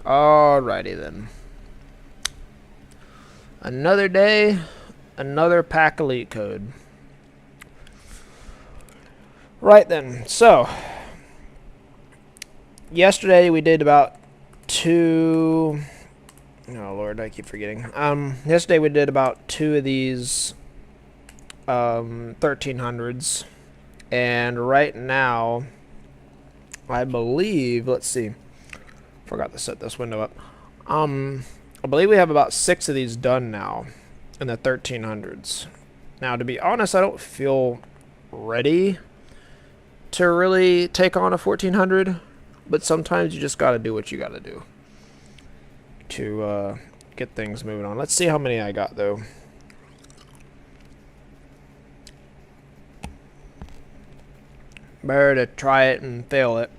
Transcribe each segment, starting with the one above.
Alrighty then. Another day, another pack of leet code. Right then, so yesterday we did about two. Oh Lord, I keep forgetting. Yesterday we did about two of these 1300s, and right now, I believe. Let's see. Forgot to set this window up. I believe we have about 6 of these done now in the 1300s. Now, to be honest, I don't feel ready to really take on a 1400, but sometimes you just gotta do what you gotta do to get things moving on. Let's see how many I got, though. Better to try it and fail it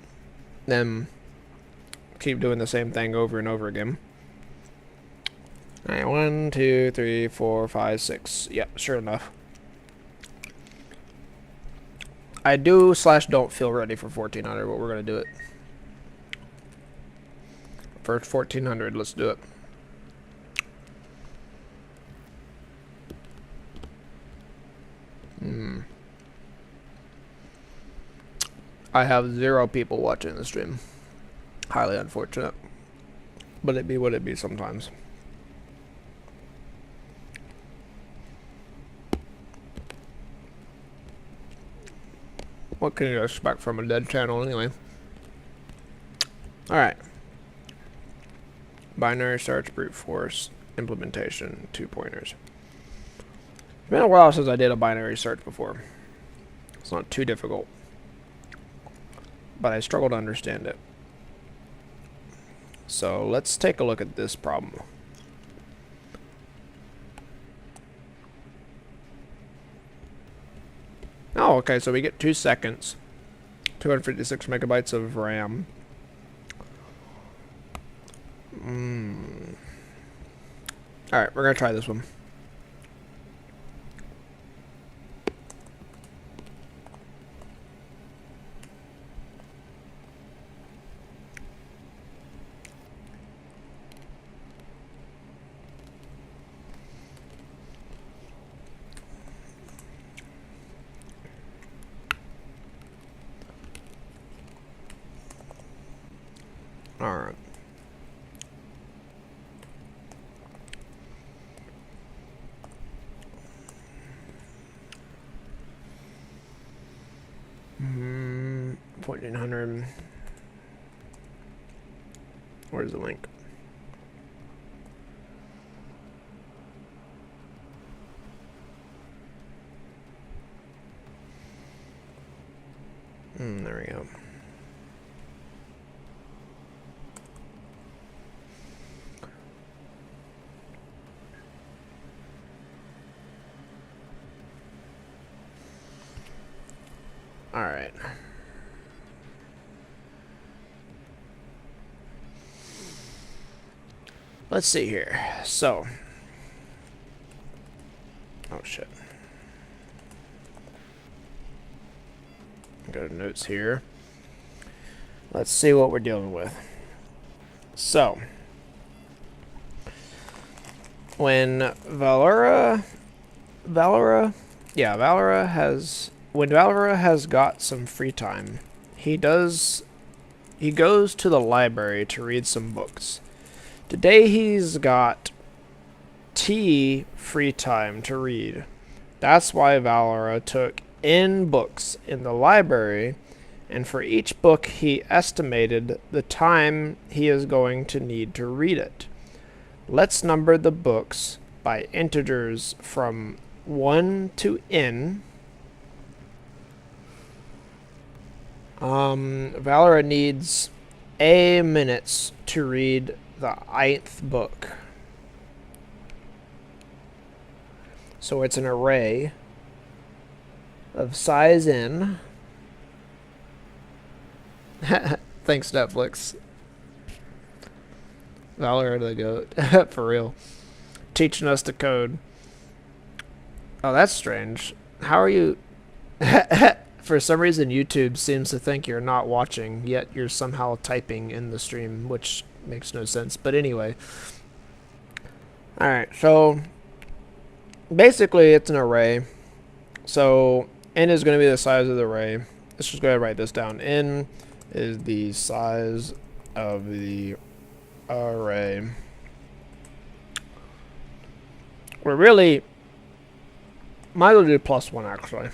than keep doing the same thing over and over again. Alright, 1, 2, 3, 4, 5, 6. Yep, sure enough. I do/don't feel ready for 1400, but we're gonna do it. First 1400, let's do it. I have 0 people watching the stream. Highly unfortunate. But it be what it be sometimes. What can you expect from a dead channel anyway? Alright. Binary search, brute force, implementation, 2 pointers. It's been a while since I did a binary search before. It's not too difficult. But I struggle to understand it. So let's take a look at this problem. Oh, okay, so we get 2 seconds, 256 megabytes of RAM. Alright, we're gonna try this one. Alright. Hmm. 1400. Where's the link? There we go. Alright. Let's see here. So. Oh, shit. Go to notes here. Let's see what we're dealing with. So. When Valera has got some free time, he goes to the library to read some books. Today he's got free time to read. That's why Valera took in books in the library, and for each book he estimated the time he is going to need to read it. Let's number the books by integers from 1 to n. Valera needs a minutes to read the 9th book. So it's an array of size n. Thanks, Netflix. Valera the goat. For real. Teaching us to code. Oh, that's strange. How are you... For some reason, YouTube seems to think you're not watching, yet you're somehow typing in the stream, which makes no sense. But anyway. Alright, so basically it's an array. So n is going to be the size of the array. Let's just go ahead and write this down. N is the size of the array. We're really might as well do +1 actually.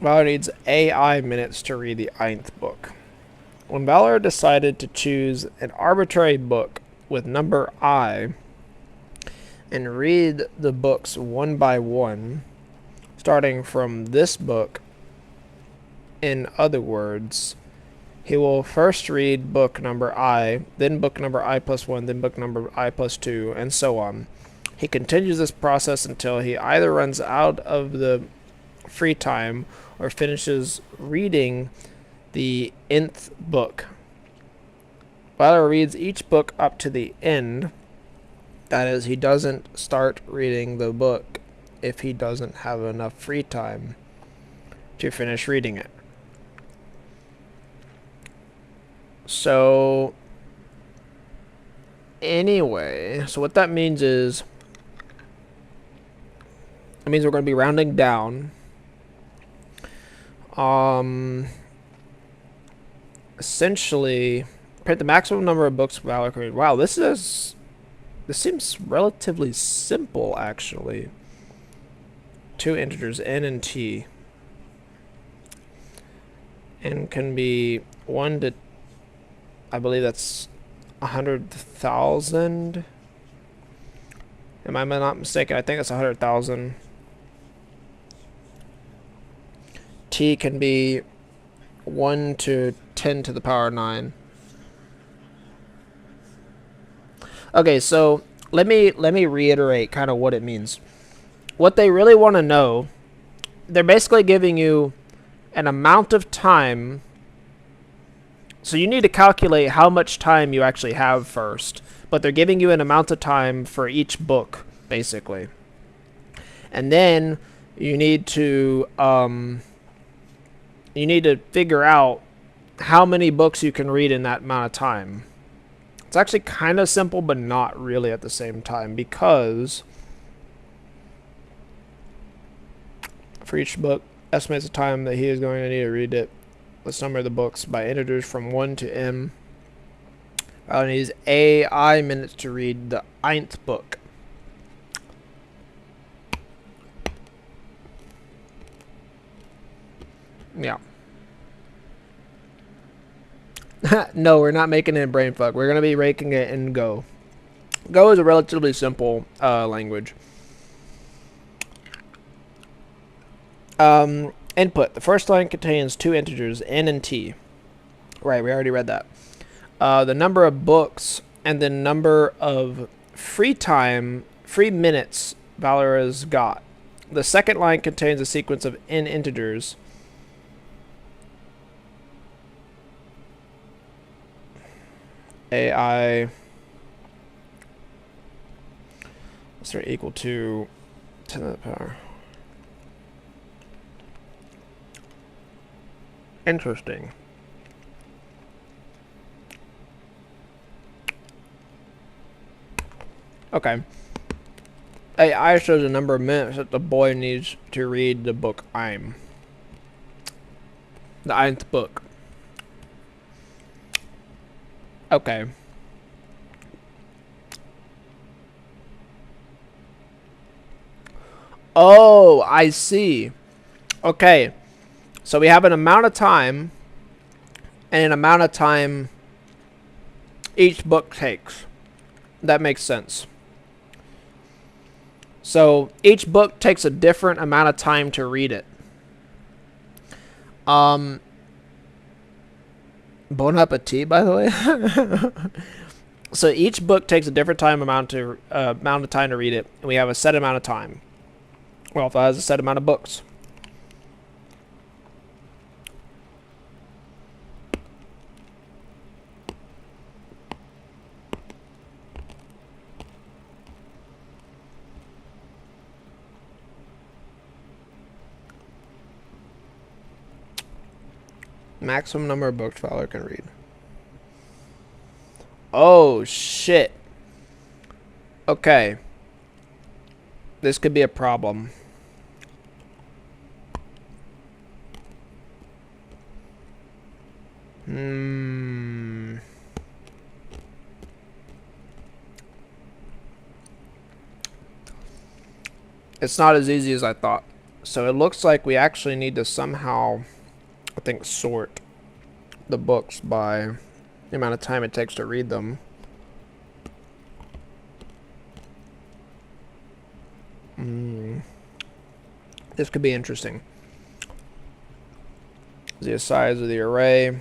Valor needs AI minutes to read the nth book. When Valor decided to choose an arbitrary book with number I and read the books one by one, starting from this book, in other words, he will first read book number I, then book number I+1, then book number I+2, and so on. He continues this process until he either runs out of the free time or finishes reading the nth book. Valor reads each book up to the end. That is, he doesn't start reading the book if he doesn't have enough free time to finish reading it. So, anyway, so what that means is, it means we're going to be rounding down. Essentially, print the maximum number of books Valor can read. Wow, this seems relatively simple, actually. Two integers, n and t. N can be 1 to, I believe that's 100,000. Am I not mistaken? I think it's 100,000. T can be 1 to 10 to the power 9. Okay, so let me reiterate kind of what it means. What they really want to know, they're basically giving you an amount of time. So you need to calculate how much time you actually have first, but they're giving you an amount of time for each book, basically. And then you need to figure out how many books you can read in that amount of time. It's actually kind of simple, but not really at the same time, because for each book, estimates the time that he is going to need to read it. Let's number the books by integers from 1 to m. Valor needs AI minutes to read the nth book. Yeah. No, we're not making it in brainfuck. We're going to be making it in Go. Go is a relatively simple language. Input. The first line contains two integers, n and t. Right, we already read that. The number of books and the number of free minutes Valor has got. The second line contains a sequence of n integers. AI is equal to 10 to the power. Interesting. Okay. AI shows the number of minutes that the boy needs to read the book I'm. The nth book. Okay. Oh, I see. Okay. So we have an amount of time and an amount of time each book takes. That makes sense. So each book takes a different amount of time to read it. Bon appetit, by the way. So each book takes a different amount of time to read it, and we have a set amount of time. Well, if it has a set amount of books. Maximum number of books Fowler can read. Oh, shit. Okay. This could be a problem. It's not as easy as I thought. So it looks like we actually need to somehow, I think, sort the books by the amount of time it takes to read them. This could be interesting. The size of the array.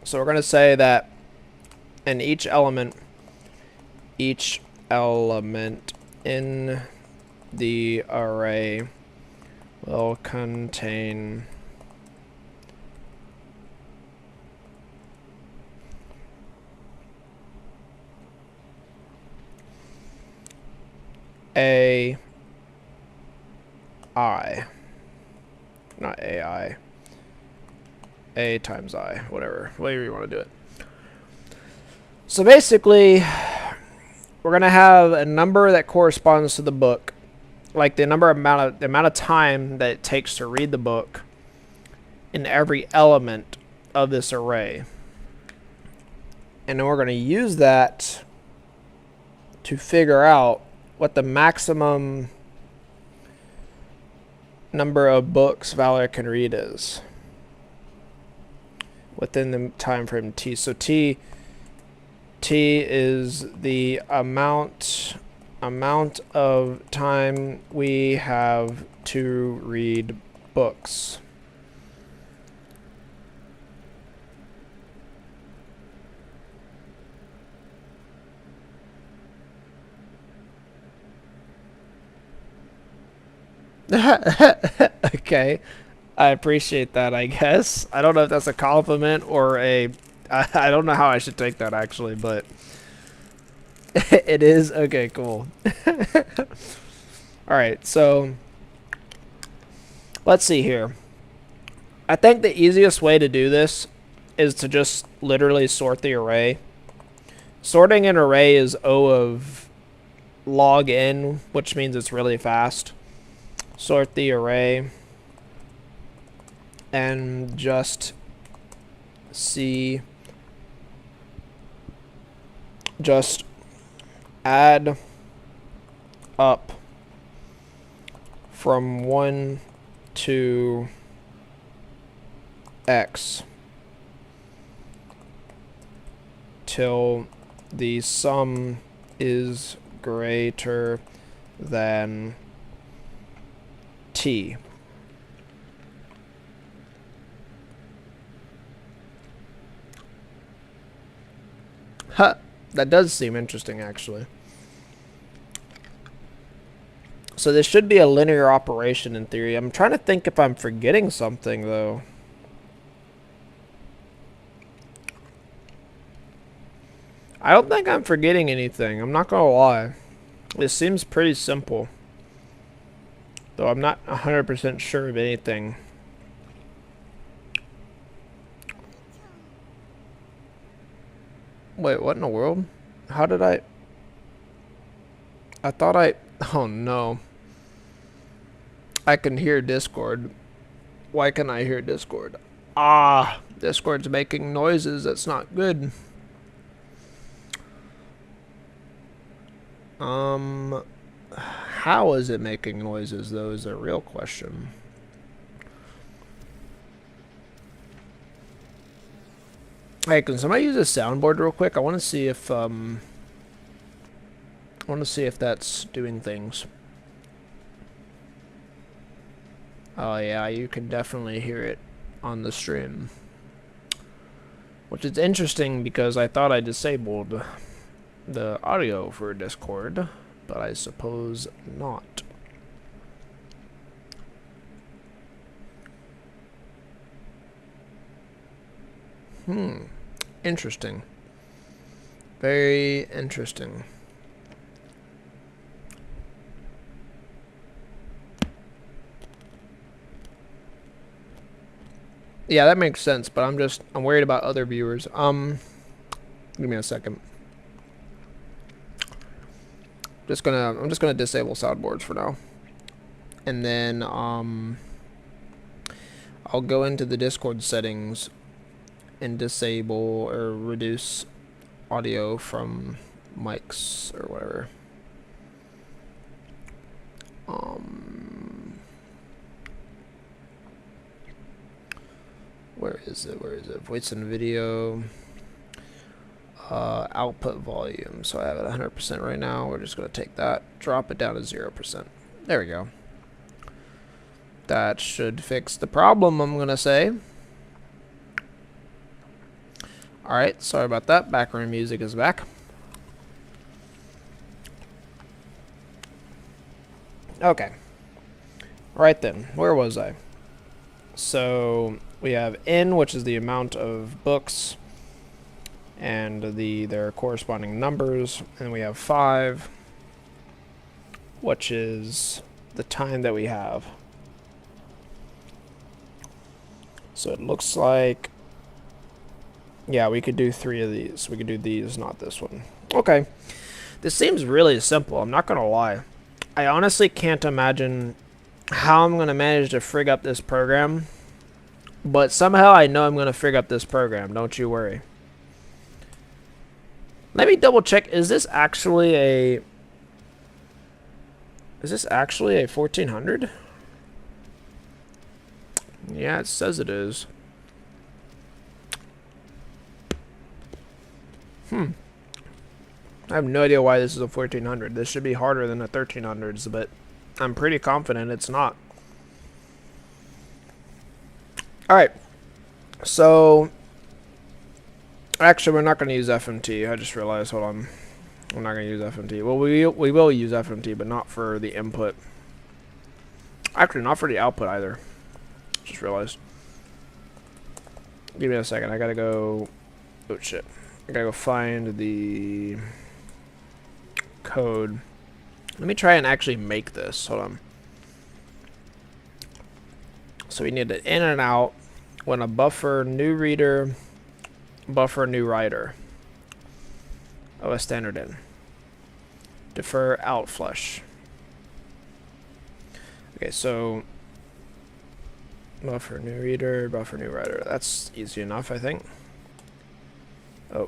So we're going to say that in each element in the array will contain a I, not AI, A times I, whatever you want to do it. So basically, we're going to have a number that corresponds to the book, like the amount of time that it takes to read the book in every element of this array. And then we're going to use that to figure out what the maximum number of books Valerie can read is within the time frame t. So t is the amount of time we have to read books. Okay, I appreciate that, I guess. I don't know if that's a compliment or a... I don't know how I should take that, actually, but... It is? Okay, cool. Alright, so... let's see here. I think the easiest way to do this is to just literally sort the array. Sorting an array is O of log n, which means it's really fast. Sort the array and just see, just add up from 1 to x till the sum is greater than t. Huh, that does seem interesting, actually. So this should be a linear operation in theory. I'm trying to think if I'm forgetting something, though. I don't think I'm forgetting anything. I'm not gonna lie. This seems pretty simple. Though I'm not 100% sure of anything. Wait, what in the world? How did I thought I... Oh no. I can hear Discord. Why can I hear Discord? Ah, Discord's making noises. That's not good. How is it making noises, though, is a real question. Hey, can somebody use a soundboard real quick? I want to see if that's doing things. Oh yeah, you can definitely hear it on the stream. Which is interesting because I thought I disabled the audio for Discord, but I suppose not. Interesting. Very interesting. Yeah, that makes sense, but I'm worried about other viewers. Give me a second. I'm just gonna disable soundboards for now. And then I'll go into the Discord settings and disable or reduce audio from mics or whatever. Where is it? Voice and video. Output volume. So I have it 100% right now. We're just going to take that, drop it down to 0%. There we go. That should fix the problem, I'm going to say. Alright, sorry about that. Background music is back. Okay. Right then, where was I? So we have N, which is the amount of books and their corresponding numbers, and we have 5, which is the time that we have. So it looks like, yeah, we could do 3 of these. We could do these, not this one. Okay. This seems really simple, I'm not gonna lie. I honestly can't imagine how I'm gonna manage to frig up this program, but somehow I know I'm gonna frig up this program, don't you worry. Let me double check, is this actually a 1400? Yeah, it says it is. I have no idea why this is a 1400. This should be harder than the 1300s, but I'm pretty confident it's not. Alright. So, actually, we're not going to use FMT. I just realized, hold on. We're not going to use FMT. Well, we will use FMT, but not for the input. Actually, not for the output either. Just realized. Give me a second. I gotta go... Oh, shit. I gotta go find the code. Let me try and actually make this. Hold on. So we need an in and out when a buffer new reader, buffer new writer. Oh, a standard in. Defer out flush. Okay, so buffer new reader, buffer new writer. That's easy enough, I think. Oh.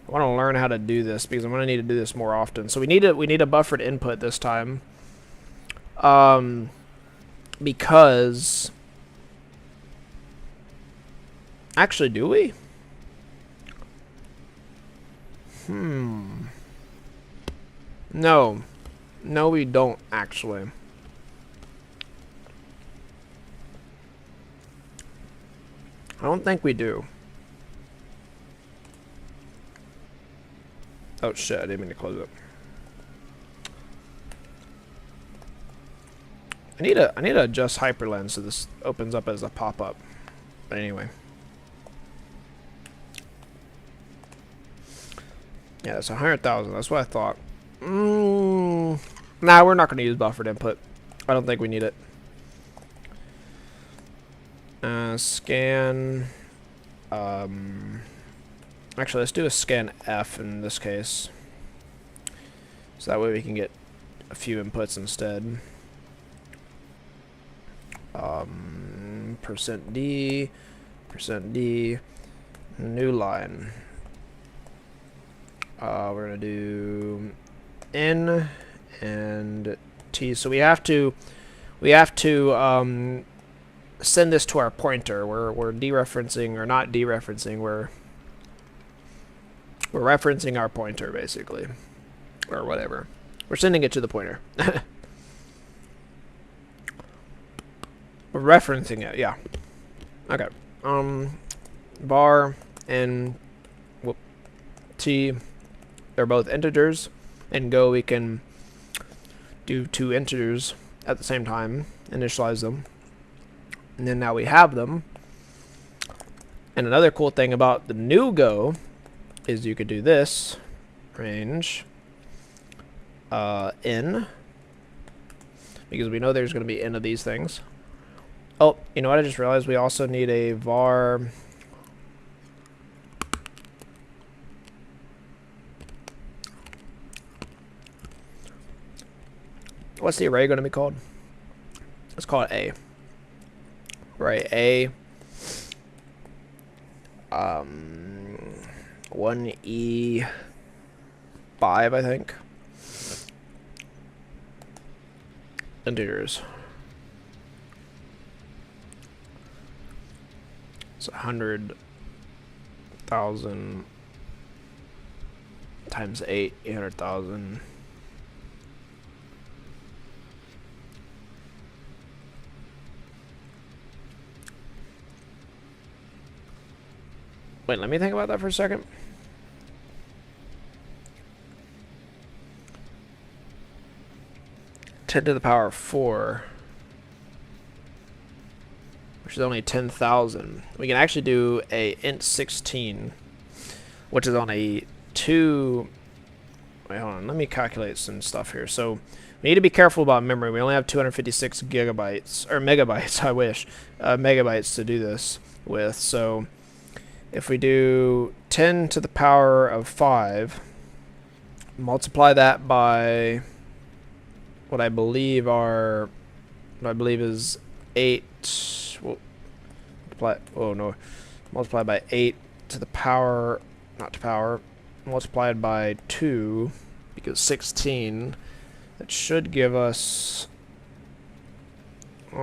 I want to learn how to do this because I'm going to need to do this more often. So we need a buffered input this time. Because actually, do we? No. No, we don't actually. I don't think we do. Oh shit, I didn't mean to close it. I need to adjust hyperlens so this opens up as a pop-up. But anyway. Yeah, that's 100,000. That's what I thought. Nah, we're not going to use buffered input. I don't think we need it. Scan. Actually, let's do a scan F in this case. So that way we can get a few inputs instead. %D, %D, new line. We're gonna do N and T. So we have to send this to our pointer. We're dereferencing, or not dereferencing. We're referencing our pointer basically, or whatever. We're sending it to the pointer. We're referencing it, yeah. Okay. Bar and T, they're both integers. In Go, we can do 2 integers at the same time, initialize them, and then now we have them. And another cool thing about the new Go is you could do this range in, because we know there's going to be n of these things. Oh, you know what? I just realized we also need a var. What's the array going to be called? Let's call it A. Right, A. 1E5, I think. Integers. It's 100,000 times 8, 800,000. Wait, let me think about that for a second. Ten to the power of 4, which is only 10,000. We can actually do a int 16, which is on a 2. Wait, hold on. Let me calculate some stuff here. So we need to be careful about memory. We only have 256 gigabytes, or megabytes, I wish, megabytes to do this with. So if we do 10 to the power of 5, multiply that by what I believe is 8. Well, multiply by 8 to the power, not to power, multiplied by 2, because 16. That should give us it's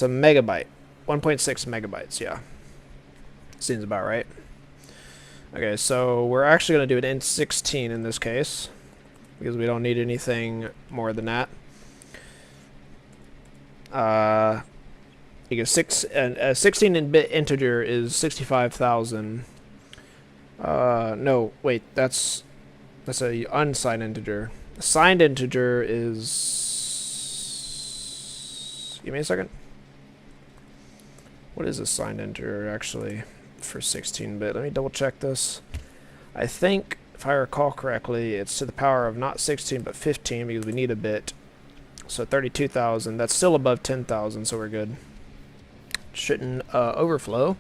a megabyte, 1.6 megabytes. Yeah, seems about right. Okay, so we're actually going to do an int 16 in this case, because we don't need anything more than that. Because 16-bit integer is 65,000. No, wait, that's a unsigned integer. A signed integer is. Give me a second. What is a signed integer actually for 16-bit? Let me double check this. I think, if I recall correctly, it's to the power of not 16 but 15, because we need a bit. So 32,000. That's still above 10,000, so we're good. Shouldn't overflow.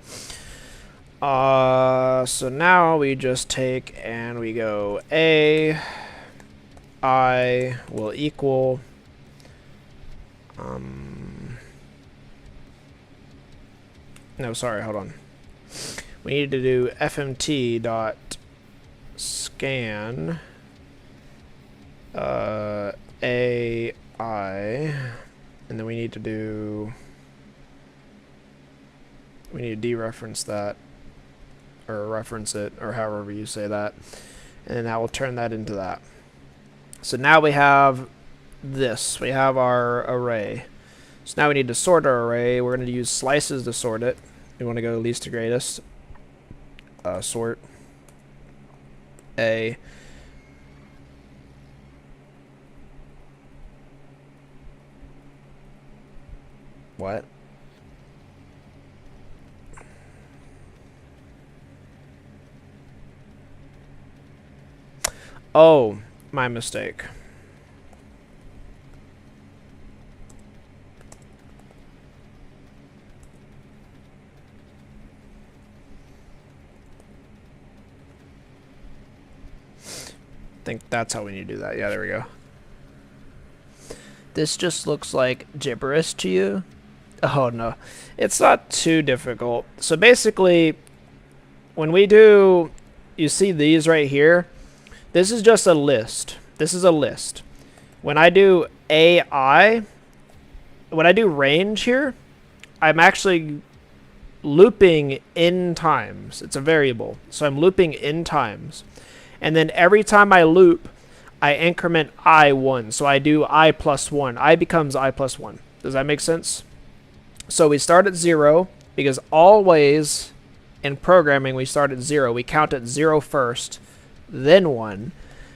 So now we just take and we go I will equal no, sorry, hold on. We need to do fmt dot scan AI, and then we need to dereference that, or reference it, or however you say that, and then I will turn that into that. So now we have this. We have our array. So now we need to sort our array. We're going to use slices to sort it. We want to go least to greatest. Sort A. What? Oh, my mistake. I think that's how we need to do that. Yeah, there we go. This just looks like gibberish to you? Oh no, it's not too difficult. So basically, when we do, you see these right here, this is just a list. This is a list. When I do AI, when I do range here, I'm actually looping in times. It's a variable, so I'm looping in times. And then every time I loop, I increment I1. So I do I plus 1. I becomes I plus 1. Does that make sense? So we start at 0, because always in programming we start at 0. We count at 0 first, then 1.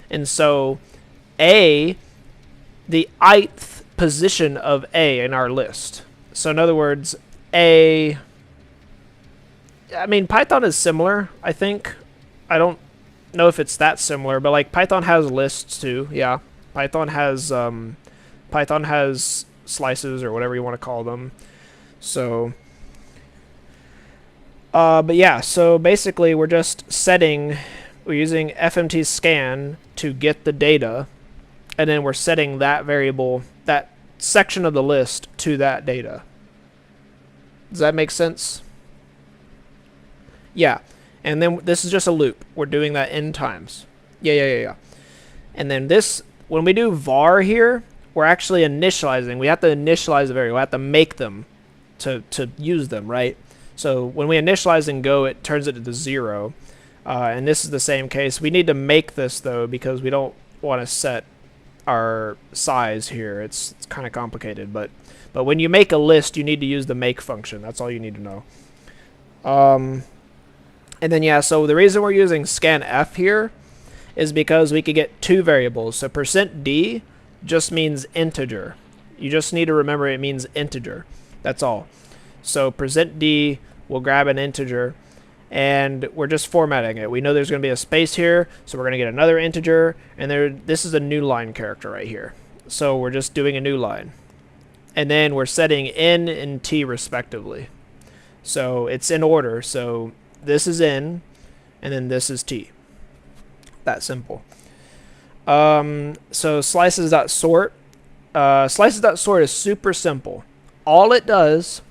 And so A, the ith position of A in our list. So in other words, I mean, Python is similar, I think. I don't know if it's that similar, but like Python has lists too. Yeah, Python has slices or whatever you want to call them. So, but yeah, so basically we're using fmt scan to get the data, and then we're setting that variable, that section of the list, to that data. Does that make sense? Yeah. And then this is just a loop. We're doing that n times. Yeah. And then this, when we do var here, we're actually initializing. We have to initialize the variable. We have to make them to use them, right? So when we initialize in Go, it turns it to 0. And this is the same case. We need to make this, though, because we don't want to set our size here. It's kind of complicated. But when you make a list, you need to use the make function. That's all you need to know. And then, yeah, so the reason we're using scanf here is because we could get two variables. So %d just means integer. You just need to remember it means integer. That's all. So %d will grab an integer, and we're just formatting it. We know there's going to be a space here, so we're going to get another integer, and this is a new line character right here. So we're just doing a new line. And then we're setting n and t respectively. So it's in order. So this is n, and then this is t. That simple. So slices.sort. Slices.sort is super simple. All it does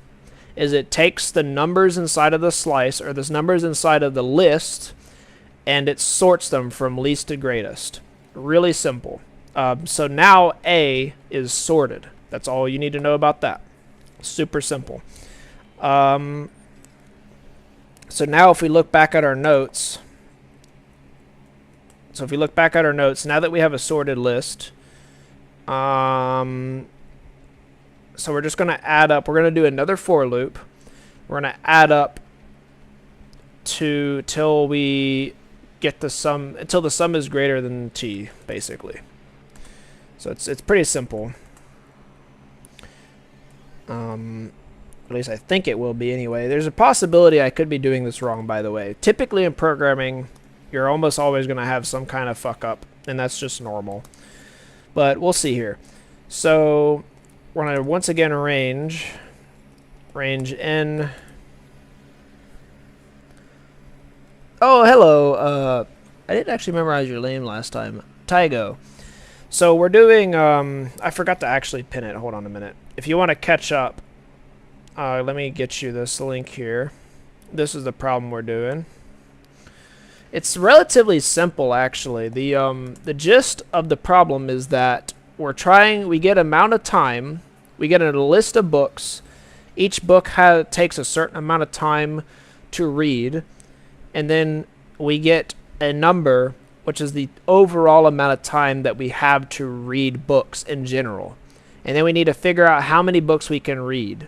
is it takes the numbers inside of the slice, or the numbers inside of the list, and it sorts them from least to greatest. Really simple. So now A is sorted. That's all you need to know about that. Super simple. So now if we look back at our notes, now that we have a sorted list, so we're just going to add up. We're going to do another for loop. We're going to add up till we get the sum, until the sum is greater than t, basically. So it's pretty simple. At least I think it will be anyway. There's a possibility I could be doing this wrong, by the way. Typically in programming, you're almost always going to have some kind of fuck up, and that's just normal. But we'll see here. So we're going to once again range n. Oh, hello. I didn't actually memorize your name last time. Tygo. So we're doing, I forgot to actually pin it. Hold on a minute. If you want to catch up, let me get you this link here. This is the problem we're doing. It's relatively simple, actually. The gist of the problem is that we get amount of time, we get a list of books. Each book takes a certain amount of time to read, and then we get a number, which is the overall amount of time that we have to read books in general. And then we need to figure out how many books we can read.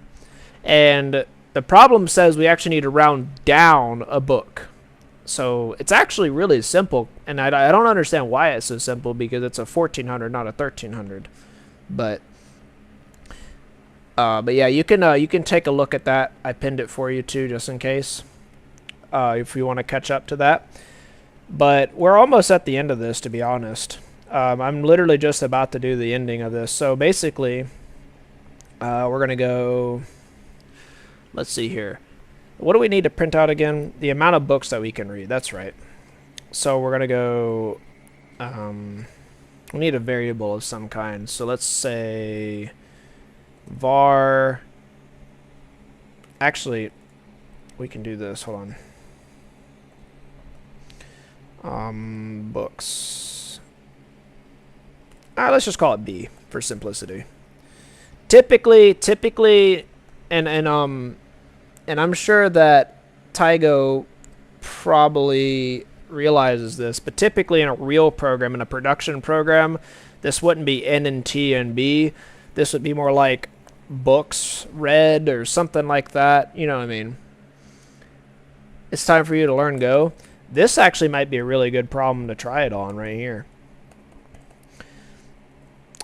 And the problem says we actually need to round down a book. So it's actually really simple, and I don't understand why it's so simple, because it's a 1400, not a 1300. But yeah, you can take a look at that. I pinned it for you too, just in case, if you want to catch up to that. But we're almost at the end of this, to be honest. I'm literally just about to do the ending of this. So basically, we're gonna go. Let's see here. What do we need to print out again? The amount of books that we can read. That's right. So we're going to go... we need a variable of some kind. So let's say var... Actually, we can do this. Hold on. Books. Let's just call it B for simplicity. Typically, and I'm sure that Tygo probably realizes this, but typically in a real program, in a production program, this wouldn't be N and T and B. This would be more like books read or something like that. You know what I mean? It's time for you to learn Go. This actually might be a really good problem to try it on right here.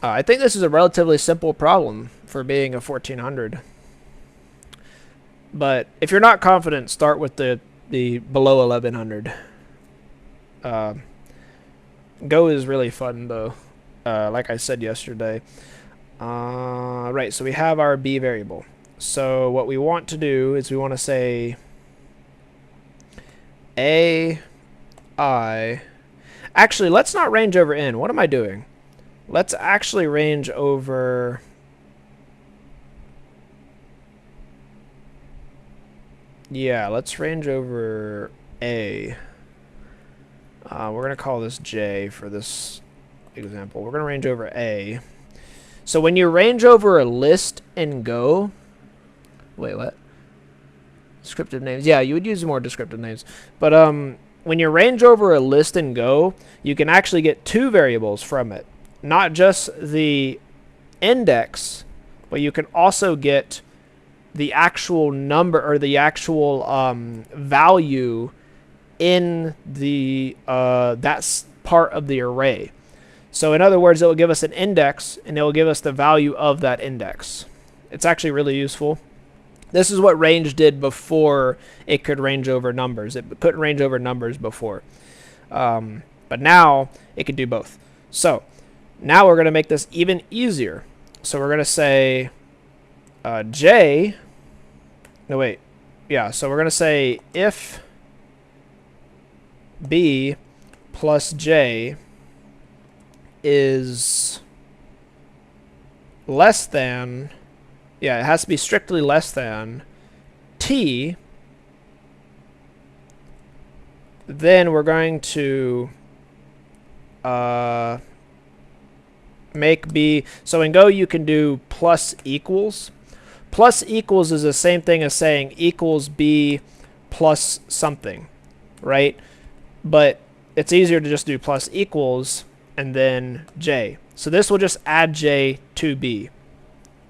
I think this is a relatively simple problem for being a 1400. But if you're not confident, start with the below 1100. Go is really fun though. Like I said yesterday. Right, so we have our b variable. So what we want to do is we want to say a I. Actually, let's not range over n. What am I doing? Let's actually range over. Yeah, let's range over a. We're going to call this j for this example. We're going to range over a. So when you range over a list in Go, wait, what? Descriptive names. Yeah, you would use more descriptive names. But when you range over a list in Go, you can actually get two variables from it. Not just the index, but you can also get the actual number or the actual value in the that's part of the array. So in other words, it will give us an index and it will give us the value of that index. It's actually really useful. This is what range did before it could range over numbers. It couldn't range over numbers before. But now it can do both. So now we're going to make this even easier. So we're going to say j. No, wait. Yeah, so we're going to say if b plus j is less than, yeah, it has to be strictly less than t, then we're going to make b. So in Go you can do plus equals. Plus equals is the same thing as saying equals b plus something, right? But it's easier to just do plus equals and then j. So this will just add j to b.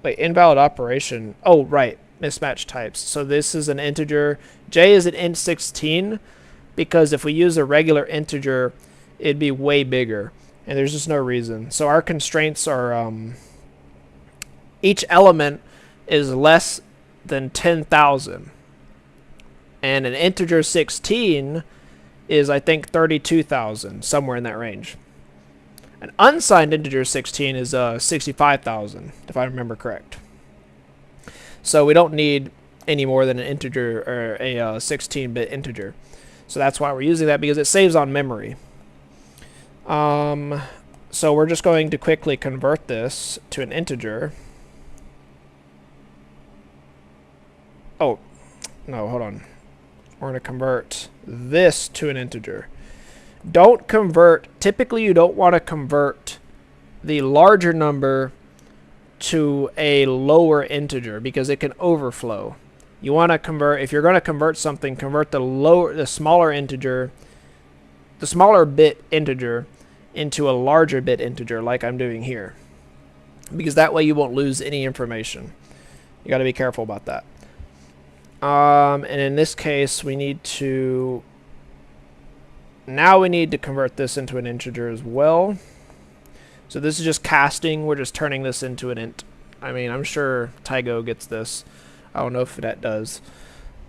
Wait, invalid operation. Oh, right. Mismatch types. So this is an integer. J is an int 16 because if we use a regular integer, it'd be way bigger. And there's just no reason. So our constraints are each element is less than 10,000. And an integer 16 is, I think, 32,000, somewhere in that range. An unsigned integer 16 is 65,000, if I remember correct. So we don't need any more than an integer or a 16-bit integer. So that's why we're using that, because it saves on memory. So we're just going to quickly convert this to an integer. Oh, no, hold on. We're going to convert this to an integer. Don't convert, typically you don't want to convert the larger number to a lower integer because it can overflow. You want to convert, if you're going to convert something, convert the smaller integer, the smaller bit integer into a larger bit integer like I'm doing here. Because that way you won't lose any information. You got to be careful about that. And in this case, we need to convert this into an integer as well. So this is just casting. We're just turning this into an int. I mean, I'm sure Tygo gets this. I don't know if that does.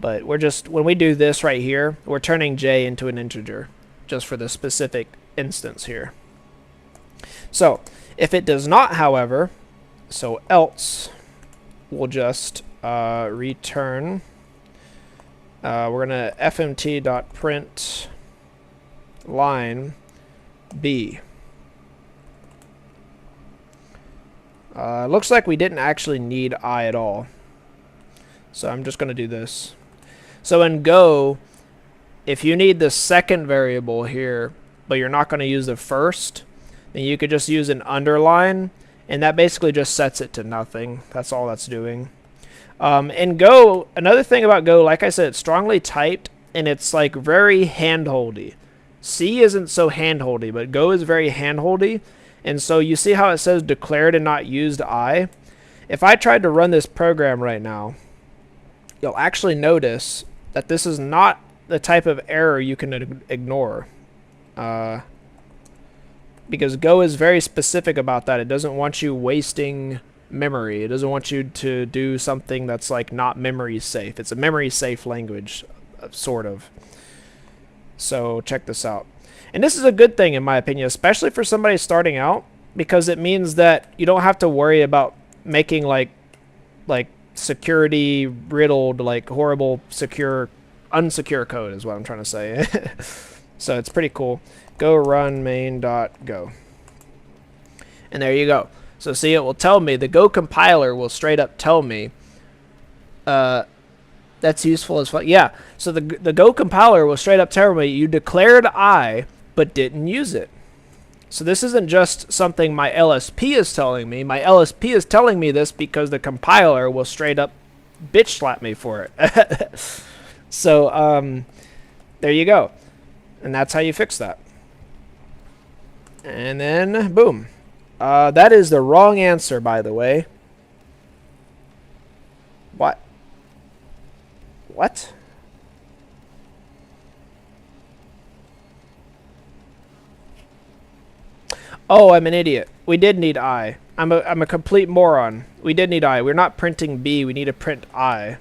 But we're just, when we do this right here, we're turning j into an integer just for the specific instance here. So if it does not, however, so else, we'll just return. We're going to fmt.print line b. Looks like we didn't actually need I at all. So I'm just going to do this. So in Go, if you need the second variable here, but you're not going to use the first, then you could just use an underline, and that basically just sets it to nothing. That's all that's doing. In Go, another thing about Go, like I said, it's strongly typed, and it's like very handholdy. C isn't so handholdy, but Go is very handholdy. And so you see how it says declared and not used I? If I tried to run this program right now, you'll actually notice that this is not the type of error you can ignore. Because Go is very specific about that. It doesn't want you wasting memory. It doesn't want you to do something that's like not memory safe. It's a memory safe language, sort of. So check this out. And this is a good thing in my opinion, especially for somebody starting out, because it means that you don't have to worry about making like security riddled, like horrible unsecure code is what I'm trying to say. So it's pretty cool. Go run main.go. And there you go. So see, it will tell me, the Go compiler will straight up tell me, that's useful as fuck. Yeah, so the Go compiler will straight up tell me you declared I, but didn't use it. So this isn't just something my LSP is telling me. My LSP is telling me this because the compiler will straight up bitch slap me for it. So there you go. And that's how you fix that. And then, boom. That is the wrong answer, by the way. What? What? Oh, I'm an idiot. We did need I. I'm a complete moron. We did need I. We're not printing B. We need to print I.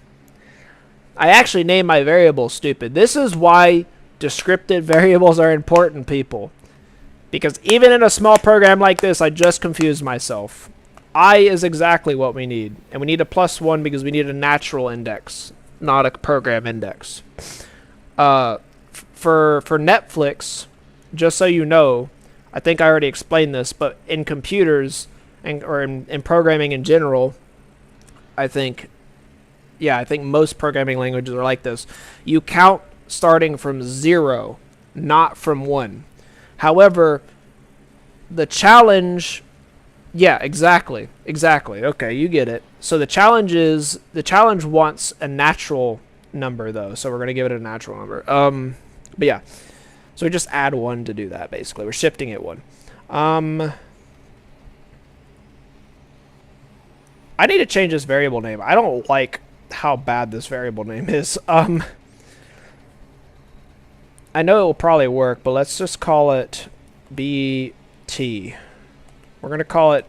I actually named my variable stupid. This is why descriptive variables are important, people. Because even in a small program like this, I just confused myself. I is exactly what we need. And we need a +1 because we need a natural index, not a program index. For Netflix, just so you know, I think I already explained this, but in computers or in programming in general, I think most programming languages are like this. You count starting from 0, not from 1. However, the challenge, yeah, exactly. Okay, you get it. So the challenge wants a natural number though, so we're gonna give it a natural number. But yeah, so we just add 1 to do that. Basically, we're shifting it 1. I need to change this variable name. I don't like how bad this variable name is. I know it will probably work, but let's just call it BT. We're going to call it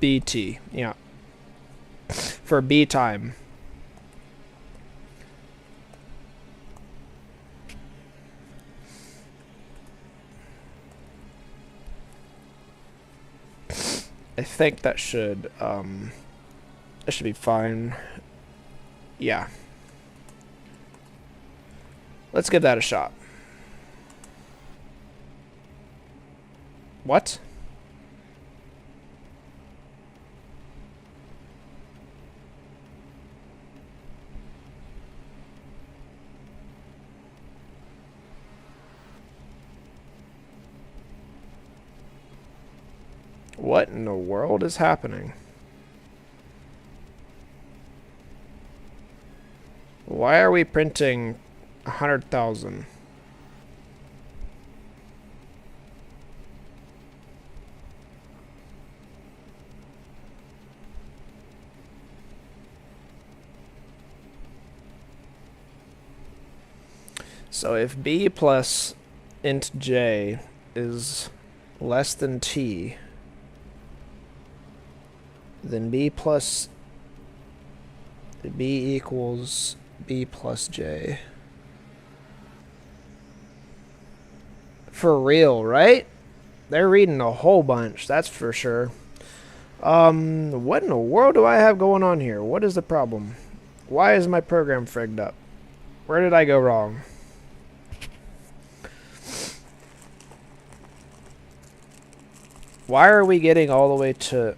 BT, yeah, for B time. I think that should be fine. Yeah. Let's give that a shot. What? What in the world is happening? Why are we printing 100,000? So if b plus int j is less than t, then b equals b plus j. For real, right? They're reading a whole bunch, that's for sure. What in the world do I have going on here? What is the problem? Why is my program frigged up? Where did I go wrong? Why are we getting all the way to...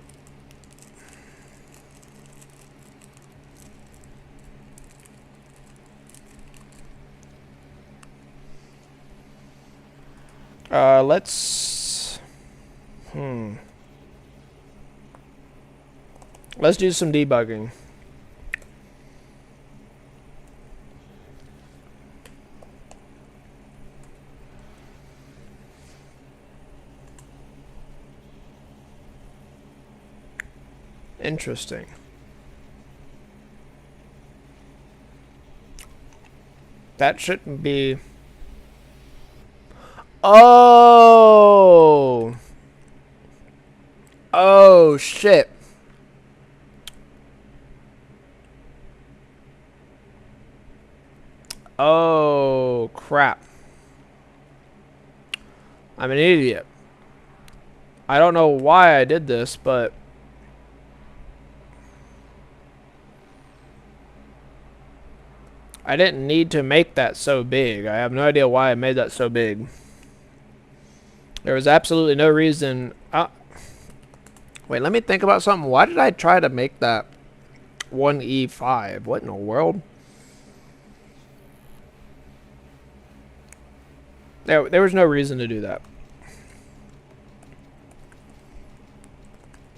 Let's do some debugging. Interesting. That shouldn't be... Oh! Oh, shit. Oh, crap. I'm an idiot. I don't know why I did this, but I didn't need to make that so big. I have no idea why I made that so big. There was absolutely no reason. Wait, let me think about something. Why did I try to make that 1E5? What in the world? There was no reason to do that.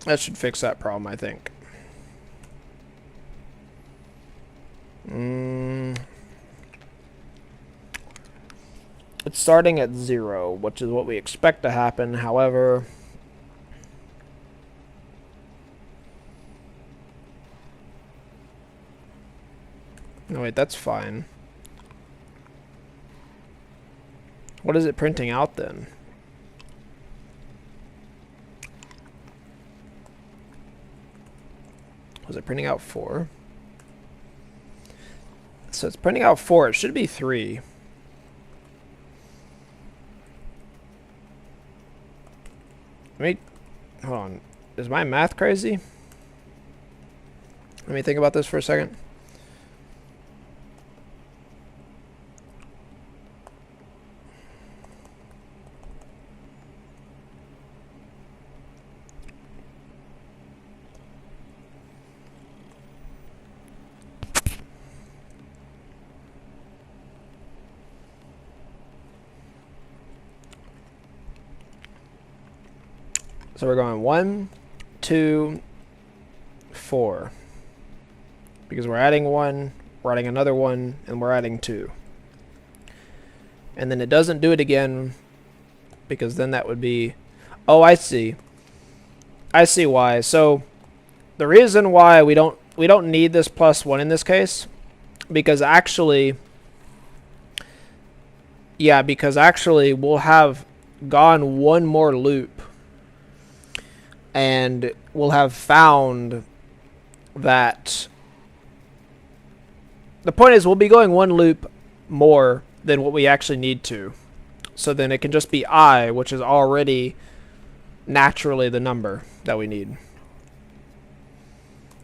That should fix that problem, I think. It's starting at 0, which is what we expect to happen. However, no, wait, that's fine. What is it printing out then? Was it printing out 4? So it's printing out 4. It should be 3. Wait, hold on. Is my math crazy? Let me think about this for a second. So we're going 1, 2, 4. Because we're adding 1, we're adding another 1, and we're adding 2. And then it doesn't do it again, because then that would be... Oh, I see. I see why. So the reason why we don't need this +1 in this case, because actually... Yeah, because actually we'll have gone one more loop and we'll have found that the point is we'll be going one loop more than what we actually need to. So then it can just be I, which is already naturally the number that we need.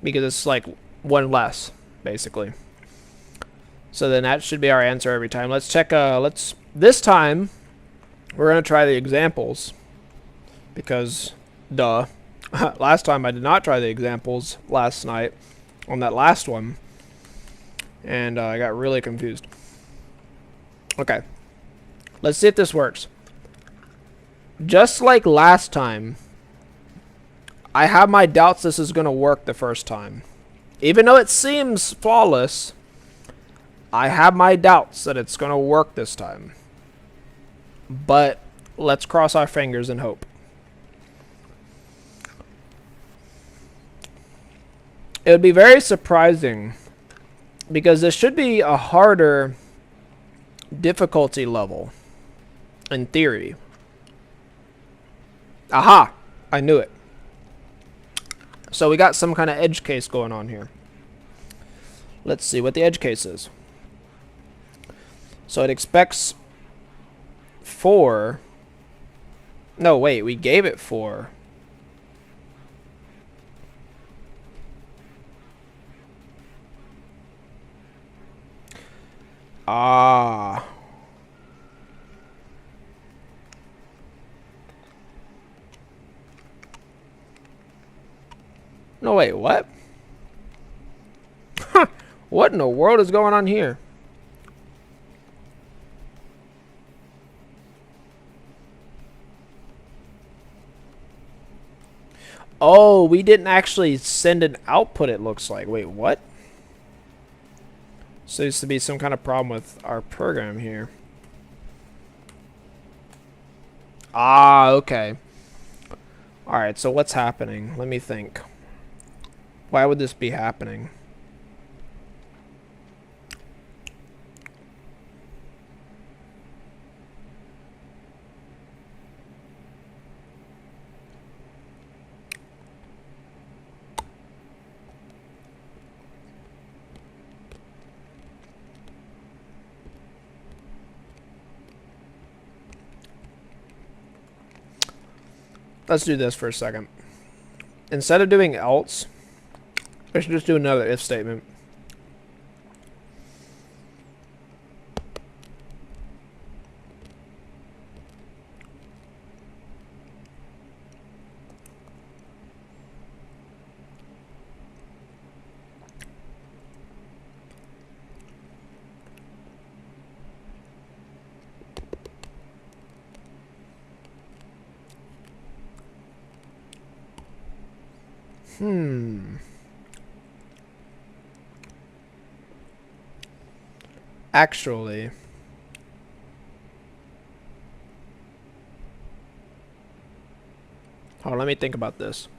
Because it's like one less, basically. So then that should be our answer every time. Let's check, this time, we're going to try the examples. Because, duh. Last time I did not try the examples last night on that last one. And I got really confused. Okay. Let's see if this works. Just like last time, I have my doubts this is going to work the first time. Even though it seems flawless, I have my doubts that it's going to work this time. But let's cross our fingers and hope. It would be very surprising because this should be a harder difficulty level in theory. Aha! I knew it. So we got some kind of edge case going on here. Let's see what the edge case is. So it expects 4. No, wait, we gave it 4. Ah. No, wait, what? What in the world is going on here? Oh, we didn't actually send an output, it looks like. Wait, what? So there used to be some kind of problem with our program here. Ah, okay. Alright, so what's happening? Let me think. Why would this be happening? let's do this for a second. Instead of doing else, we should just do another if statement. Actually, hold on, let me think about this.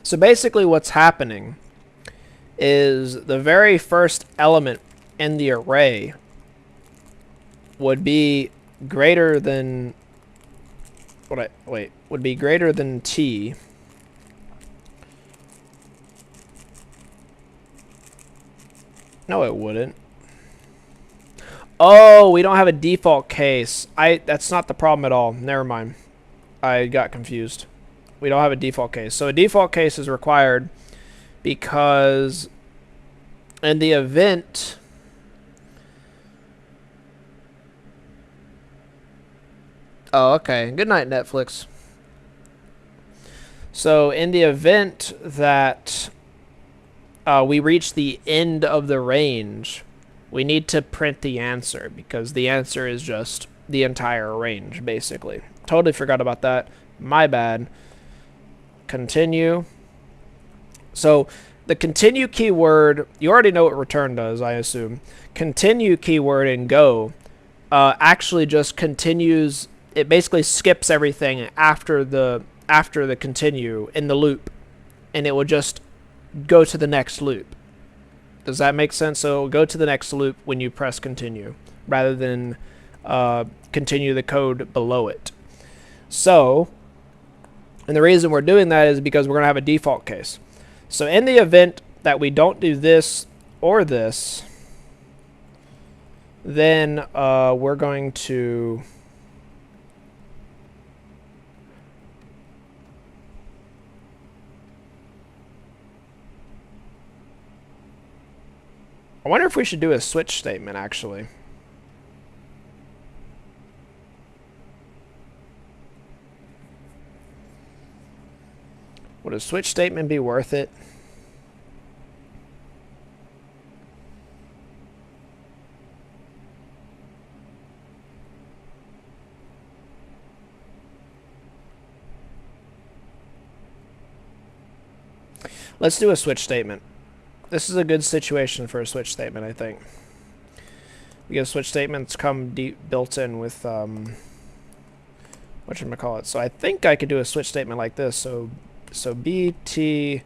So basically what's happening is the very first element in the array would be greater than would be greater than t. No, it wouldn't. Oh, we don't have a default case. That's not the problem at all. Never mind. I got confused. We don't have a default case. So a default case is required because in the event Oh, okay. Good night, Netflix. So in the event that we reach the end of the range, we need to print the answer because the answer is just the entire range, basically. Totally forgot about that. My bad. Continue. So the continue keyword, you already know what return does, I assume. Continue keyword in Go actually just continues. It basically skips everything after the continue in the loop, and it will just go to the next loop. Does that make sense? So it'll go to the next loop when you press continue, rather than continue the code below it. So, and the reason we're doing that is because we're going to have a default case. So in the event that we don't do this or this, then we're going to I wonder if we should do a switch statement, actually. Would a switch statement be worth it? Let's do a switch statement. This is a good situation for a switch statement, I think. Because switch statements come built in with whatchamacallit. So I think I could do a switch statement like this. So bt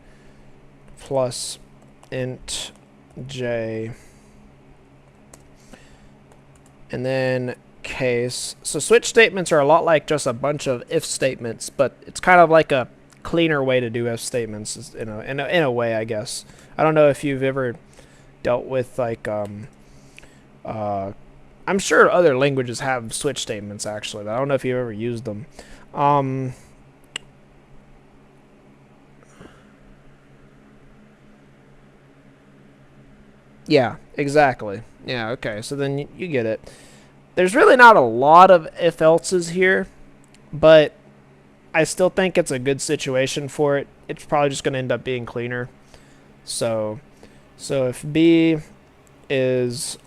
plus int j, and then case. So switch statements are a lot like just a bunch of if statements, but it's kind of like a cleaner way to do if statements in a way, I guess. I don't know if you've ever dealt with like I'm sure other languages have switch statements actually, but I don't know if you've ever used them. Yeah, exactly. Yeah, okay. So then you get it. There's really not a lot of if else's here, but I still think it's a good situation for it. It's probably just going to end up being cleaner. So if b is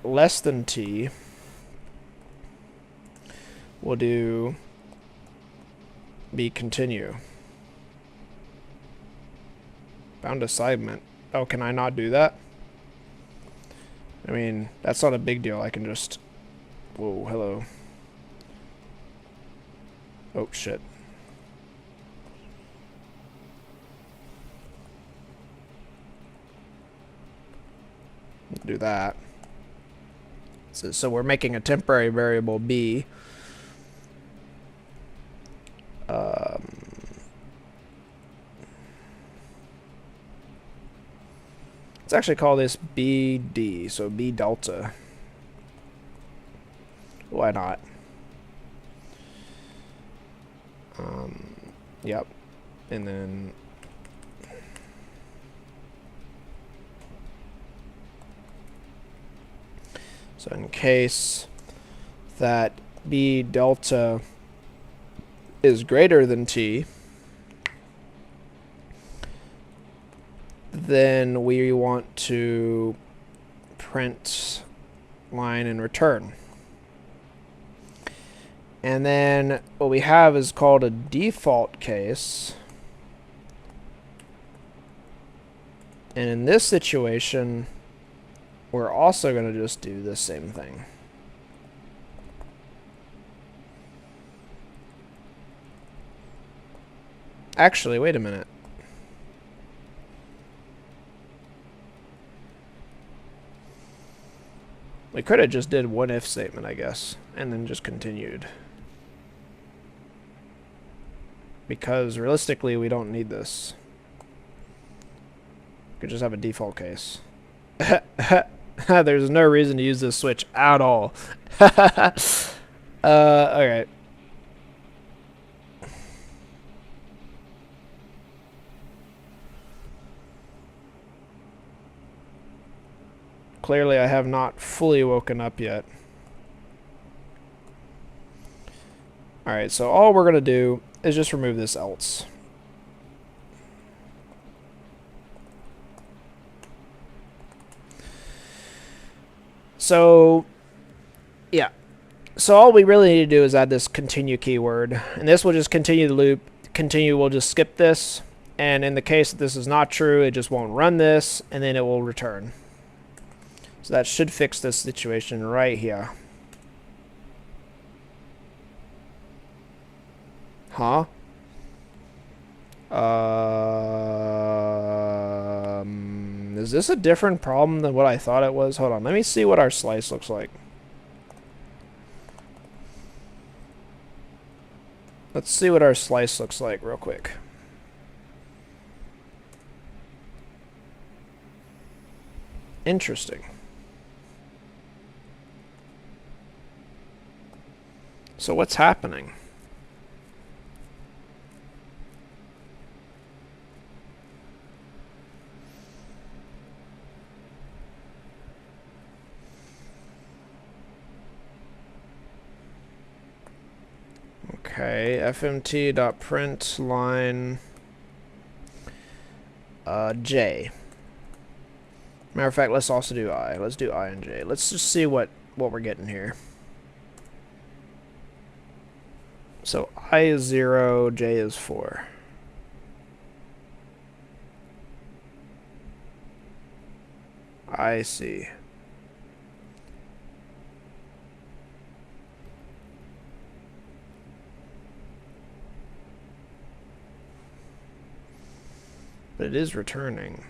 less than t, we'll do b continue. Bound assignment. Oh, can I not do that? I mean, that's not a big deal. I can just... Whoa, hello. Oh, shit. Do that. So we're making a temporary variable b. Let's actually call this bd, so b delta. Well, Why not? Yep. And then so in case that B delta is greater than T, then we want to print line and return. And then what we have is called a default case. And in this situation, we're also going to just do the same thing. Actually, wait a minute. We could have just did one if statement, I guess, and then just continued. Because realistically, we don't need this. We could just have a default case. There's no reason to use this switch at all. Okay. Clearly, I have not fully woken up yet. Alright, so all we're going to do is just remove this else. So, yeah. So all we really need to do is add this continue keyword. And this will just continue the loop. Continue will just skip this. And in the case that this is not true, it just won't run this, and then it will return. So that should fix this situation right here. Huh? Is this a different problem than what I thought it was? Hold on, let me see what our slice looks like. Let's see what our slice looks like real quick. Interesting. So what's happening? Okay, fmt.print line j. Matter of fact, let's also do I. Let's do I and j. Let's just see what we're getting here. So I is 0, j is 4. I see. But it is returning.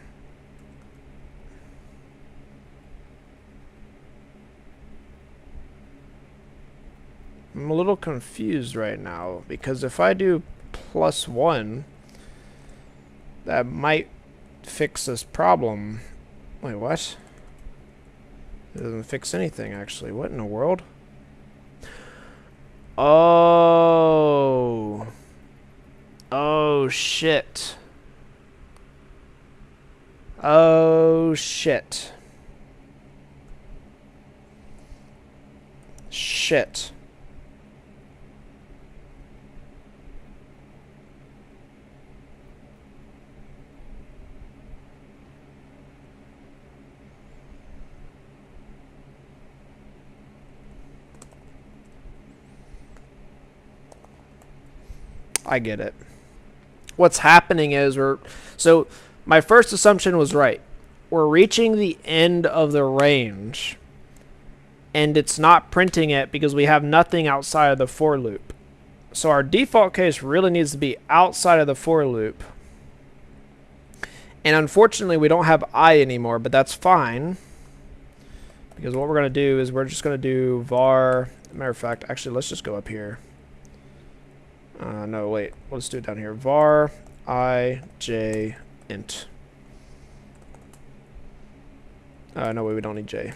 I'm a little confused right now, because if I do +1, that might fix this problem. Wait, what? It doesn't fix anything, actually. What in the world? Oh. Oh, shit. Oh, shit. Shit. I get it. What's happening is so my first assumption was right. We're reaching the end of the range, and it's not printing it because we have nothing outside of the for loop. So our default case really needs to be outside of the for loop. And unfortunately, we don't have I anymore, but that's fine. Because what we're going to do is we're just going to do var. Matter of fact, actually, let's just go up here. No, wait. Let's do it down here. Var I j int. No, wait, we don't need j.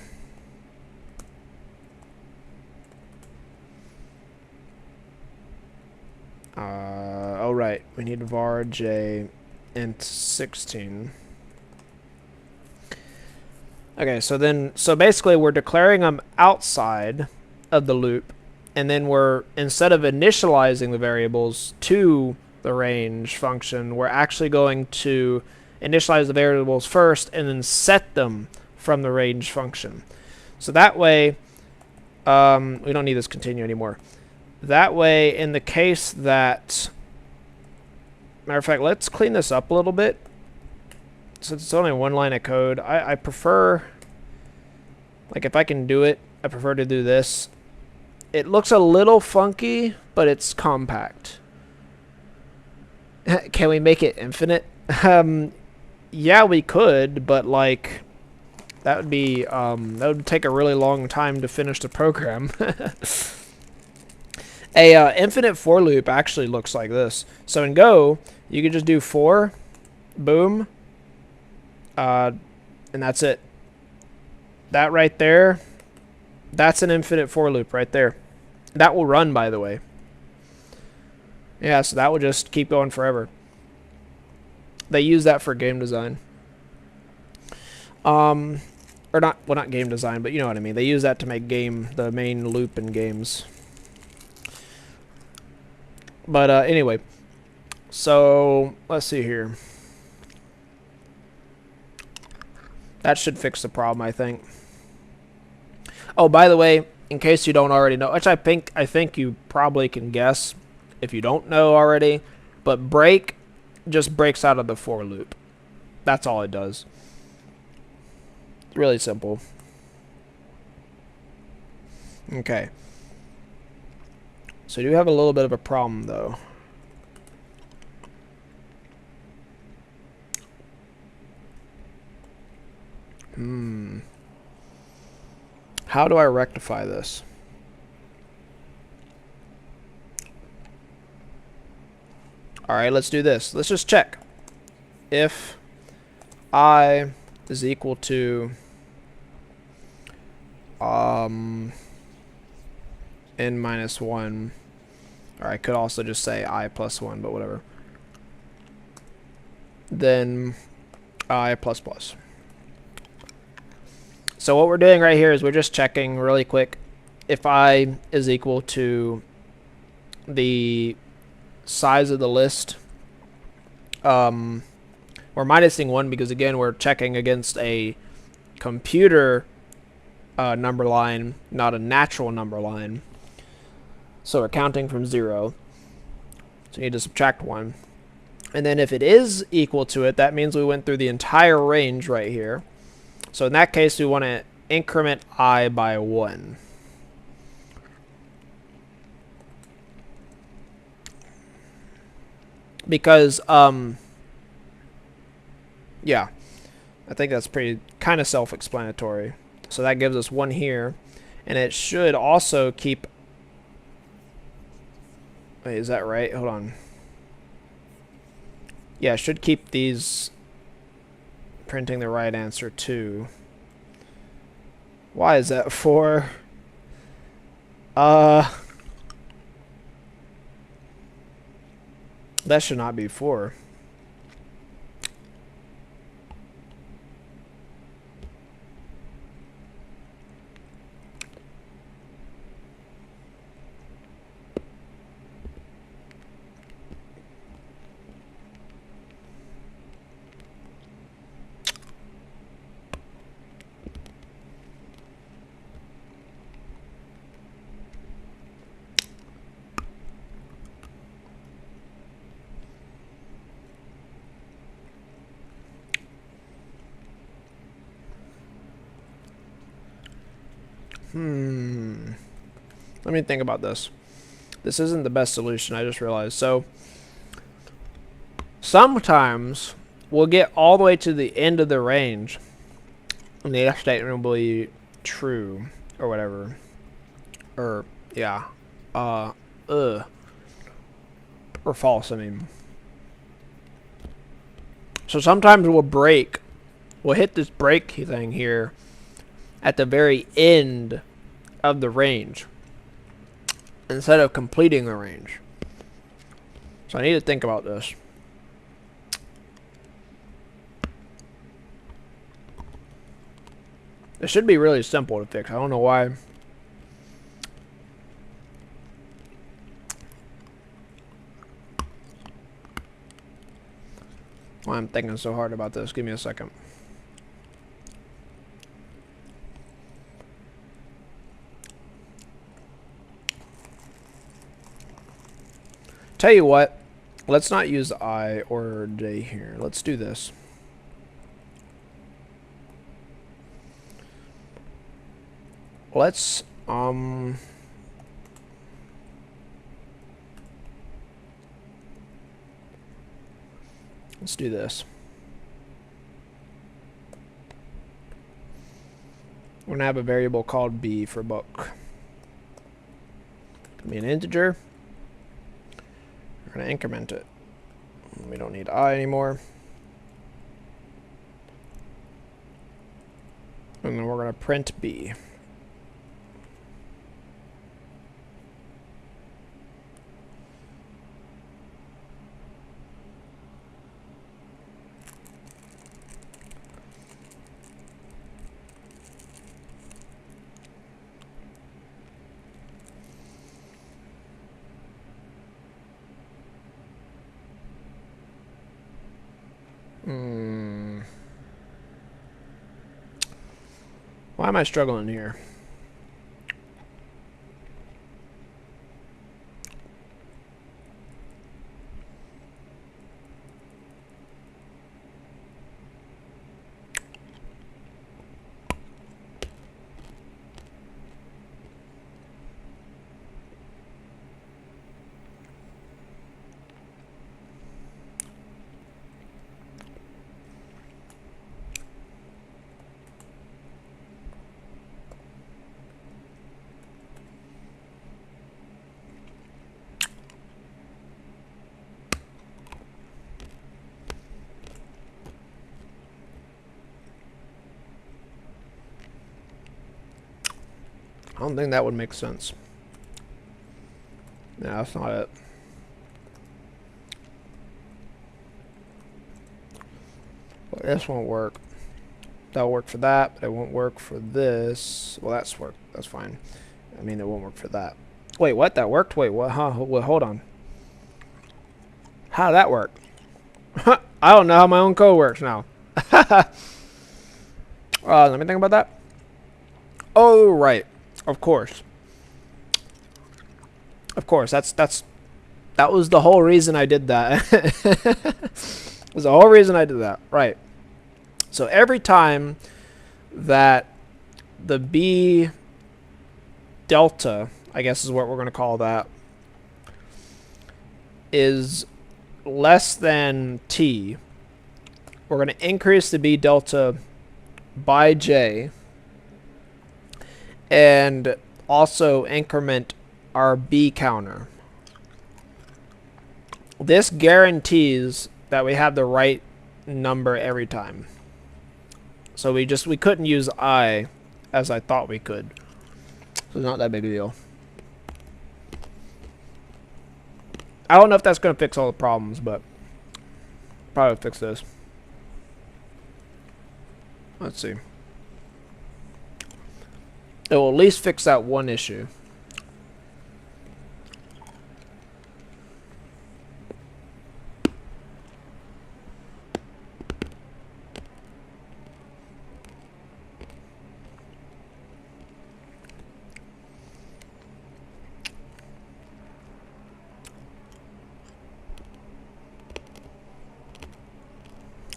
Oh, right. We need var j int 16. Okay, so basically we're declaring them outside of the loop, and then we're, instead of initializing the variables to the range function, we're actually going to initialize the variables first and then set them from the range function. So that way, we don't need this continue anymore. That way, in the case that, matter of fact, let's clean this up a little bit. Since it's only one line of code, I prefer, like if I can do it, I prefer to do this. It looks a little funky, but it's compact. Can we make it infinite? Yeah, we could, but like that would be that would take a really long time to finish the program. A infinite for loop actually looks like this. So in Go, you could just do for, boom, and that's it. That right there, that's an infinite for loop right there. That will run, by the way. Yeah, so that will just keep going forever. They use that for game design. Or not, well, not game design, but you know what I mean. They use that to make the main loop in games. But anyway, so let's see here. That should fix the problem, I think. Oh, by the way, in case you don't already know, which I think you probably can guess if you don't know already, but break just breaks out of the for loop. That's all it does. It's really simple. Okay. So you do have a little bit of a problem, though. How do I rectify this? Alright, let's do this. Let's just check. If I is equal to n minus 1, or I could also just say I plus 1, but whatever. Then I plus plus. So what we're doing right here is we're just checking really quick if I is equal to the size of the list. We're minusing 1 because, again, we're checking against a computer number line, not a natural number line. So we're counting from 0. So you need to subtract 1. And then if it is equal to it, that means we went through the entire range right here. So in that case, we want to increment I by 1. Because, yeah, I think that's pretty kind of self-explanatory. So that gives us 1 here. And it should also keep... Wait, is that right? Hold on. Yeah, it should keep these printing the right answer too. Why is that 4? That should not be 4. Let me think about this. This isn't the best solution, I just realized. So, sometimes we'll get all the way to the end of the range, and the if statement will be true, or whatever. Or, yeah. Or false, I mean. So sometimes we'll hit this break thing here at the very end of the range instead of completing the range. So I need to think about this. It should be really simple to fix. I don't know why. Why I'm thinking so hard about this. Give me a second. Tell you what, let's not use I or J here. Let's do this. Let's do this. We're gonna have a variable called b for book. It's gonna be an integer. We're gonna increment it. We don't need I anymore. And then we're gonna print b. Why am I struggling here? I don't think that would make sense. No, that's not it. Well, this won't work. That'll work for that, but it won't work for this. Well, that's work. That's fine. I mean, it won't work for that. Wait, what? That worked? Wait, what? Huh? Well, hold on. How did that work? I don't know how my own code works now. Let me think about that. Oh, right. Of course. Of course. That was the whole reason I did that. That was the whole reason I did that. Right. So every time that the B delta, I guess is what we're going to call that, is less than T, we're going to increase the B delta by J and also increment our B counter. This guarantees that we have the right number every time. So we couldn't use I as I thought we could. So it's not that big a deal. I don't know if that's going to fix all the problems, but probably fix this. Let's see. It will at least fix that one issue.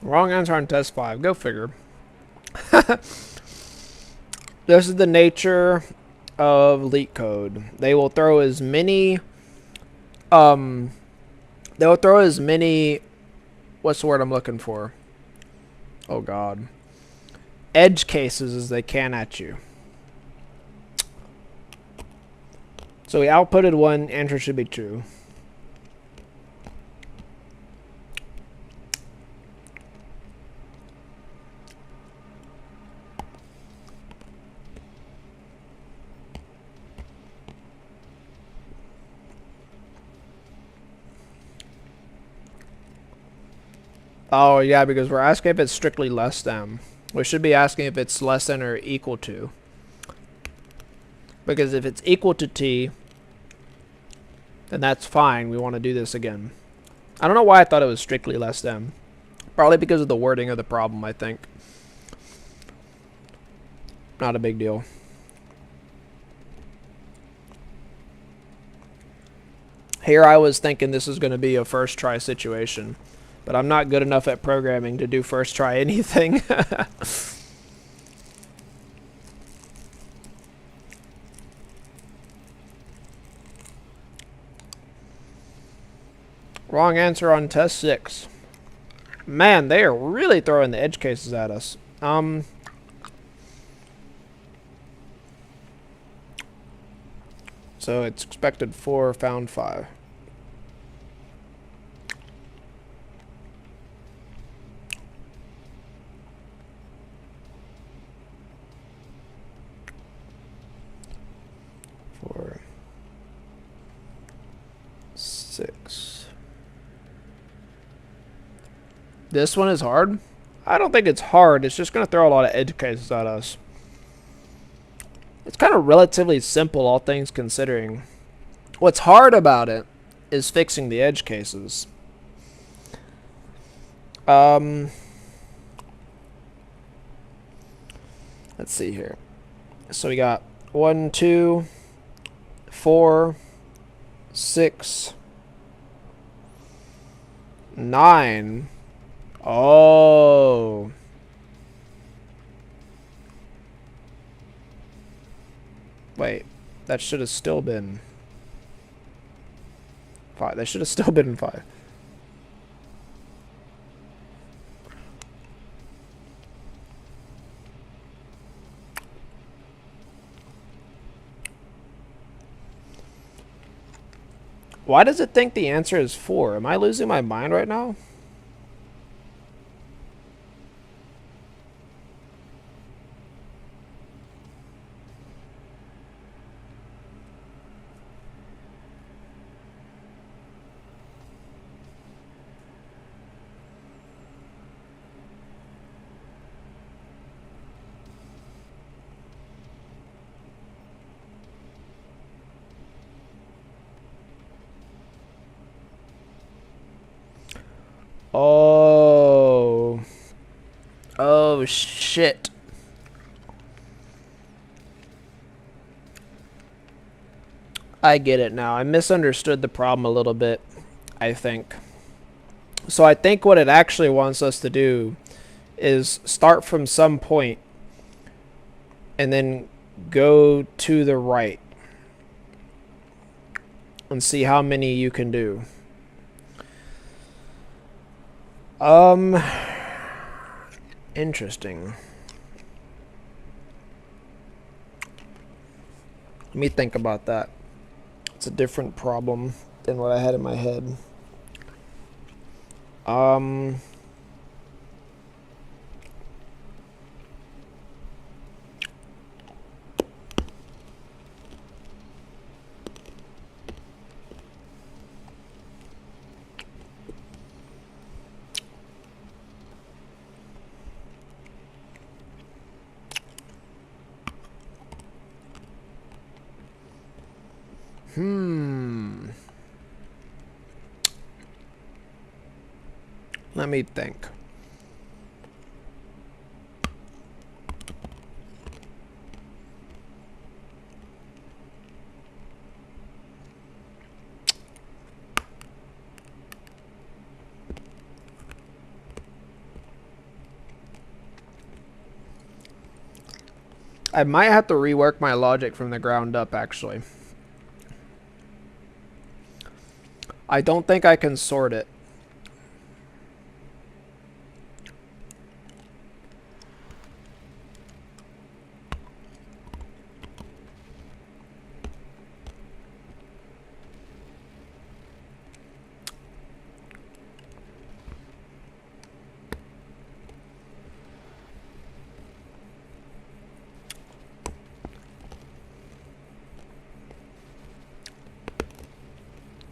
Wrong answer on test 5. Go figure. This is the nature of leet code. They will throw as many what's the word I'm looking for? Oh god. Edge cases as they can at you. So we outputted one, answer should be true. Oh, yeah, because we're asking if it's strictly less than. We should be asking if it's less than or equal to. Because if it's equal to t, then that's fine. We want to do this again. I don't know why I thought it was strictly less than. Probably because of the wording of the problem, I think. Not a big deal. Here I was thinking this is going to be a first try situation. But I'm not good enough at programming to do first try anything. Wrong answer on test 6. Man, they are really throwing the edge cases at us. So it's expected 4, found 5. Four, 6. This one is hard. I don't think it's hard. It's just going to throw a lot of edge cases at us. It's kind of relatively simple, all things considering. What's hard about it is fixing the edge cases. Let's see here. So we got 1, 2, 4, 6, 9. Oh. Wait, that should have still been 5. That should have still been 5. Why does it think the answer is 4? Am I losing my mind right now? Oh. Oh, shit. I get it now. I misunderstood the problem a little bit, I think. So I think what it actually wants us to do is start from some point and then go to the right and see how many you can do. Interesting. Let me think about that. It's a different problem than what I had in my head. Let me think. I might have to rework my logic from the ground up, actually. I don't think I can sort it.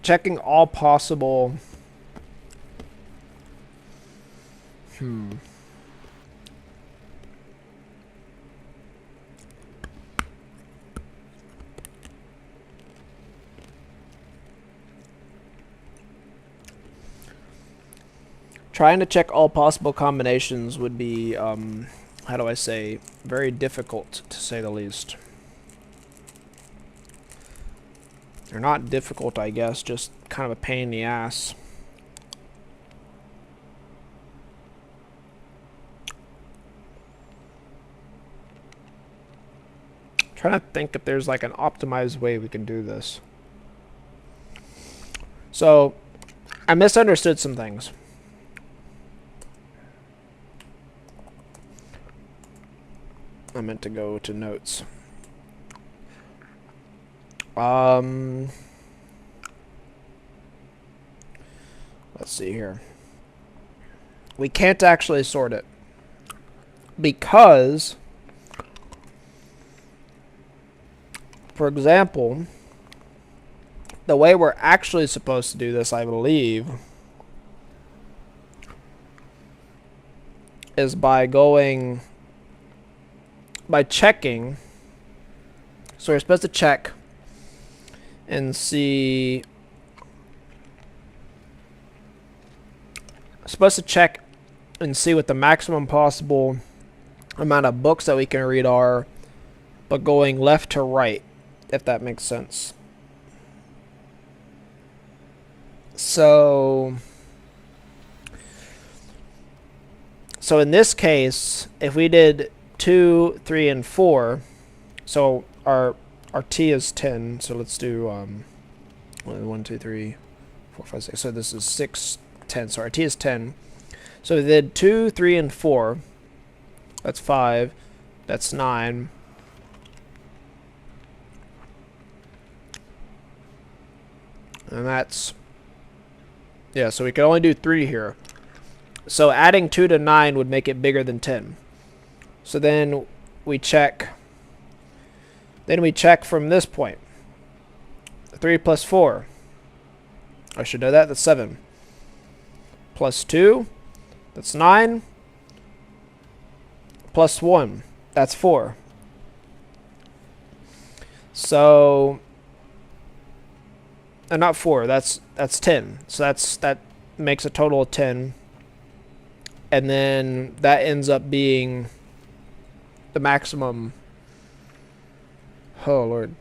Checking all possible Trying to check all possible combinations would be, how do I say, very difficult, to say the least. They're not difficult, I guess, just kind of a pain in the ass. Trying to think if there's like an optimized way we can do this. So, I misunderstood some things. I meant to go to notes. Let's see here. We can't actually sort it because, for example, the way we're actually supposed to do this, I believe, is by checking. So we're supposed to check and see. Supposed to check and see what the maximum possible amount of books that we can read are, but going left to right, if that makes sense. So in this case, if we did 2, 3, and 4, so our T is 10, so let's do 1, 2, 3, 4, 5, 6. So this is 6, 10. So our T is 10. So we did 2, 3, and 4. That's 5. That's 9. And that's, yeah, so we can only do 3 here. So adding 2 to 9 would make it bigger than 10. So then we check. Then we check from this point. 3 plus 4. I should know that. That's 7. Plus 2. That's 9. Plus 1. That's 4. So, not 4. That's 10. So that makes a total of 10. And then that ends up being the maximum. Oh Lord.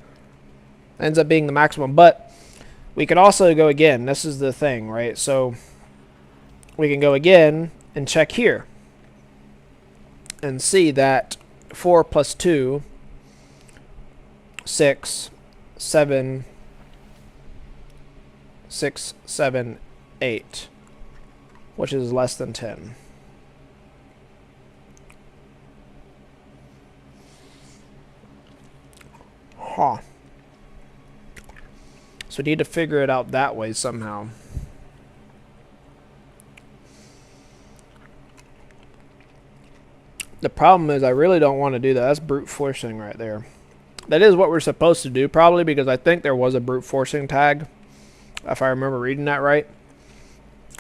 Ends up being the maximum, but we can also go again. This is the thing, right? So we can go again and check here and see that 4 plus 2, 6, 7, 6, 7, 8, which is less than 10. Huh. So we need to figure it out that way somehow. The problem is I really don't want to do that. That's brute forcing right there. That is what we're supposed to do, probably, because I think there was a brute forcing tag, if I remember reading that right.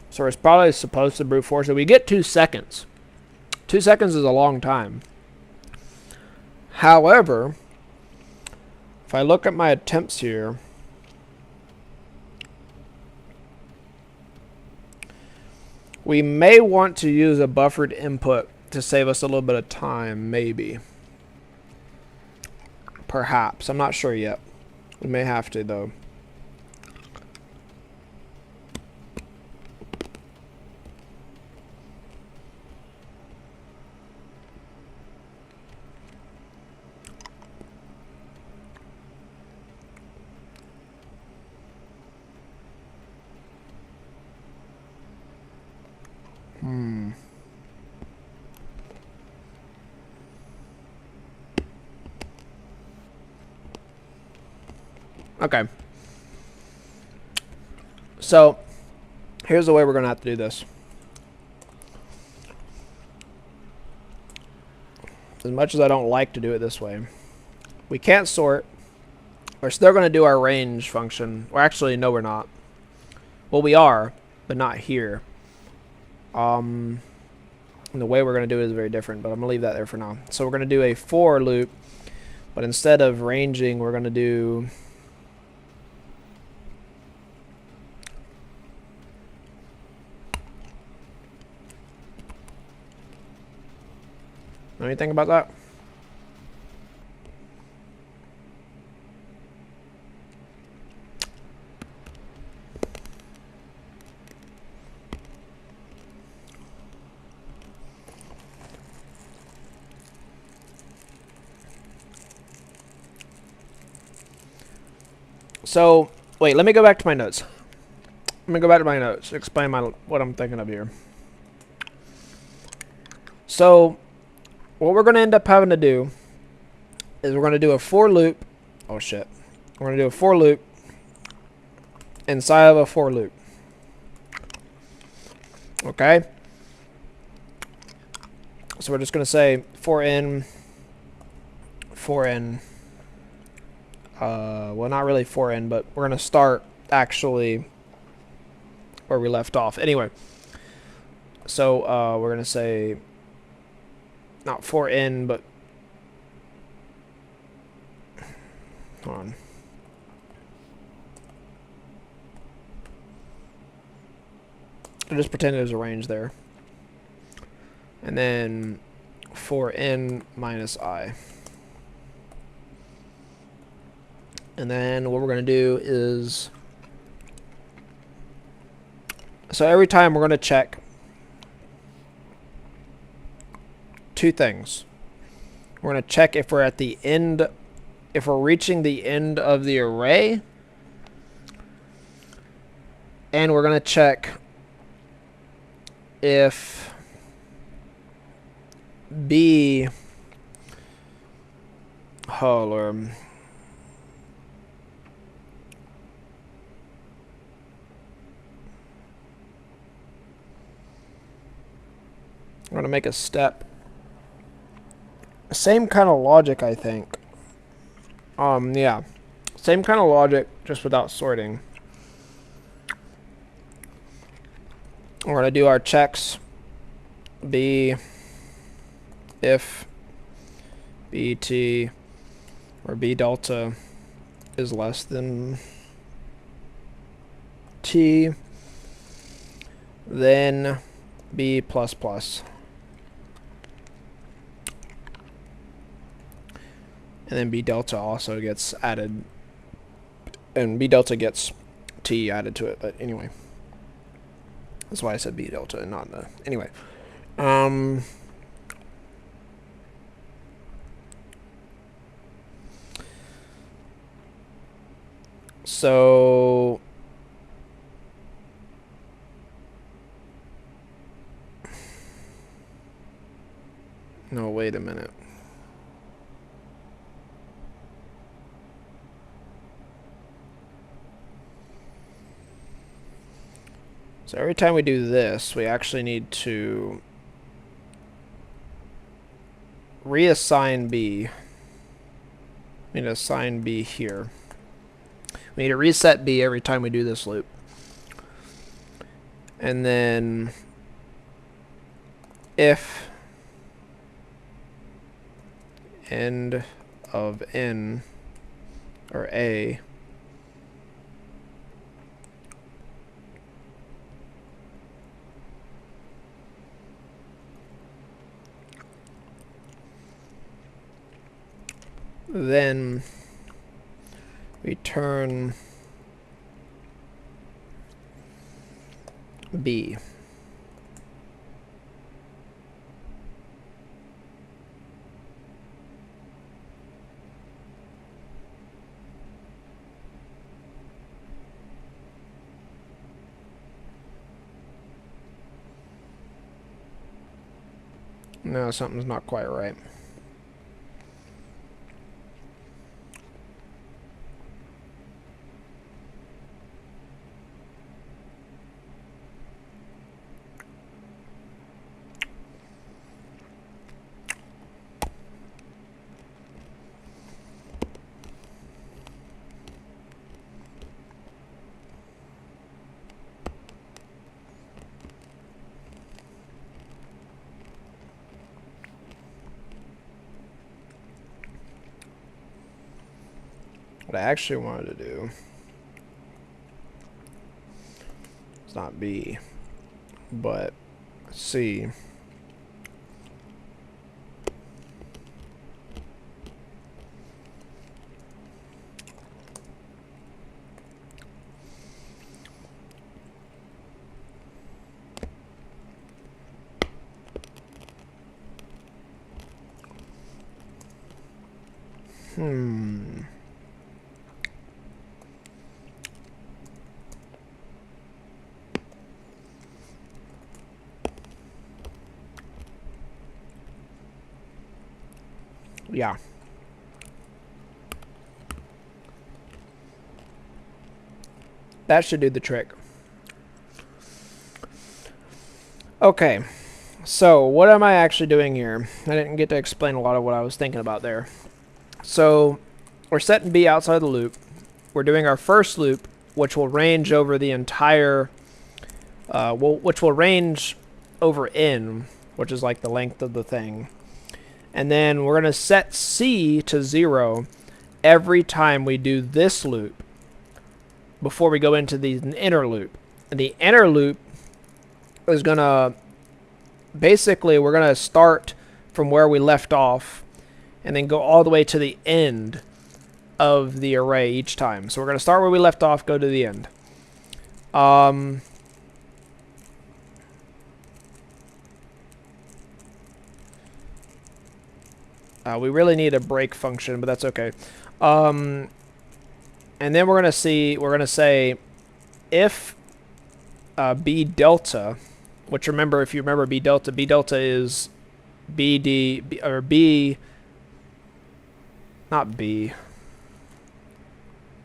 So it's probably supposed to brute force it. We get 2 seconds. 2 seconds is a long time. However, if I look at my attempts here, we may want to use a buffered input to save us a little bit of time, maybe. Perhaps. I'm not sure yet. We may have to, though. Okay. So, here's the way we're going to have to do this. As much as I don't like to do it this way, we can't sort. We're still going to do our range function. Or actually, no, we're not. Well, we are, but not here. And the way we're going to do it is very different, but I'm going to leave that there for now. So we're going to do a for loop, but instead of ranging, we're going to do... Know anything about that? So, wait, let me go back to my notes. Let me go back to my notes, explain what I'm thinking of here. So, what we're going to end up having to do is we're going to do a for loop. Oh, shit. We're going to do a for loop inside of a for loop. Okay? So we're just going to say for n, well, not really for n, but we're going to start actually where we left off. Anyway, so we're going to say not for n, but hold on. I'll just pretend there's a range there. And then for n minus I. And then what we're going to do is, so every time we're going to check two things. We're going to check if we're at the end, if we're reaching the end of the array. And we're going to check if B, oh Lord. I'm going to make a step. Same kind of logic, I think. Yeah. Same kind of logic, just without sorting. We're going to do our checks. B, if BT or B delta is less than T, then B plus plus. And then B delta also gets added, and B delta gets T added to it, but anyway. That's why I said B delta and not the, anyway. So no, wait a minute. So every time we do this, we actually need to reassign B. We need to assign B here. We need to reset B every time we do this loop. And then if end of n or A then return B. No, something's not quite right. What I actually wanted to do, it's not B, but C. Yeah. That should do the trick. Okay. So, what am I actually doing here? I didn't get to explain a lot of what I was thinking about there. So, we're setting B outside the loop. We're doing our first loop, which will range over the entire, which will range over N, which is like the length of the thing. And then we're going to set C to 0 every time we do this loop before we go into the inner loop. And the inner loop is going to, basically, we're going to start from where we left off and then go all the way to the end of the array each time. So we're going to start where we left off, go to the end. We really need a break function, but that's okay. And then we're going to say if B delta, which remember, if you remember B delta is BD, or B, not B.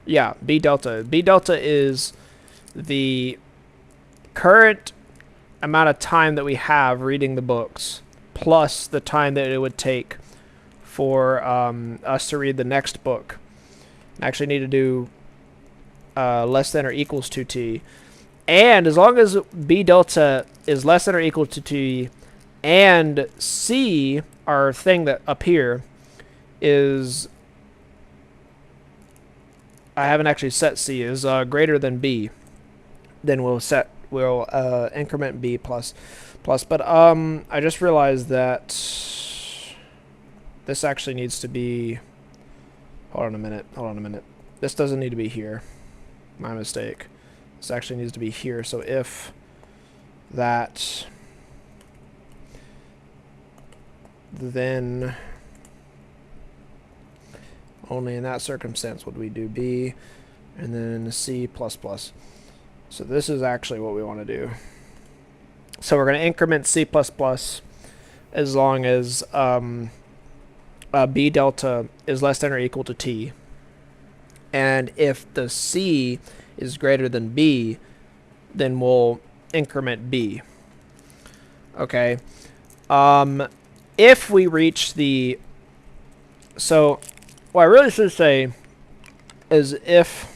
Yeah, B delta. B delta is the current amount of time that we have reading the books, plus the time that it would take for us to read the next book. I actually need to do less than or equals to t. And as long as B delta is less than or equal to t, and C, our thing that up here, is, I haven't actually set C, is greater than B, then we'll increment B plus. But I just realized that this actually needs to be, hold on a minute. This doesn't need to be here. My mistake. This actually needs to be here. So if that, then only in that circumstance would we do B, and then C++. So this is actually what we want to do. So we're going to increment C++ as long as B delta is less than or equal to t. And if the C is greater than B, then we'll increment B. Okay. If we reach the... So, what I really should say is if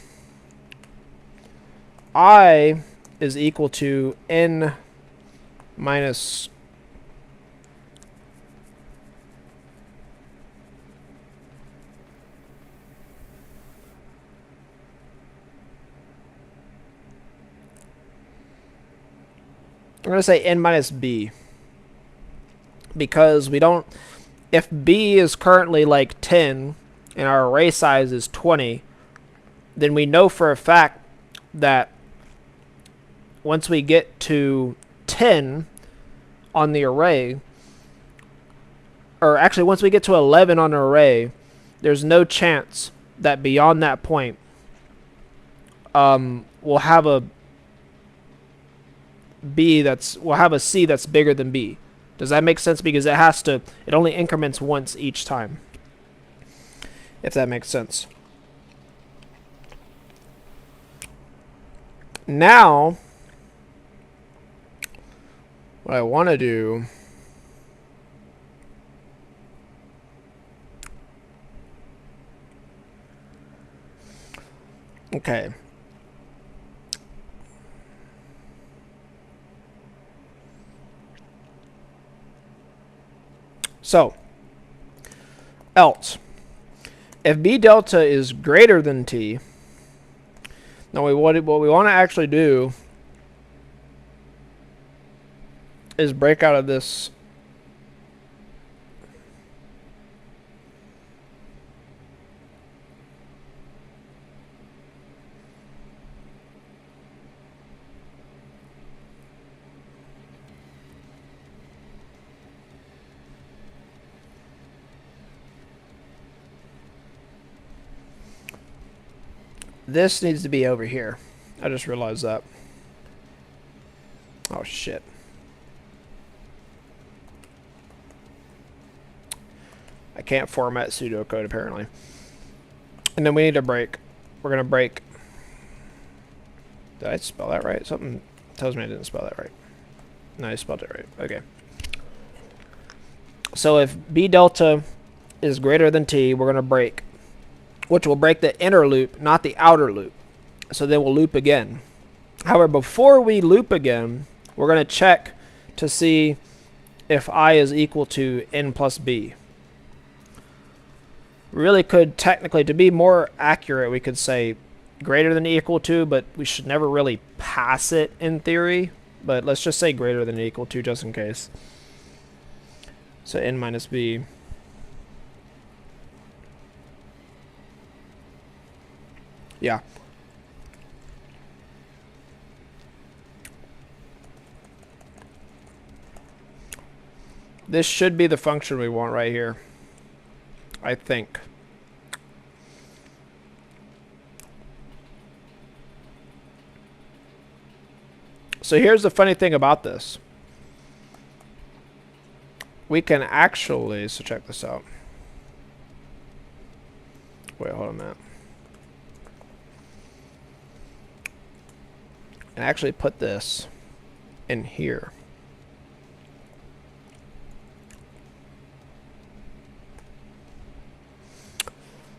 I is equal to N minus... I'm going to say N minus B. Because we don't... If B is currently like 10 and our array size is 20, then we know for a fact that once we get to 10 on the array, or actually once we get to 11 on an array, there's no chance that beyond that point we'll have a C that's bigger than B. Does that make sense? Because it only increments once each time. If that makes sense. Now, what I want to do okay. So, else, if b delta is greater than t, now what we want to actually do is break out of this this needs to be over here. I just realized that. Oh shit. I can't format pseudocode apparently. And then we need to break. We're gonna break. Did I spell that right? Something tells me I didn't spell that right. No, I spelled it right. Okay. So if b delta is greater than t, we're gonna break, which will break the inner loop, not the outer loop. So then we'll loop again. However, before we loop again, we're going to check to see if I is equal to n plus b. Really could technically, to be more accurate, we could say greater than or equal to, but we should never really pass it in theory. But let's just say greater than or equal to just in case. So n minus b. Yeah. This should be the function we want right here, I think. So here's the funny thing about this. We can actually, so check this out. Wait, hold on a minute. And actually put this in here.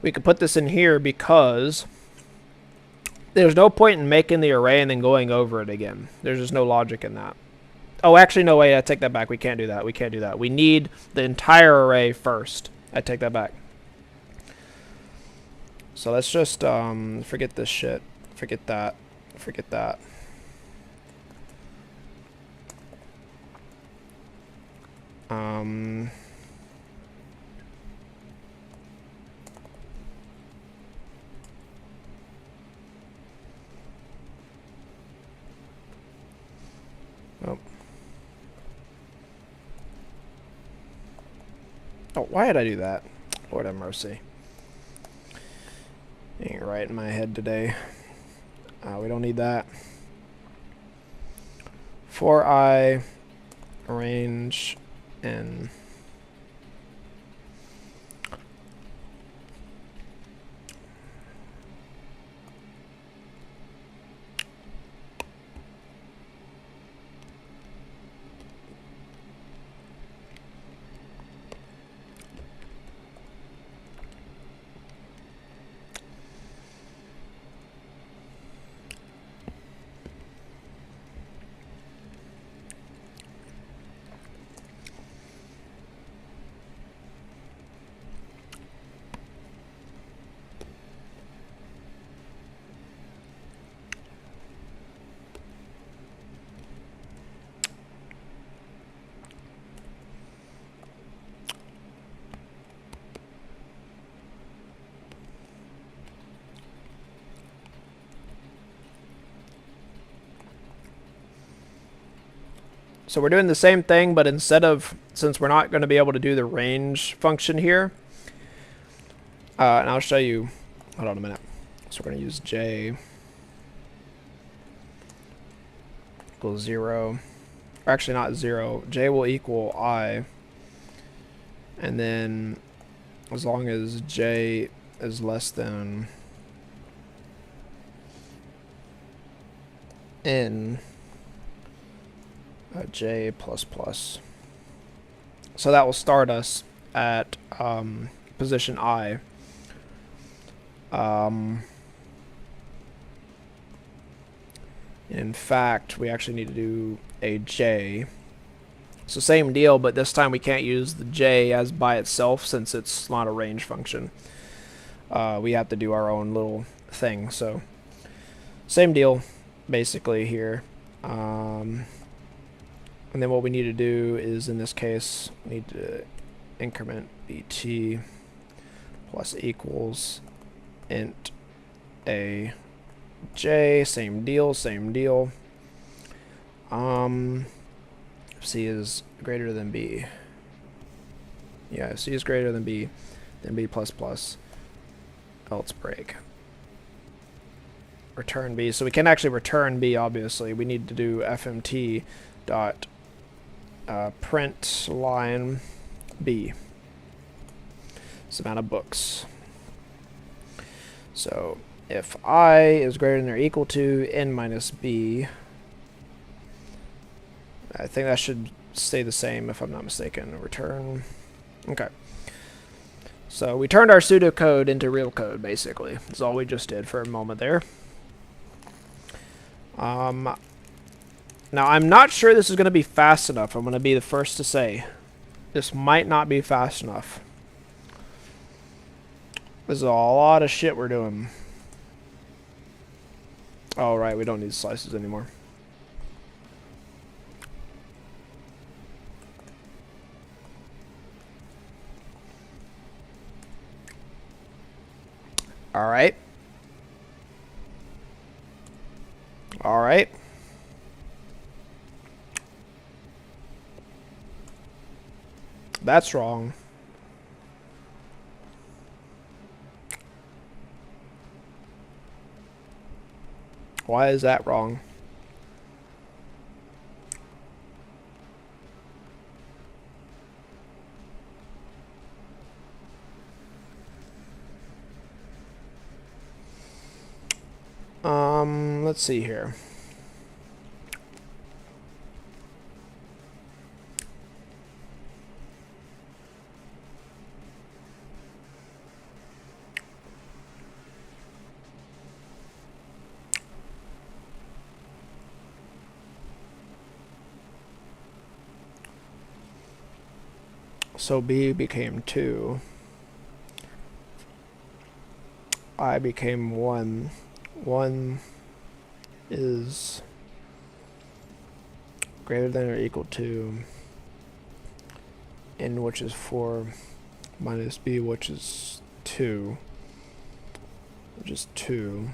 We could put this in here because there's no point in making the array and then going over it again. There's just no logic in that. Oh, actually, no, wait, I take that back. We can't do that. We can't do that. We need the entire array first. I take that back. So let's just forget this shit. Forget that. Forget that. Oh, why did I do that? Lord have mercy. Ain't right in my head today. We don't need that. For I range n. So we're doing the same thing, but instead of, since we're not going to be able to do the range function here, and I'll show you, hold on a minute. So we're going to use j equals 0, or actually not 0, j will equal I, and then as long as j is less than n, j plus plus. So that will start us at position I. In fact, we actually need to do a j. So same deal, but this time we can't use the j as by itself since it's not a range function. we have to do our own little thing. So same deal, basically here. And then what we need to do is, in this case, we need to increment bt plus equals int a j. Same deal, same deal. If c is greater than b. Yeah, if c is greater than b, then b plus plus, else break. Return b. So we can actually return b, obviously. We need to do fmt dot print line b. It's the amount of books. So if I is greater than or equal to n minus b, I think that should stay the same if I'm not mistaken. Return. Okay. So we turned our pseudocode into real code, basically. That's all we just did for a moment there. Now, I'm not sure this is going to be fast enough. I'm going to be the first to say. This might not be fast enough. This is a lot of shit we're doing. Oh, right, we don't need slices anymore. Alright. Alright. That's wrong. Why is that wrong? Let's see here. So B became 2. I became 1. 1 is greater than or equal to n, which is 4, minus b, which is 2, which is 2.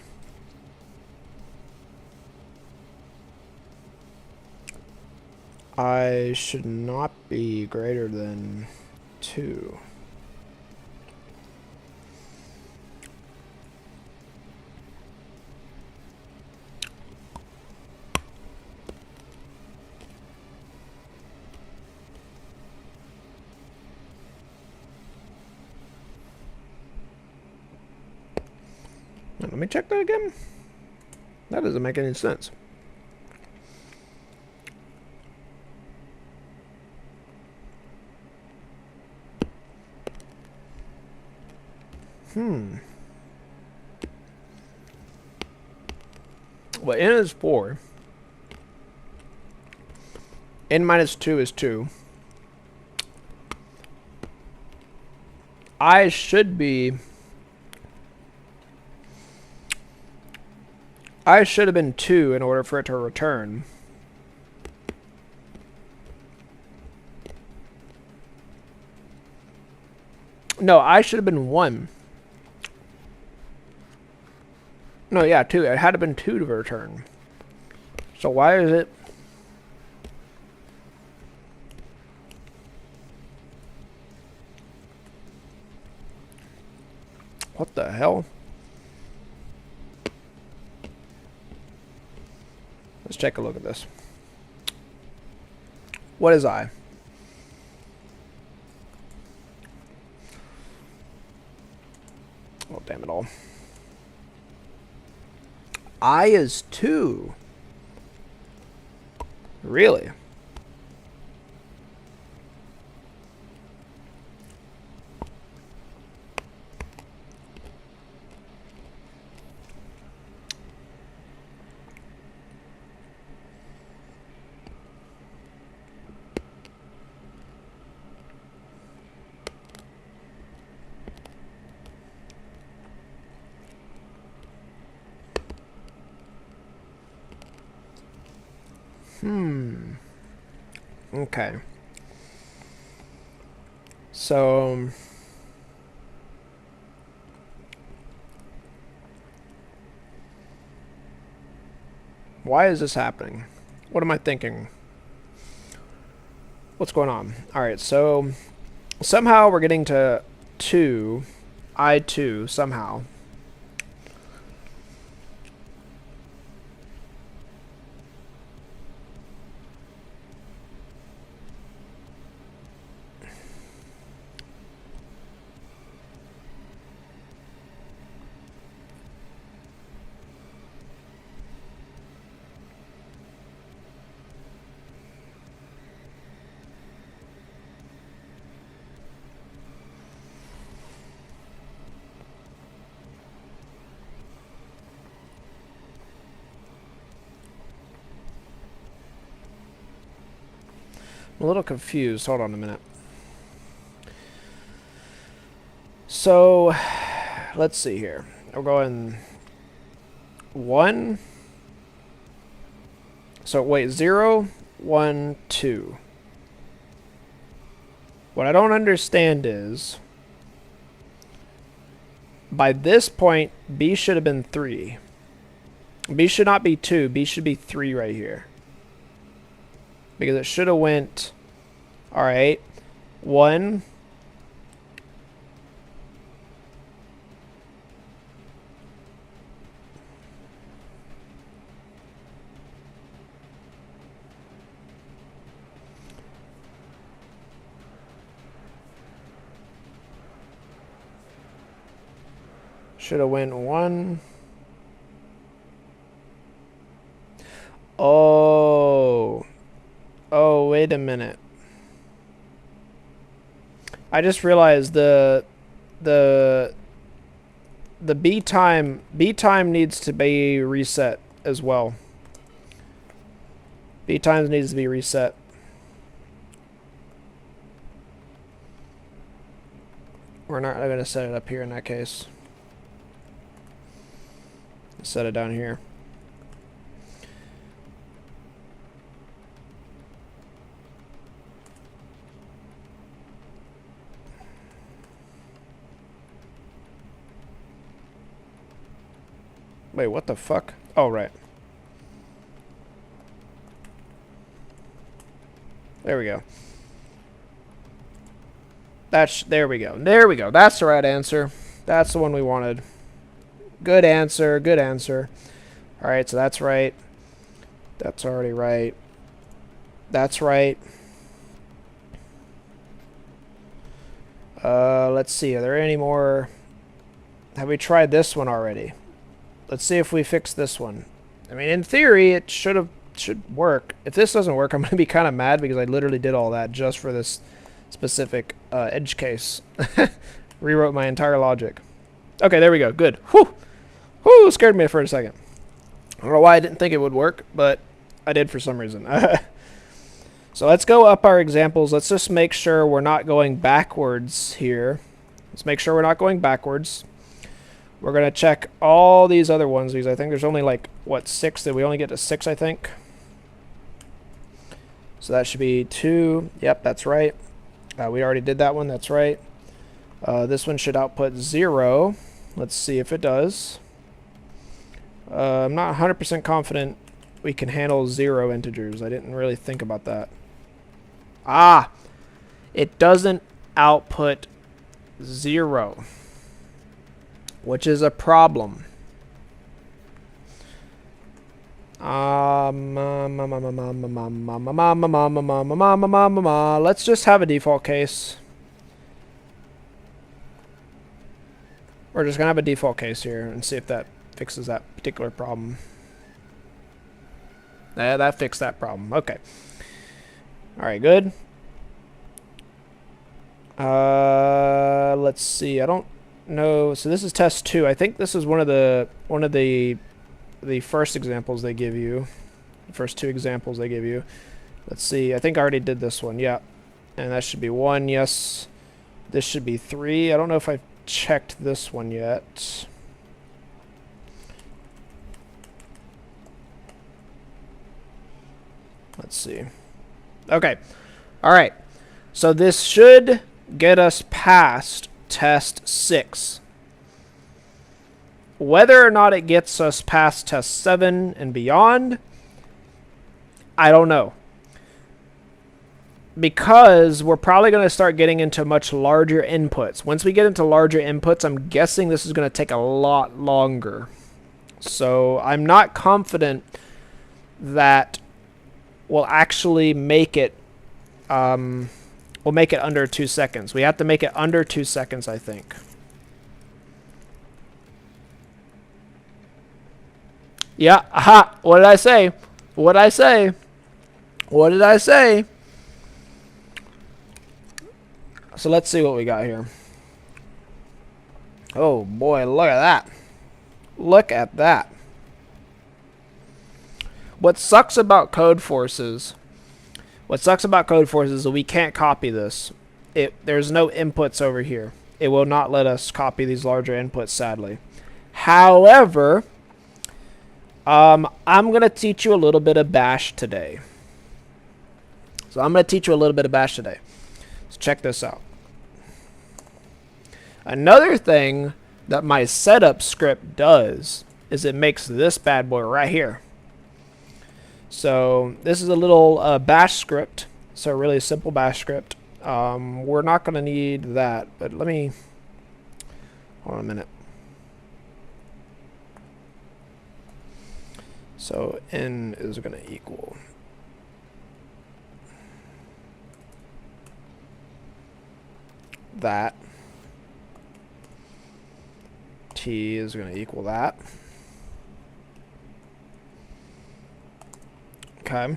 I should not be greater than 2. Let me check that again. That doesn't make any sense. Well, n is 4. N minus 2 is 2. I should have been 2 in order for it to return. No, I should have been 1. No, yeah, 2. It had to have been 2 to return. So why is it... What the hell? Let's take a look at this. What is I? Oh, damn it all. I is 2. Really? Okay. So why is this happening? What am I thinking? What's going on? All right, so somehow we're getting to 2, I2 somehow. I'm a little confused. Hold on a minute. So, let's see here. We're going 1. So, wait, 0, 1, 2. What I don't understand is, by this point, B should have been 3. B should not be 2. B should be 3 right here. Because it should have went, all right, 1. Should have went 1. Oh. Oh, wait a minute. I just realized the B time needs to be reset as well. B times needs to be reset. We're not going to set it up here in that case. Set it down here. Wait, what the fuck? Oh, right. There we go. There we go. There we go. That's the right answer. That's the one we wanted. Good answer. Good answer. All right, so that's right. That's already right. That's right. Let's see. Are there any more? Have we tried this one already? Let's see if we fix this one. I mean, in theory, it should work. If this doesn't work, I'm going to be kind of mad because I literally did all that just for this specific edge case. Rewrote my entire logic. Okay, there we go. Good. Whew. Whew, scared me for a second. I don't know why I didn't think it would work, but I did for some reason. So let's go up our examples. Let's just make sure we're not going backwards here. Let's make sure we're not going backwards. We're going to check all these other ones because I think there's only like, what, 6? Did we only get to 6, I think? So that should be 2. Yep, that's right. We already did that one. That's right. This one should output 0. Let's see if it does. I'm not 100% confident we can handle 0 integers. I didn't really think about that. Ah! It doesn't output 0. Which is a problem. Let's just have a default case. We're just going to have a default case here and see if that fixes that particular problem. Yeah, that fixed that problem. Okay. All right, good. Let's see. I don't know. So this is test 2. I think this is one of the first examples they give you. The first 2 examples they give you. Let's see. I think I already did this one. Yeah. And that should be 1. Yes. This should be 3. I don't know if I've checked this one yet. Let's see. Okay. All right. So this should get us past test 6. Whether or not it gets us past test 7 and beyond, I don't know. Because we're probably going to start getting into much larger inputs. Once we get into larger inputs, I'm guessing this is going to take a lot longer. So I'm not confident that we'll actually make it. We'll make it under 2 seconds. We have to make it under 2 seconds, I think. Yeah, aha. What did I say? What did I say? What did I say? So let's see what we got here. Oh boy, look at that. Look at that. What sucks about codeforces? What sucks about codeforces is that we can't copy this. There's no inputs over here. It will not let us copy these larger inputs, sadly. However, I'm going to teach you a little bit of Bash today. So I'm going to teach you a little bit of Bash today. So check this out. Another thing that my setup script does is it makes this bad boy right here. So this is a little Bash script. So a really simple Bash script. We're not going to need that, but let me hold on a minute. So n is going to equal that. T is going to equal that. Okay.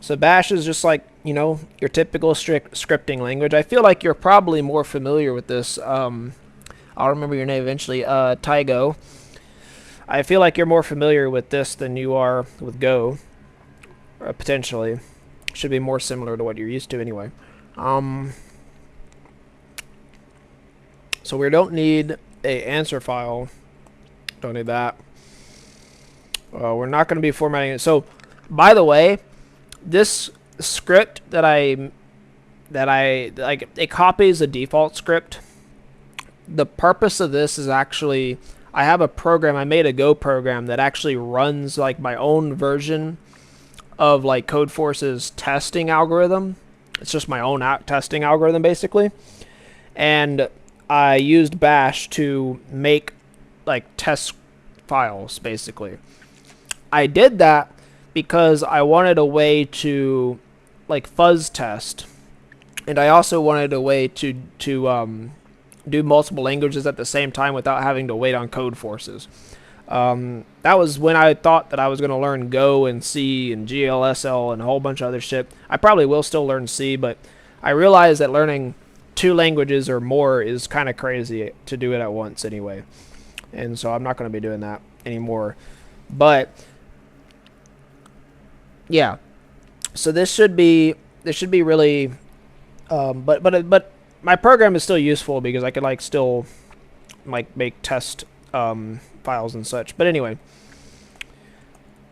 So Bash is just like, you know, your typical scripting language. I feel like you're probably more familiar with this. I'll remember your name eventually. Tygo. I feel like you're more familiar with this than you are with Go. Potentially. Should be more similar to what you're used to anyway. So we don't need a answer file. Don't need that. We're not going to be formatting it. So, by the way, this script that I like, it copies a default script. The purpose of this is actually, I have a program, I made a Go program that actually runs like my own version of like codeforces testing algorithm. It's just my own testing algorithm basically. And I used Bash to make like test files basically. I did that because I wanted a way to like fuzz test, and I also wanted a way to do multiple languages at the same time without having to wait on codeforces. That was when I thought that I was going to learn Go and C and GLSL and a whole bunch of other shit. I probably will still learn C, but I realized that learning 2 languages or more is kind of crazy to do it at once anyway. And so I'm not going to be doing that anymore. But yeah. So this should be really but my program is still useful because I could like still like make test files and such. But anyway,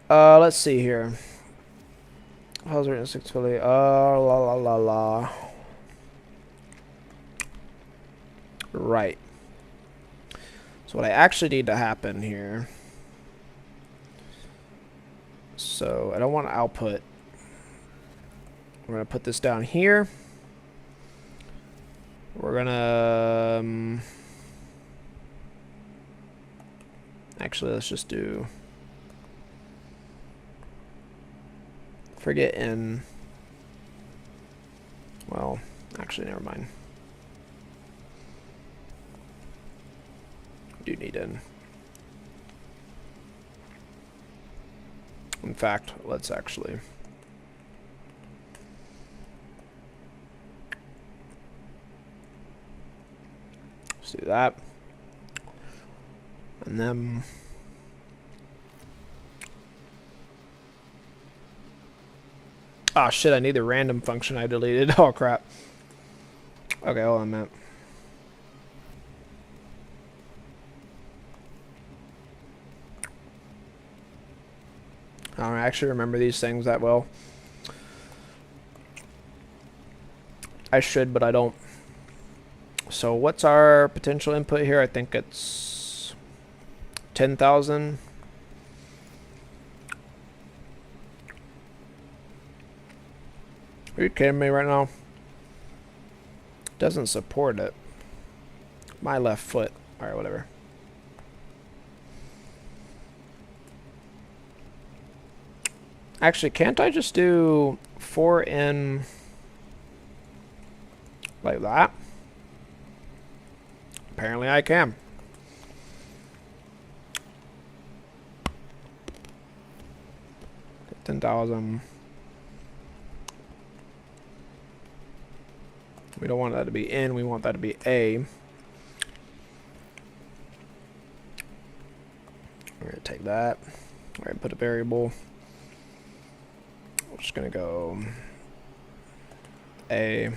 let's see here. How's written 6 Philly? La la la la. Right. So what I actually need to happen here. So I don't want to output. We're going to put this down here. We're going to... actually, let's just do... forget in... well, actually, never mind. Do need in. In fact, let's actually... let's do that. And then... oh shit, I need the random function I deleted. Oh crap. Okay, hold on a minute. I don't actually remember these things that well. I should, but I don't. So what's our potential input here? I think it's 10,000. Are you kidding me right now? Doesn't support it. My left foot. Alright, whatever. Actually, can't I just do 4 in like that? Apparently I can. $10,000. We don't want that to be in, we want that to be A. We're going to take that. All right, put a variable. We're just going to go A.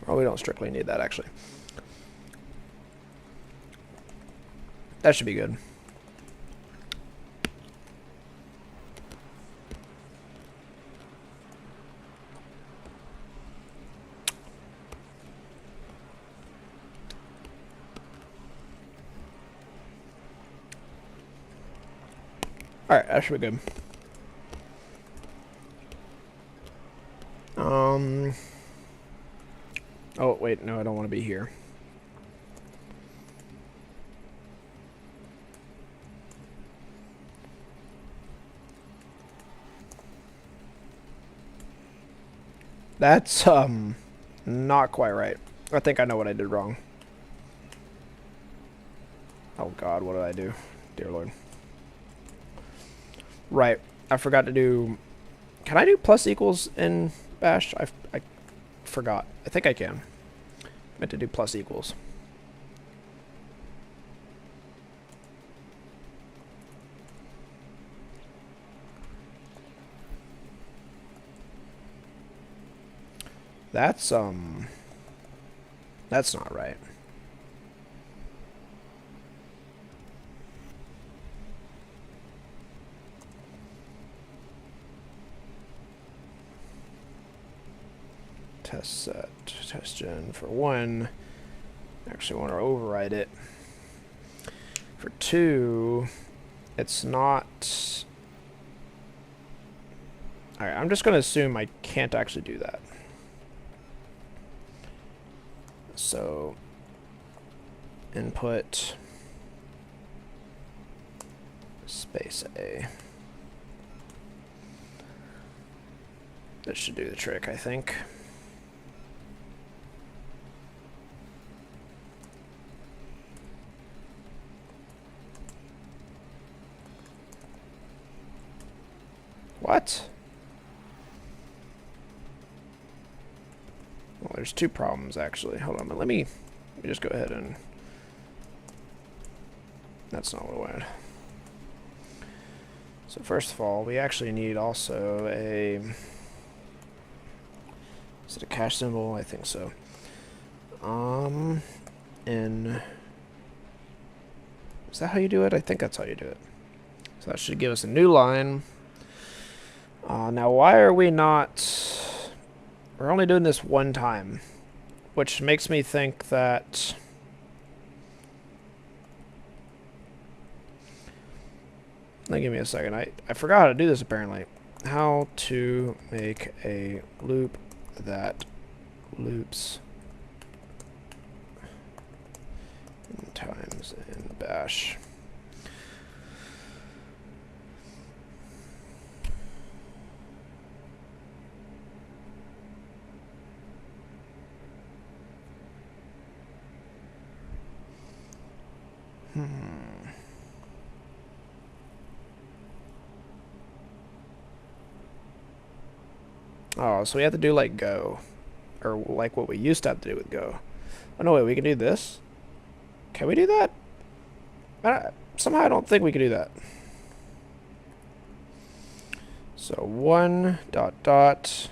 Oh, we don't strictly need that, actually. That should be good. Alright, that should be good. Oh, wait, no, I don't want to be here. That's, not quite right. I think I know what I did wrong. Oh god, what did I do? Dear Lord. Right, I forgot to do... Can I do plus equals in Bash? I forgot. I think I can. Meant to do plus equals. That's not right. Test set, test gen for 1. Actually want to override it. For 2, it's not... Alright, I'm just going to assume I can't actually do that. So, input space A. This should do the trick, I think. What? Well, there's 2 problems, actually. Hold on, but let me just go ahead and... That's not what I wanted. So first of all, we actually need also a... Is it a cache symbol? I think so. And... Is that how you do it? I think that's how you do it. So that should give us a new line. Now, why are we not... We're only doing this 1 time, which makes me think that... Now, give me a second. I forgot how to do this, apparently. How to make a loop that loops times in Bash. Oh, so we have to do like Go. Or like what we used to have to do with Go. Oh, no, wait, we can do this? Can we do that? Somehow I don't think we can do that. So 1 dot dot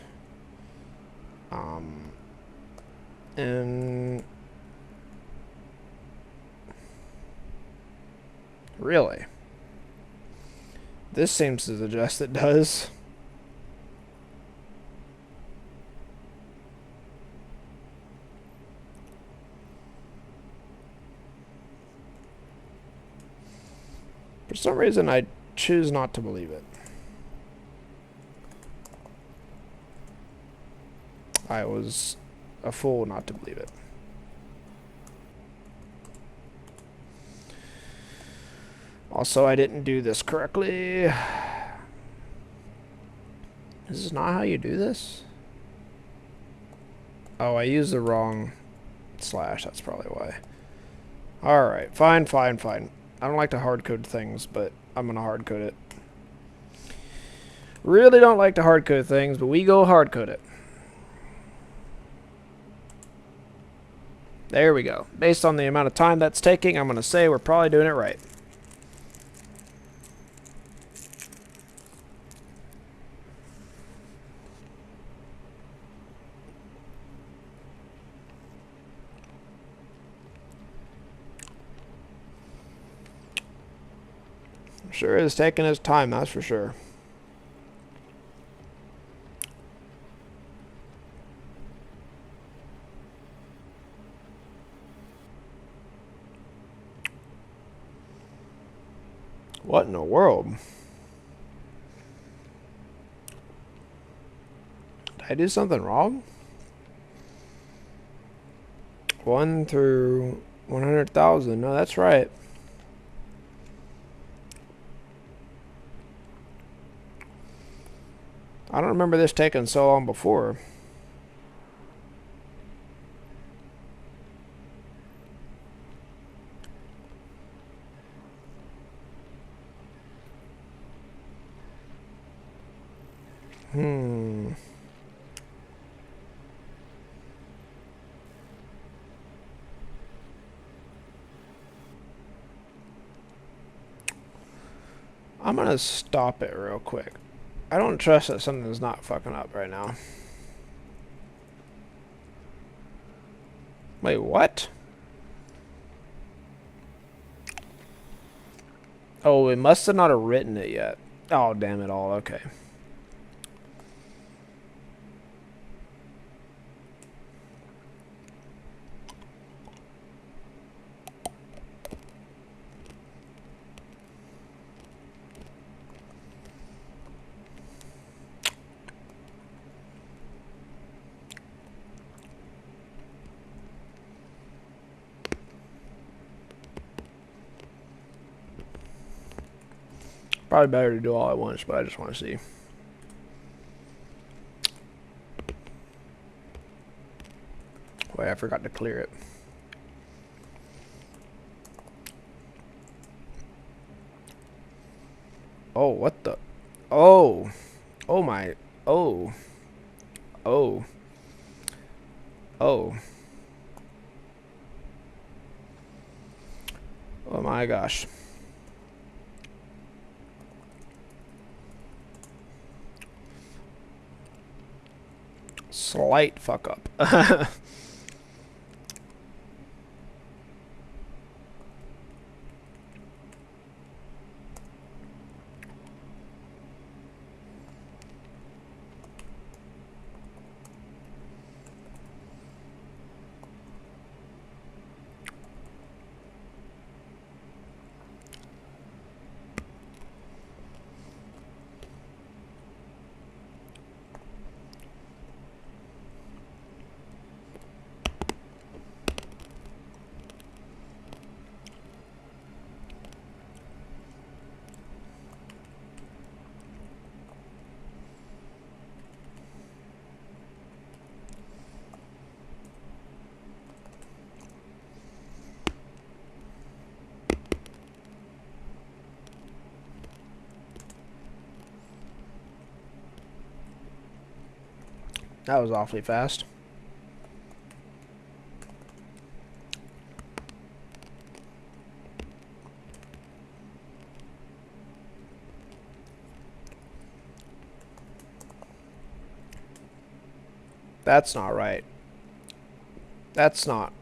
and Really? This seems to suggest it does. For some reason, I choose not to believe it. I was a fool not to believe it. Also, I didn't do this correctly. This is not how you do this? Oh, I used the wrong slash. That's probably why. Alright, fine. I don't like to hard-code things, but I'm going to hard-code it. Really don't like to hard-code things, but we go hard-code it. There we go. Based on the amount of time that's taking, I'm going to say we're probably doing it right. Sure is taking his time, that's for sure. What in the world? Did I do something wrong? 1 through 100,000. No, that's right. I don't remember this taking so long before. I'm gonna stop it real quick. I don't trust that something's not fucking up right now. Wait, what? Oh, it must have not have written it yet. Oh, damn it all. Okay. Probably better to do all at once, but I just want to see. Wait, I forgot to clear it. Oh, what the? Oh. Oh my. Oh. Oh. Oh. Oh my gosh. Slight fuck up. That was awfully fast. That's not right. That's not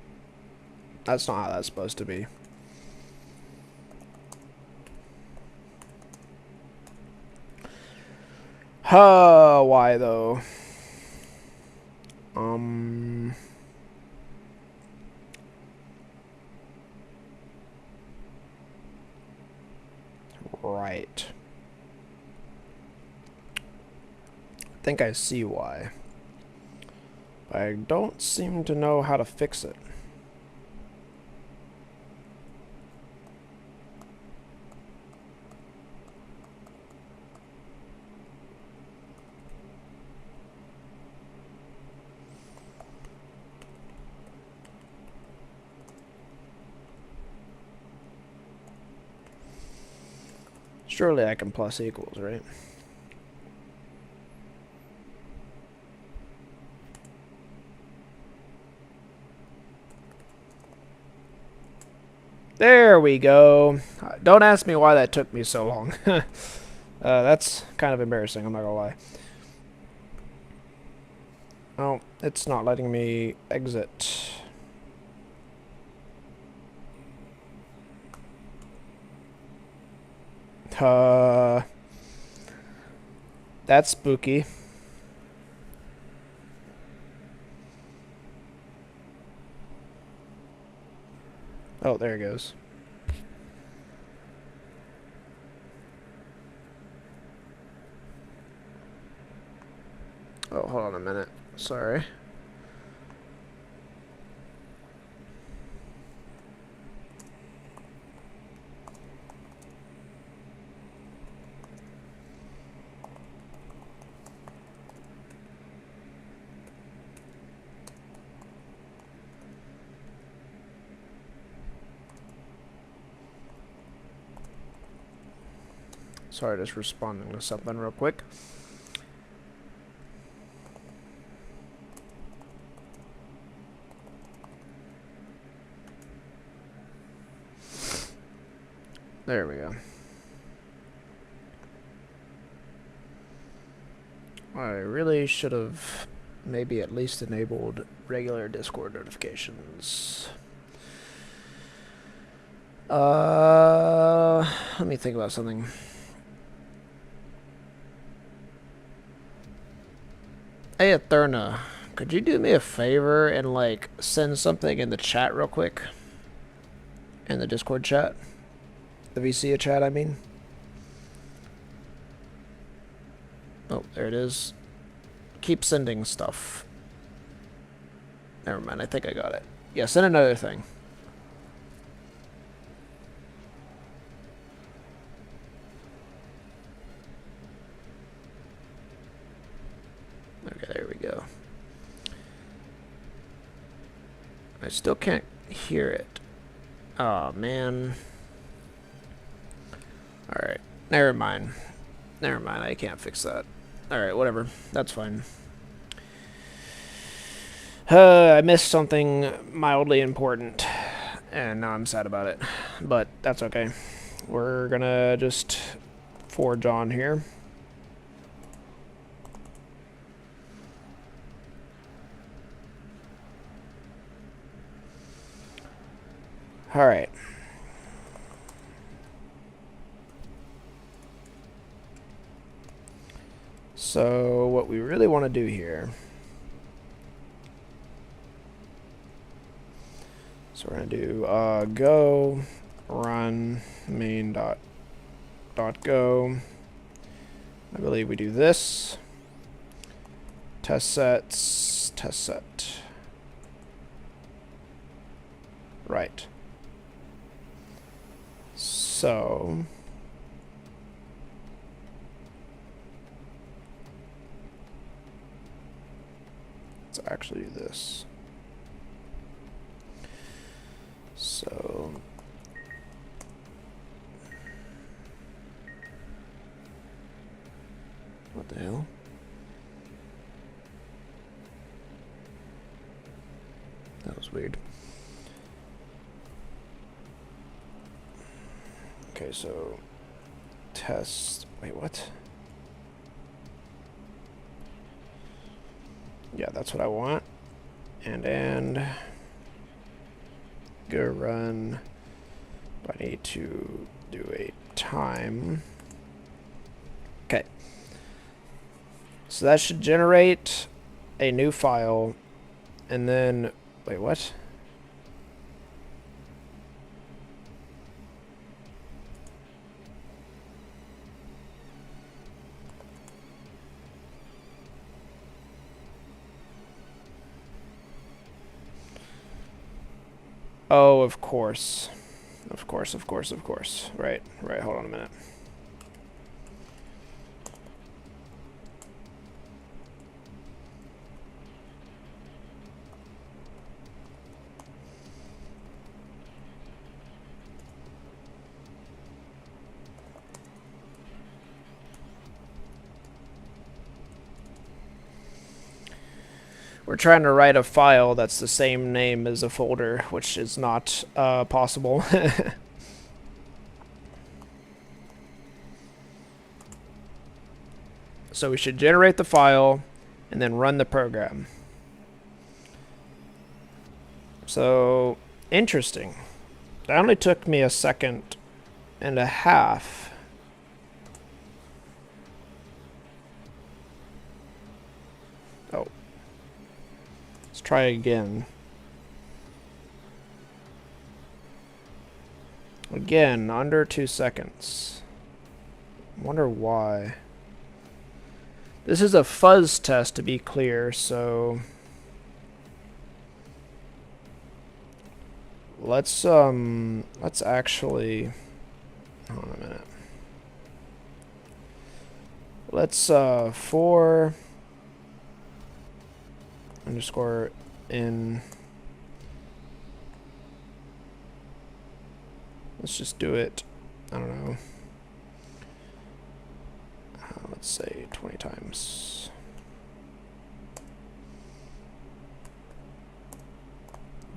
how that's supposed to be. Why though? Right. I think I see why. But I don't seem to know how to fix it. Surely I can plus equals, right? There we go. Don't ask me why that took me so long. That's kind of embarrassing, I'm not gonna lie. Oh, it's not letting me exit. That's spooky. Oh, there it goes. Oh, hold on a minute. Sorry. Sorry, just responding to something real quick. There we go. I really should have maybe at least enabled regular Discord notifications. Let me think about something. Hey, Etherna, could you do me a favor and, like, send something in the chat real quick? In the Discord chat? The VC chat, I mean. Oh, there it is. Keep sending stuff. Never mind, I think I got it. Yeah, send another thing. Okay, there we go. I still can't hear it. Oh, man. Alright, never mind. Never mind, I can't fix that. Alright, whatever. That's fine. I missed something mildly important, and now I'm sad about it. But that's okay. We're gonna just forge on here. Alright. So what we really want to do here, so we're going to do go run main dot go. I believe we do this. Test sets, test set. Right. So let's actually do this. So what the hell? That was weird. Okay, so test, wait, what? Yeah, that's what I want. And go run. I need to do a time. Okay. So that should generate a new file, and then, wait, what? Oh, of course. Of course, of course, of course. Right, right, hold on a minute. We're trying to write a file that's the same name as a folder, which is not possible. So we should generate the file and then run the program. So, interesting. That only took me a second and a half. Oh. Let's try again. Again, under 2 seconds. Wonder why. This is a fuzz test, to be clear, so let's actually, hold on a minute. Let's for underscore in. Let's just do it. I don't know. Let's say 20 times.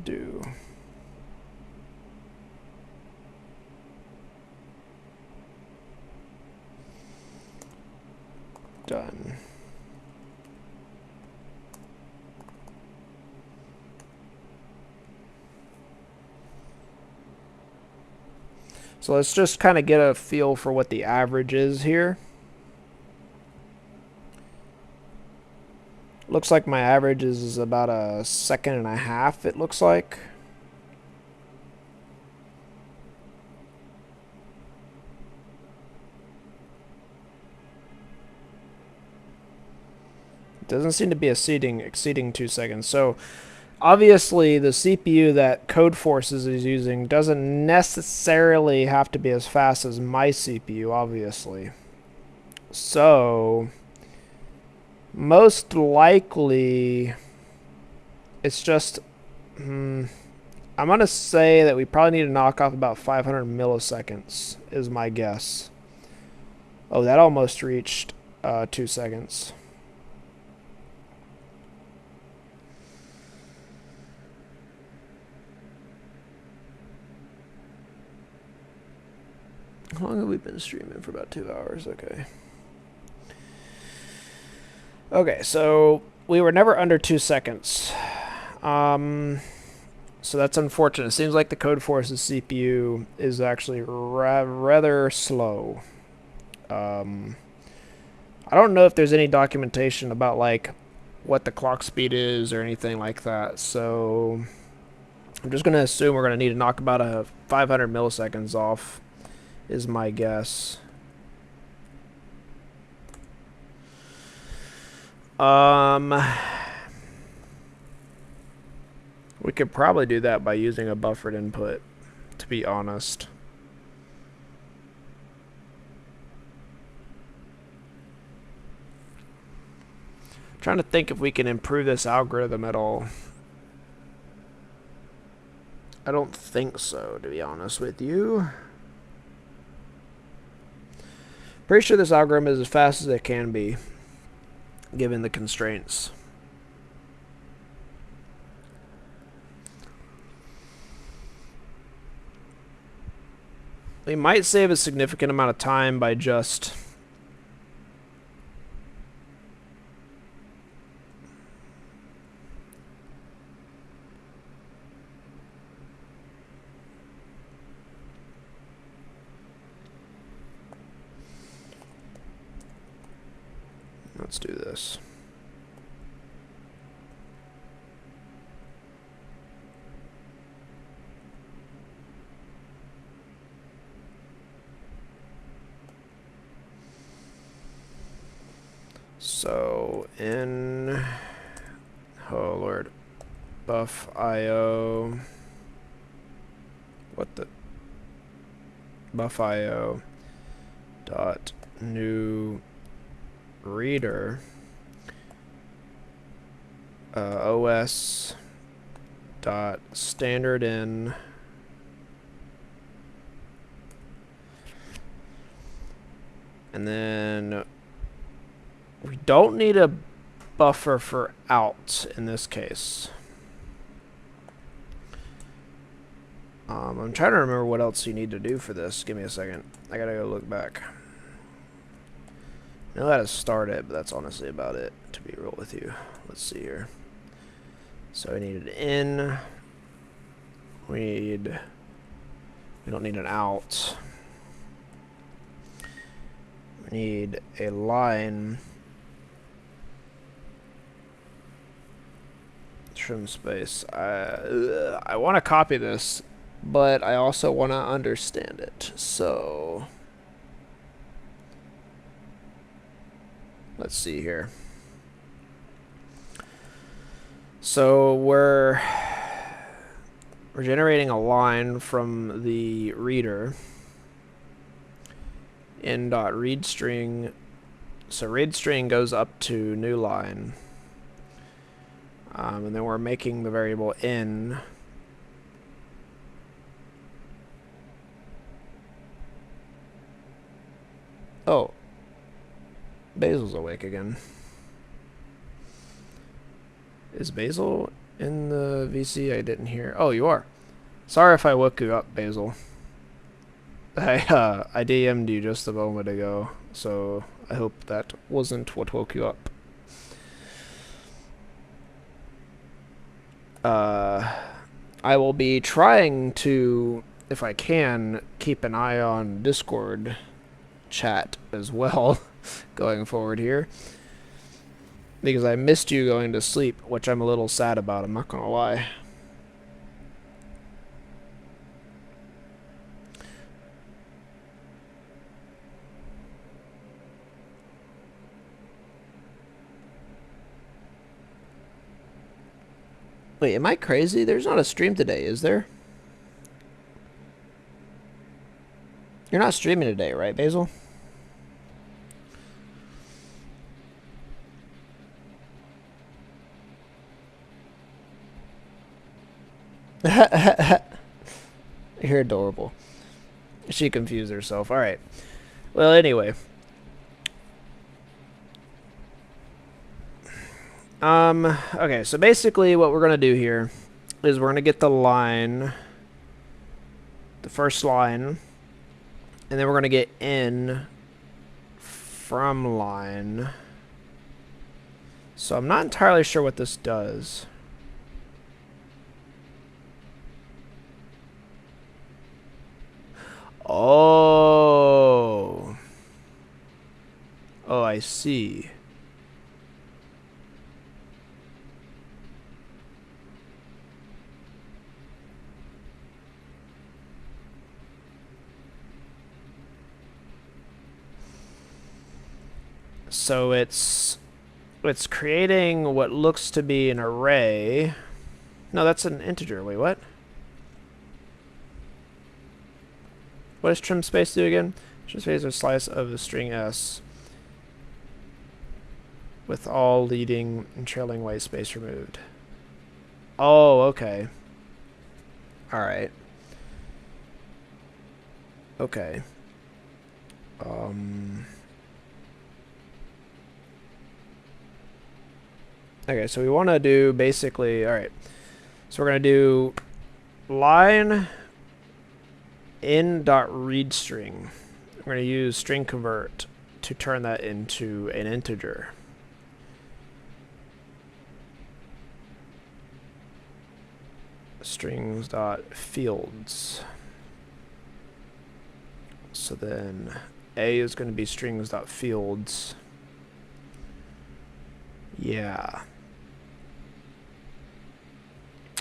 Do. Done. So let's just kind of get a feel for what the average is here. Looks like my average is about a second and a half, it looks like. It doesn't seem to be exceeding 2 seconds. So obviously the CPU that codeforces is using doesn't necessarily have to be as fast as my CPU, obviously. So most likely it's just I'm gonna say that we probably need to knock off about 500 milliseconds is my guess. Oh, that almost reached 2 seconds. How long have we been streaming? For about 2 hours. Okay. Okay, so we were never under 2 seconds. So that's unfortunate. It seems like the codeforces CPU is actually rather slow. I don't know if there's any documentation about like what the clock speed is or anything like that. So I'm just going to assume we're going to need to knock about a 500 milliseconds off is my guess. We could probably do that by using a buffered input, to be honest. I'm trying to think if we can improve this algorithm at all. I don't think so, to be honest with you. Pretty sure this algorithm is as fast as it can be, given the constraints. We might save a significant amount of time by just Let's do this. So in, oh Lord, buff IO, what the, buff IO dot new reader OS dot standard in and then we don't need a buffer for out in this case. I'm trying to remember what else you need to do for this. Give me a second. I gotta go look back. I know how to start it, but that's honestly about it, to be real with you. Let's see here. So I needed in. We don't need an out. We need a line. Trim space. I want to copy this, but I also want to understand it. So let's see here. So we're generating a line from the reader in dot read string. So read string goes up to new line. And then we're making the variable in. Oh, Basil's awake again. Is Basil in the VC? I didn't hear. Oh, you are. Sorry if I woke you up, Basil. I DM'd you just a moment ago, so I hope that wasn't what woke you up. I will be trying to, if I can, keep an eye on Discord chat as well going forward here. Because I missed you going to sleep, which I'm a little sad about, I'm not gonna lie. Wait, am I crazy? There's not a stream today, is there? You're not streaming today, right, Basil? You're adorable. She confused herself. Alright. Well, anyway. Okay, so basically what we're going to do here is we're going to get the line, the first line, and then we're going to get in from line. So I'm not entirely sure what this does. Oh. Oh, I see. So it's creating what looks to be an array. No, that's an integer. Wait, what? What does trim space do again? Trim space is a slice of the string s with all leading and trailing white space removed. Oh, okay. Alright. Okay. Okay, so we want to do basically, alright. So we're going to do line in dot read string. We're going to use string convert to turn that into an integer. Strings dot fields. So then A is going to be strings dot fields. Yeah.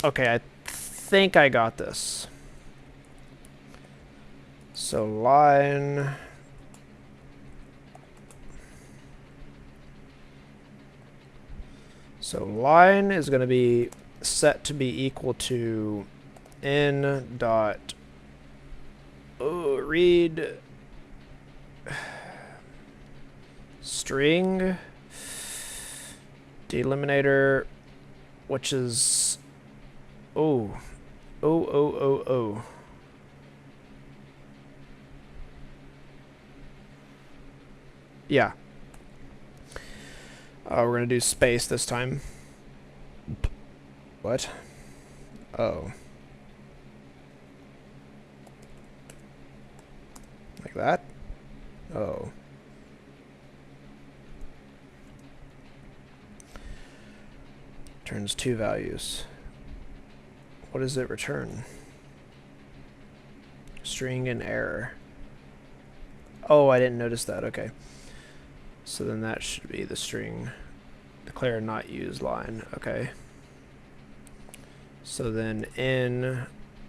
Okay, I think I got this. So line. So line is going to be set to be equal to n dot read string delimiter, which is oh. Yeah. We're gonna do space this time. What? Oh. Like that? Oh. Returns 2 values. What does it return? String and error. Oh, I didn't notice that. Okay. So then that should be the string. Declare not use line. Okay. So then n,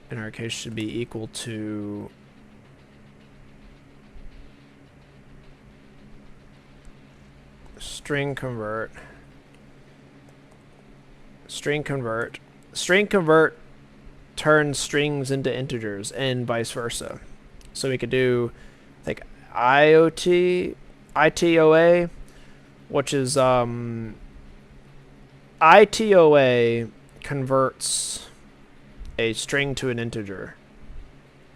in our case, should be equal to string convert. String convert. String convert turns strings into integers and vice versa. So we could do like IOTA, which is ITOA converts a string to an integer.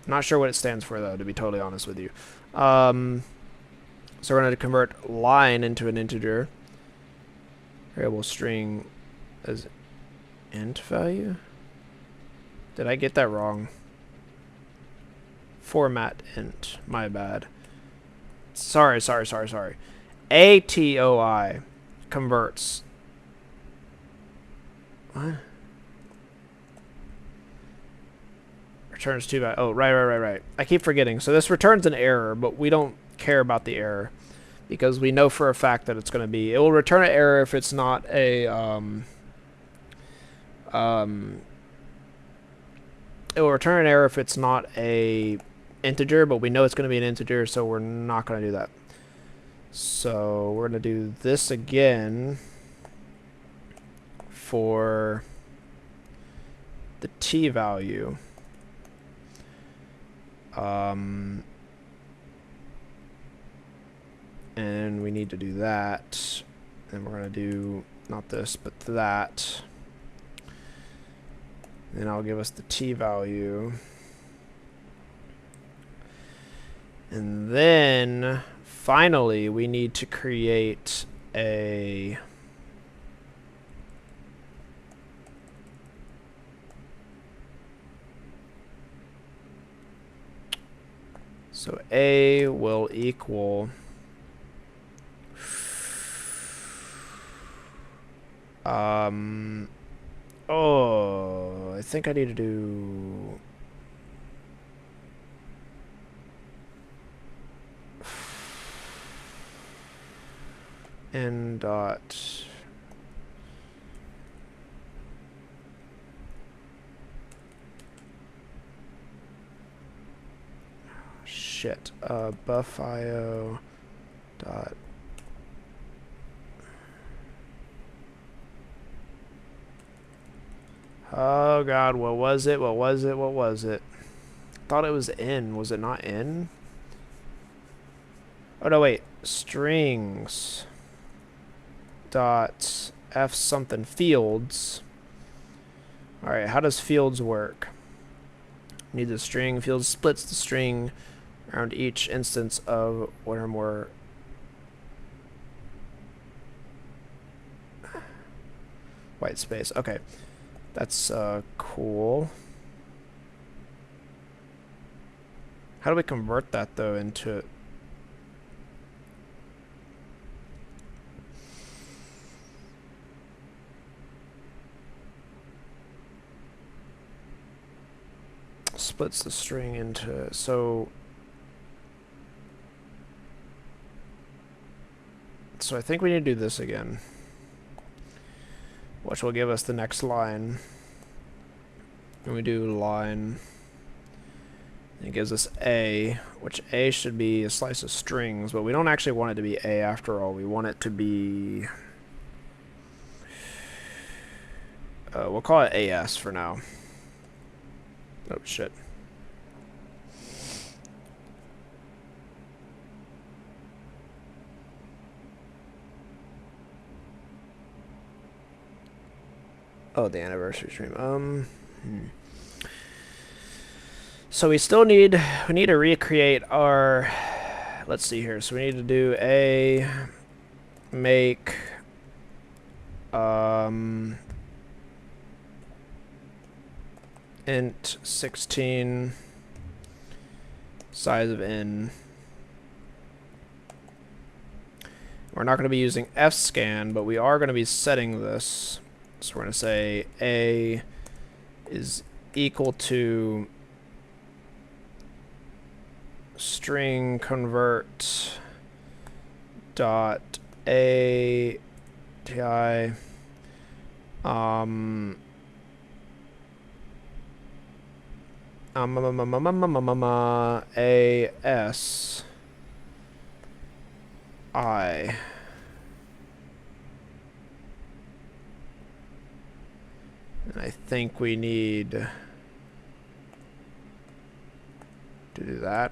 I'm not sure what it stands for though, to be totally honest with you. So we're going to convert line into an integer. Variable string as int value. Did I get that wrong? Format int. My bad. Sorry. ATOI converts. What? Returns 2 values. Oh, right. I keep forgetting. So this returns an error, but we don't care about the error because we know for a fact that it's going to be. It will return an error if it's not a it will return an error if it's not a integer, but we know it's going to be an integer, so we're not going to do that. So we're going to do this again for the t value. And we need to do that. And we're going to do not this, but that. Then I'll give us the t value. And then finally we need to create a so a will equal oh, I think I need to do n dot shit buffio dot oh god, what was it? Thought it was n. Was it not n? Oh no, wait. Strings dot f something fields. Alright, how does fields work? Need the string. Fields splits the string around each instance of one or more white space. Okay. That's cool. How do we convert that though into splits the string into so I think we need to do this again. which will give us the next line. And we do line. It gives us A, which A should be a slice of strings, but we don't actually want it to be A after all. We want it to be... we'll call it AS for now. Oh, shit. Oh, the anniversary stream. So we still need to recreate our, let's see here. So we need to do a make int 16 size of n. We're not going to be using fscan, but we are going to be setting this. So we're going to say a is equal to string convert dot a ti as I. And I think we need to do that.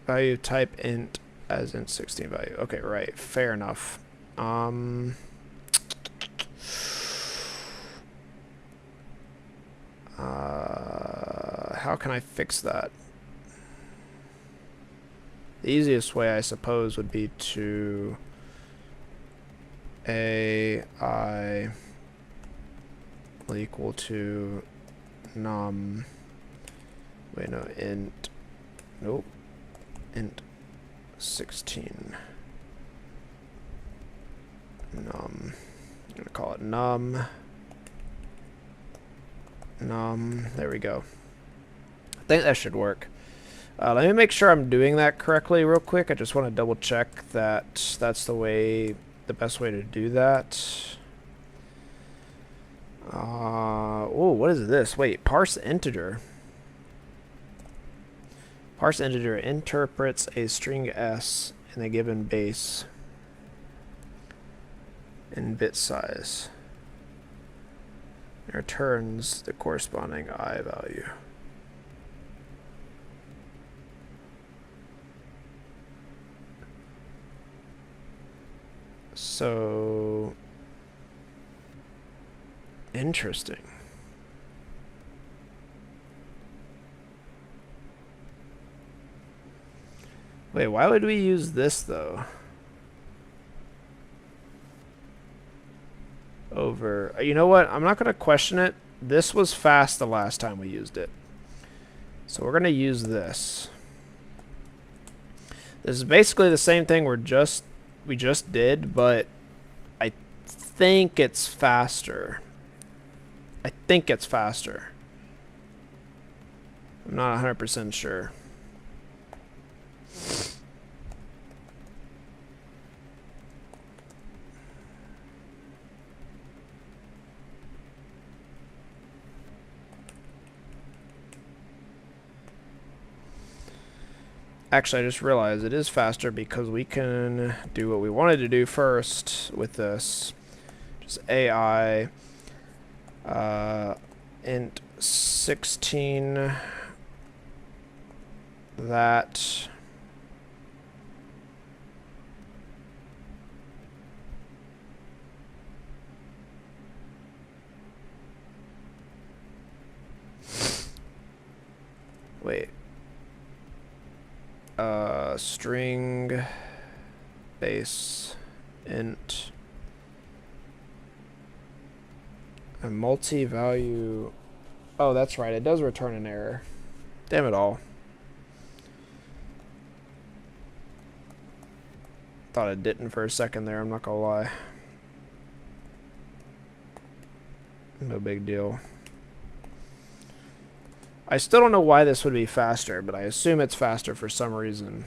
Value type int as int 16 value. Okay, right. Fair enough. How can I fix that? The easiest way, I suppose, would be to AI will equal to num. Wait, no, int. Nope. Int 16. Num. I'm gonna call it num. Num. There we go. I think that should work. Let me make sure I'm doing that correctly real quick. I just want to double check that that's the best way to do that. Oh, what is this? Wait, parse integer. Parse integer interprets a string s in a given base in bit size. It returns the corresponding I value. So interesting. Wait, why would we use this though? Over, you know what? I'm not going to question it. This was fast the last time we used it. So we're going to use this. This is basically the same thing we just did, but I think it's faster. I think it's faster. I'm not 100% sure. Actually, I just realized it is faster because we can do what we wanted to do first with this. Just AI int 16 that wait. String base int a multi-value. Oh, that's right. It does return an error. Damn it all. Thought it didn't for a second there. I'm not gonna lie. No big deal. I still don't know why this would be faster, but I assume it's faster for some reason.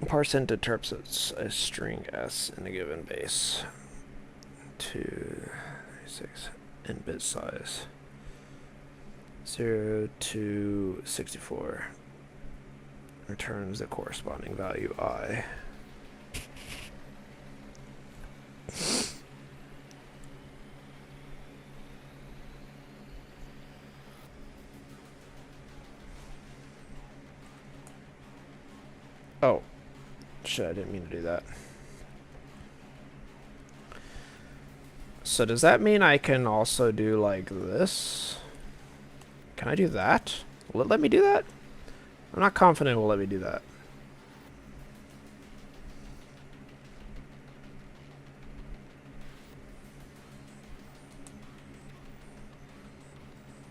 Parse int interprets a string s in a given base. 236 in bit size. 0 to 64. Returns the corresponding value I. Oh, shit, I didn't mean to do that. So does that mean I can also do like this? Can I do that? Will it let me do that? I'm not confident it will let me do that.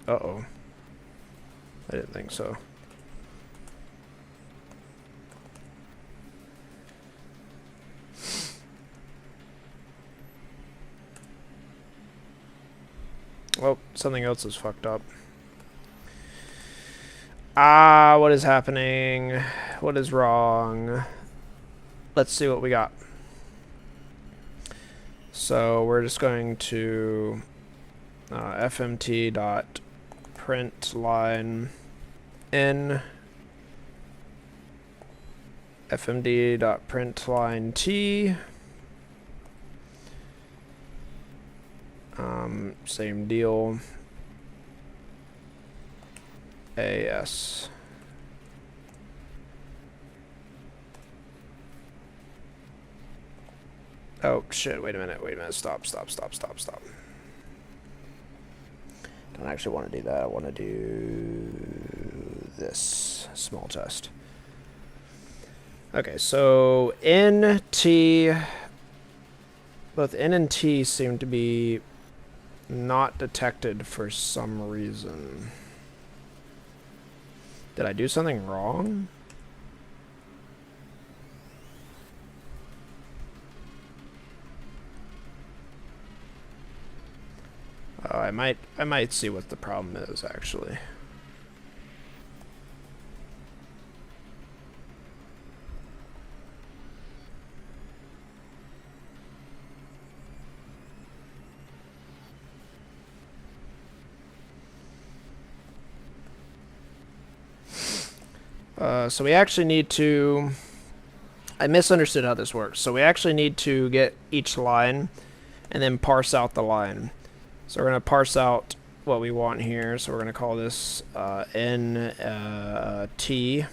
Uh-oh. I didn't think so. Well, something else is fucked up. Ah, what is happening? What is wrong? Let's see what we got. So we're just going to fmt dot print line n fmd dot print line t. Same deal. AS. Oh shit, wait a minute, stop. Don't actually want to do that. I want to do this small test. Okay, so N, T, both N and T seem to be not detected for some reason. Did I do something wrong? Oh, I might see what the problem is actually. So we actually need to... I misunderstood how this works. So we actually need to get each line and then parse out the line. So we're going to parse out what we want here. So we're going to call this n t,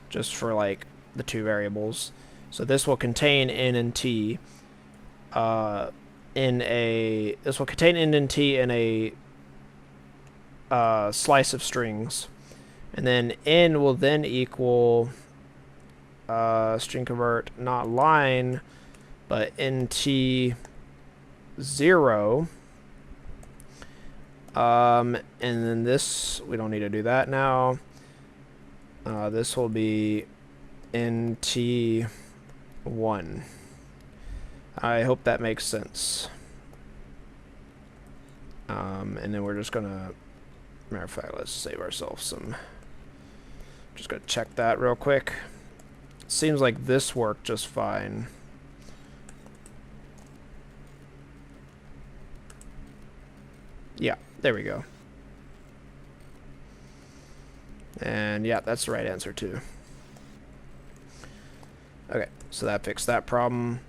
just for like the two variables. So this will contain n and t this will contain n and t in a slice of strings. And then n will then equal string convert not line, but nt 0. And then this, we don't need to do that now. This will be nt 1. I hope that makes sense. And then we're just gonna, matter of fact, let's save ourselves some. Just gonna check that real quick. Seems like this worked just fine. Yeah, there we go. And yeah, that's the right answer too. Okay, so that fixed that problem.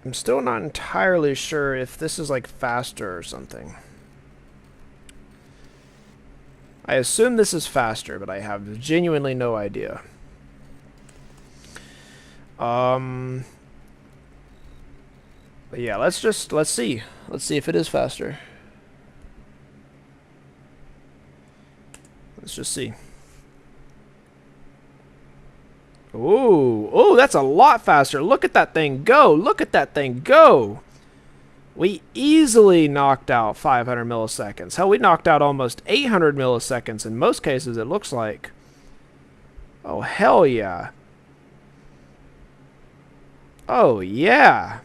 I'm still not entirely sure if this is like faster or something. I assume this is faster, but I have genuinely no idea. But yeah, let's see. Let's see if it is faster. Let's just see. Ooh, oh, that's a lot faster. Look at that thing go. Look at that thing go. We easily knocked out 500 milliseconds. Hell, we knocked out almost 800 milliseconds in most cases, it looks like. Oh, hell yeah. Oh, yeah.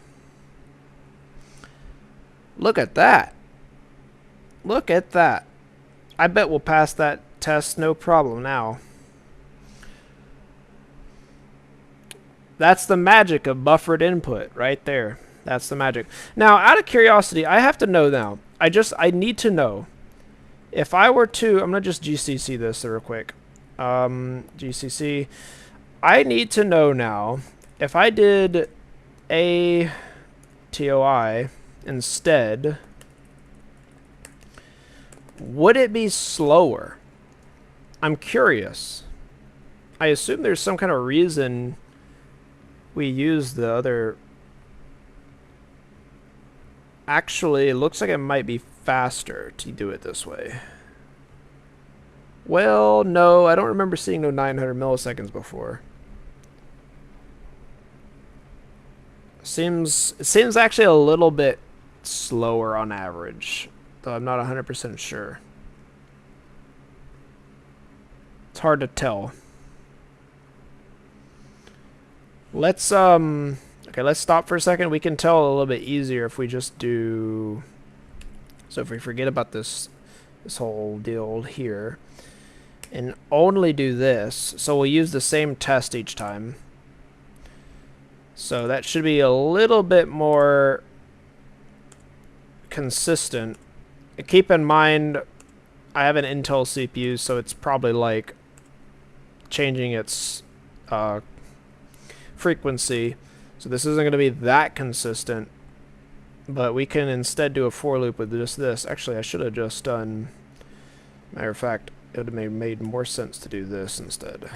Look at that. Look at that. I bet we'll pass that test no problem now. That's the magic of buffered input right there. That's the magic. Now, out of curiosity, I have to know now. I need to know. If I were to, I'm going to just GCC this real quick. GCC. I need to know now, if I did a TOI instead, would it be slower? I'm curious. I assume there's some kind of reason we use the other. Actually, it looks like it might be faster to do it this way. Well, no, I don't remember seeing no 900 milliseconds before. It seems actually a little bit slower on average, though I'm not 100% sure. It's hard to tell. Let's okay, let's stop for a second. We can tell a little bit easier if we just do. So if we forget about this whole deal here and only do this, so we'll use the same test each time. So that should be a little bit more consistent. Keep in mind, I have an Intel CPU, so it's probably like changing its frequency. So this isn't going to be that consistent, but we can instead do a for loop with just this. Actually, I should have just done, matter of fact, it would have made more sense to do this instead.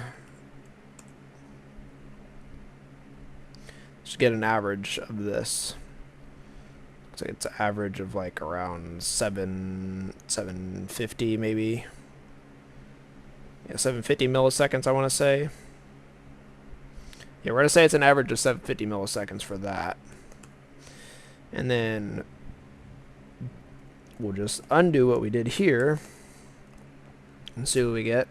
Just get an average of this. Looks like it's an average of like around 750 maybe. Yeah, 750 milliseconds I want to say. Yeah, we're going to say it's an average of 750 milliseconds for that. And then we'll just undo what we did here and see what we get.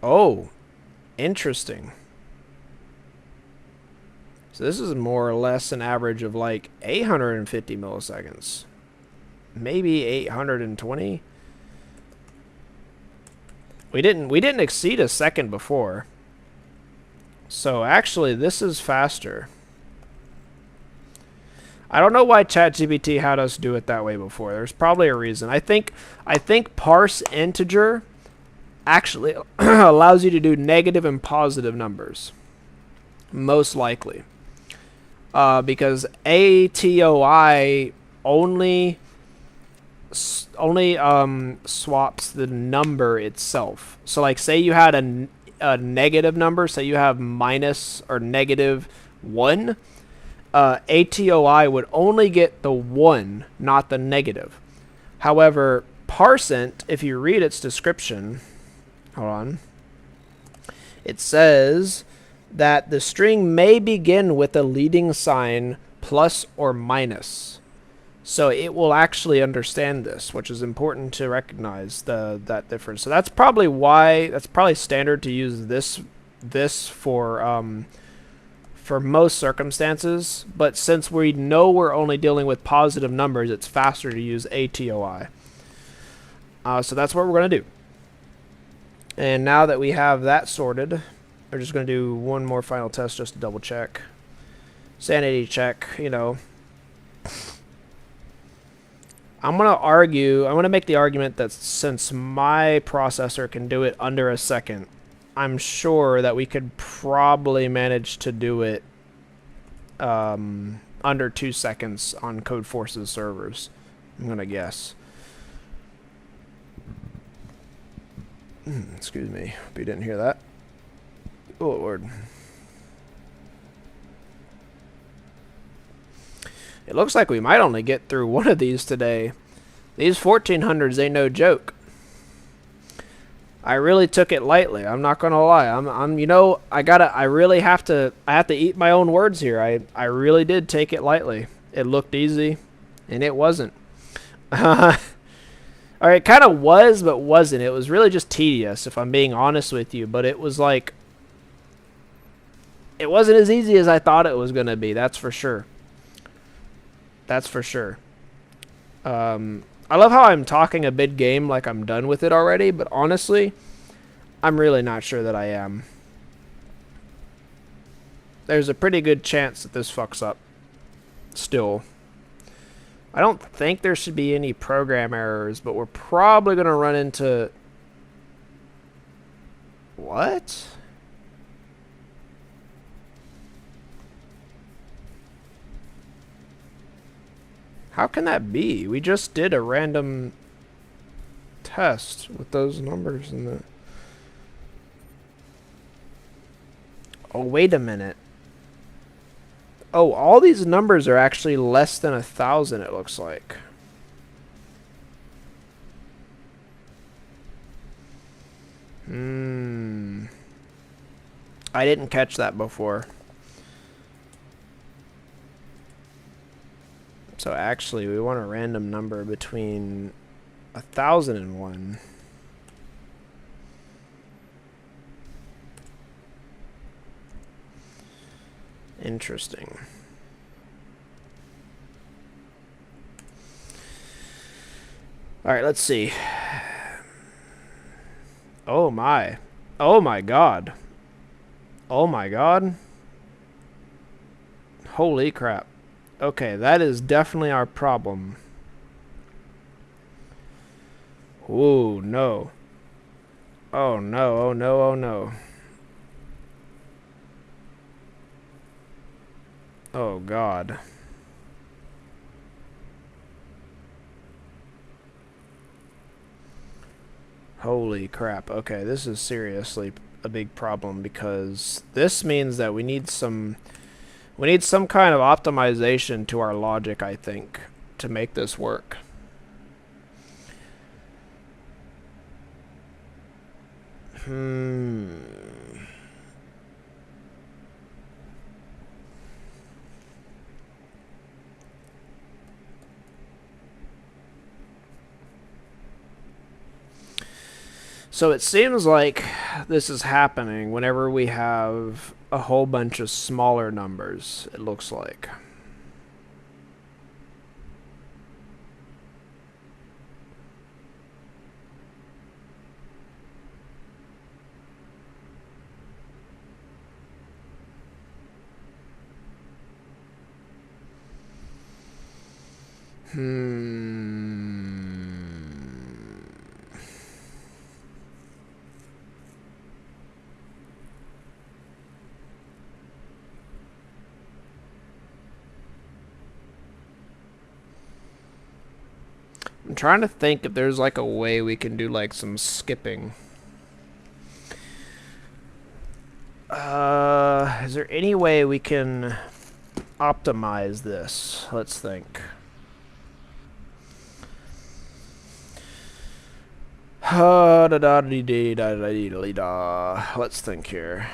Oh, interesting. So this is more or less an average of like 850 milliseconds. Maybe 820. We didn't exceed a second before. So actually this is faster. I don't know why ChatGPT had us do it that way before. There's probably a reason. I think parse integer actually allows you to do negative and positive numbers. Most likely. Because ATOI only swaps the number itself. So like say you had a negative number, say you have minus or negative 1, ATOI would only get the 1, not the negative. However, parseInt, if you read its description, hold on, it says that the string may begin with a leading sign plus or minus. So it will actually understand this, which is important to recognize that difference. So that's probably why, that's probably standard to use this for most circumstances. But since we know we're only dealing with positive numbers, it's faster to use ATOI. So that's what we're going to do. And now that we have that sorted, we're just going to do one more final test just to double check. Sanity check, you know. I'm going to make the argument that since my processor can do it under a second, I'm sure that we could probably manage to do it under 2 seconds on codeforces servers. I'm going to guess. Excuse me, hope you didn't hear that. Oh, Lord. It looks like we might only get through one of these today. These 1400s ain't no joke. I really took it lightly. I'm not gonna lie. you know, I have to eat my own words here. I really did take it lightly. It looked easy, and it wasn't. Or it kind of was, but wasn't. It was really just tedious, if I'm being honest with you. But it was like, it wasn't as easy as I thought it was going to be. That's for sure. That's for sure. I love how I'm talking a big game like I'm done with it already, but honestly, I'm really not sure that I am. There's a pretty good chance that this fucks up. Still. I don't think there should be any program errors, but we're probably going to run into... What? How can that be? We just did a random test with those numbers in the... Oh, wait a minute. Oh, all these numbers are actually less than 1,000, it looks like. I didn't catch that before. So actually, we want a random number between 1,000 and 1. Interesting. Alright, let's see. Oh my. Oh my god. Oh my god. Holy crap. Okay, that is definitely our problem. Ooh, no. Oh no, oh no, oh no. Oh god. Holy crap. Okay, this is seriously a big problem because this means that we need some kind of optimization to our logic, I think, to make this work. So it seems like this is happening whenever we have a whole bunch of smaller numbers, it looks like. I'm trying to think if there's like a way we can do like some skipping. Is there any way we can optimize this? Let's think. Let's think here.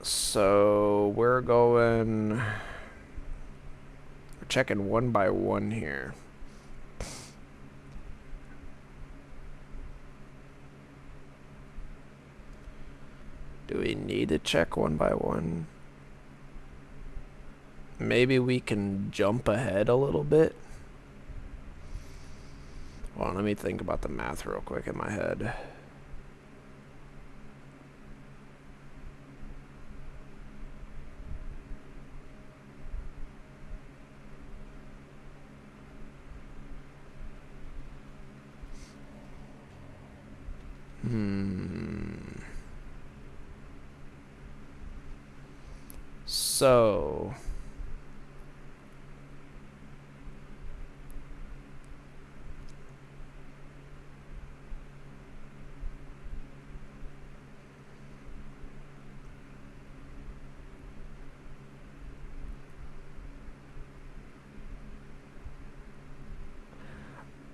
So we're checking one by one here. Do we need to check one by one? Maybe we can jump ahead a little bit. Hold on, let me think about the math real quick in my head. So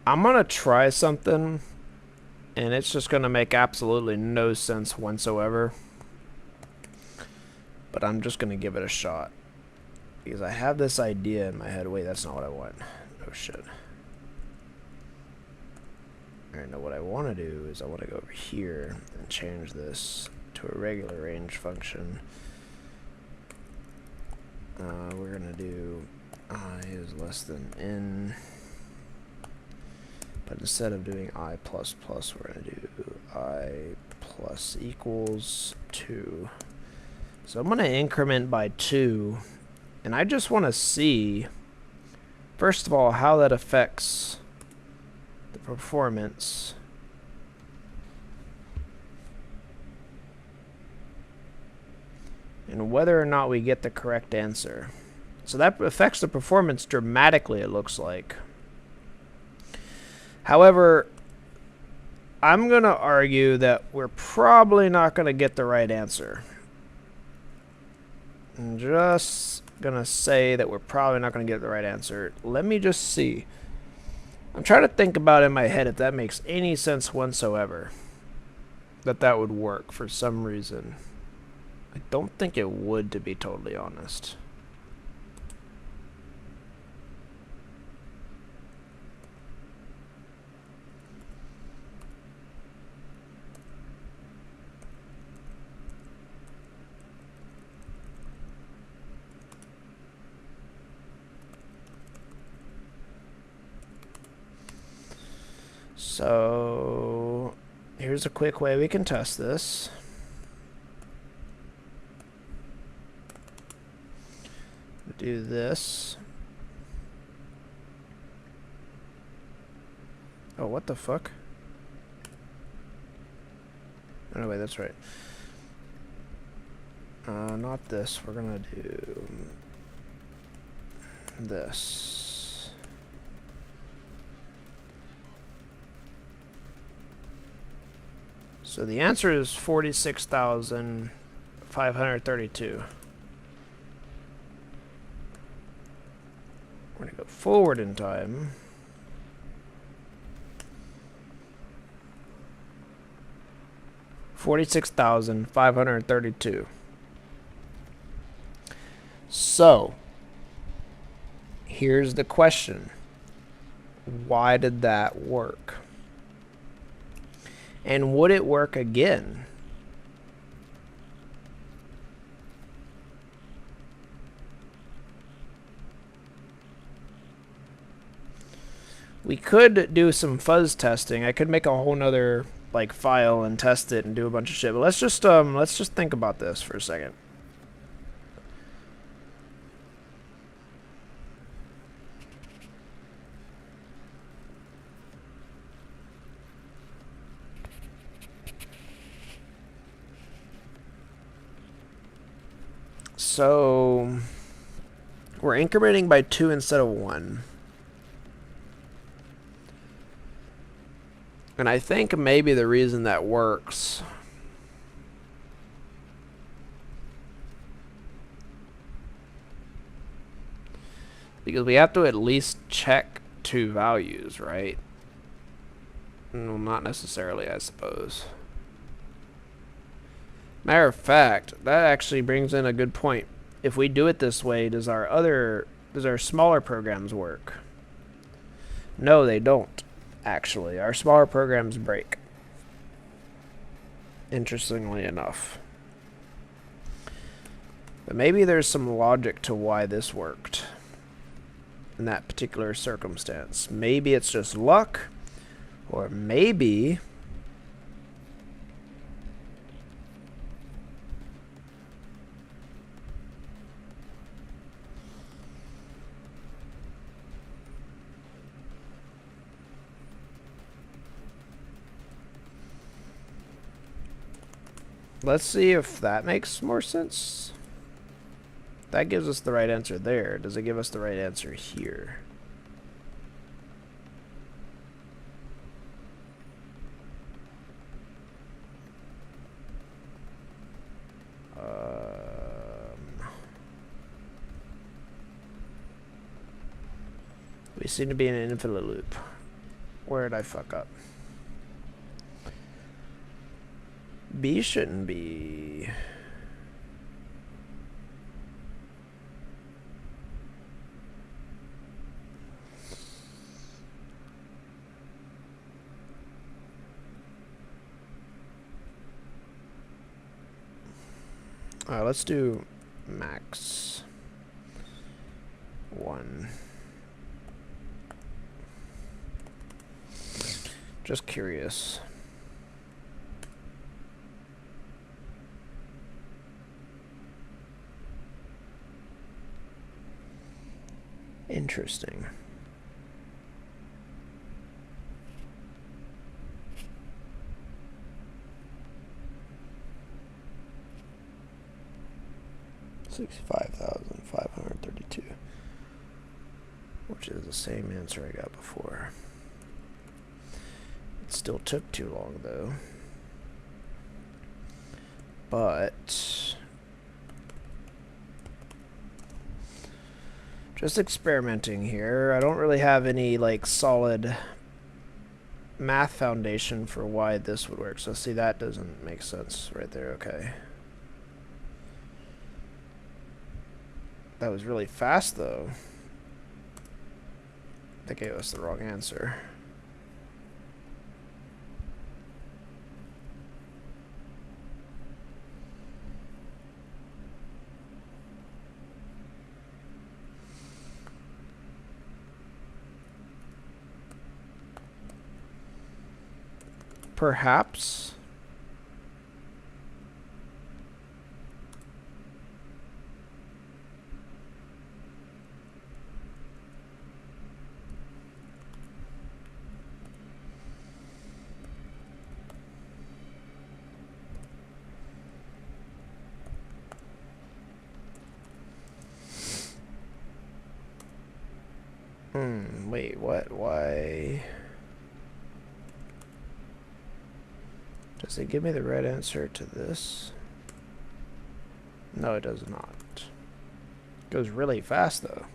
I'm gonna try something, and it's just gonna make absolutely no sense whatsoever. but I'm just going to give it a shot. Because I have this idea in my head. Wait, that's not what I want. Oh, shit. Alright, now what I want to do is I want to go over here and change this to a regular range function. We're going to do I is less than n. But instead of doing I++, we're going to do I plus equals 2. So I'm going to increment by 2. And I just want to see, first of all, how that affects the performance. And whether or not we get the correct answer. So that affects the performance dramatically, it looks like. However, I'm going to argue that we're probably not going to get the right answer. I'm just going to say that we're probably not going to get the right answer. Let me just see. I'm trying to think about in my head if that makes any sense whatsoever. That would work for some reason. I don't think it would, to be totally honest. So here's a quick way we can test this. Do this. Oh, what the fuck? Oh, no, wait, that's right. Not this. We're gonna do this. So the answer is 46,532. We're going to go forward in time. $46,532. So, here's the question. Why did that work? And would it work again? We could do some fuzz testing. I could make a whole nother like file and test it and do a bunch of shit. But let's just think about this for a second. So we're incrementing by 2 instead of 1. And I think maybe the reason that works because we have to at least check 2 values, right? Well, not necessarily, I suppose. Matter of fact, that actually brings in a good point. If we do it this way, does our smaller programs work? No, they don't. Actually, our smaller programs break. Interestingly enough. But maybe there's some logic to why this worked in that particular circumstance. Maybe it's just luck, or maybe let's see if that makes more sense. That gives us the right answer there. Does it give us the right answer here? We seem to be in an infinite loop. Where did I fuck up? B shouldn't be. Let's do max 1. Just curious. Interesting. $65,532, which is the same answer I got before. It still took too long though. But just experimenting here. I don't really have any like solid math foundation for why this would work. So see, that doesn't make sense right there. Okay. That was really fast though. They gave us the wrong answer. Perhaps. Wait, what? Why? Does it give me the right answer to this? No, it does not. It goes really fast, though.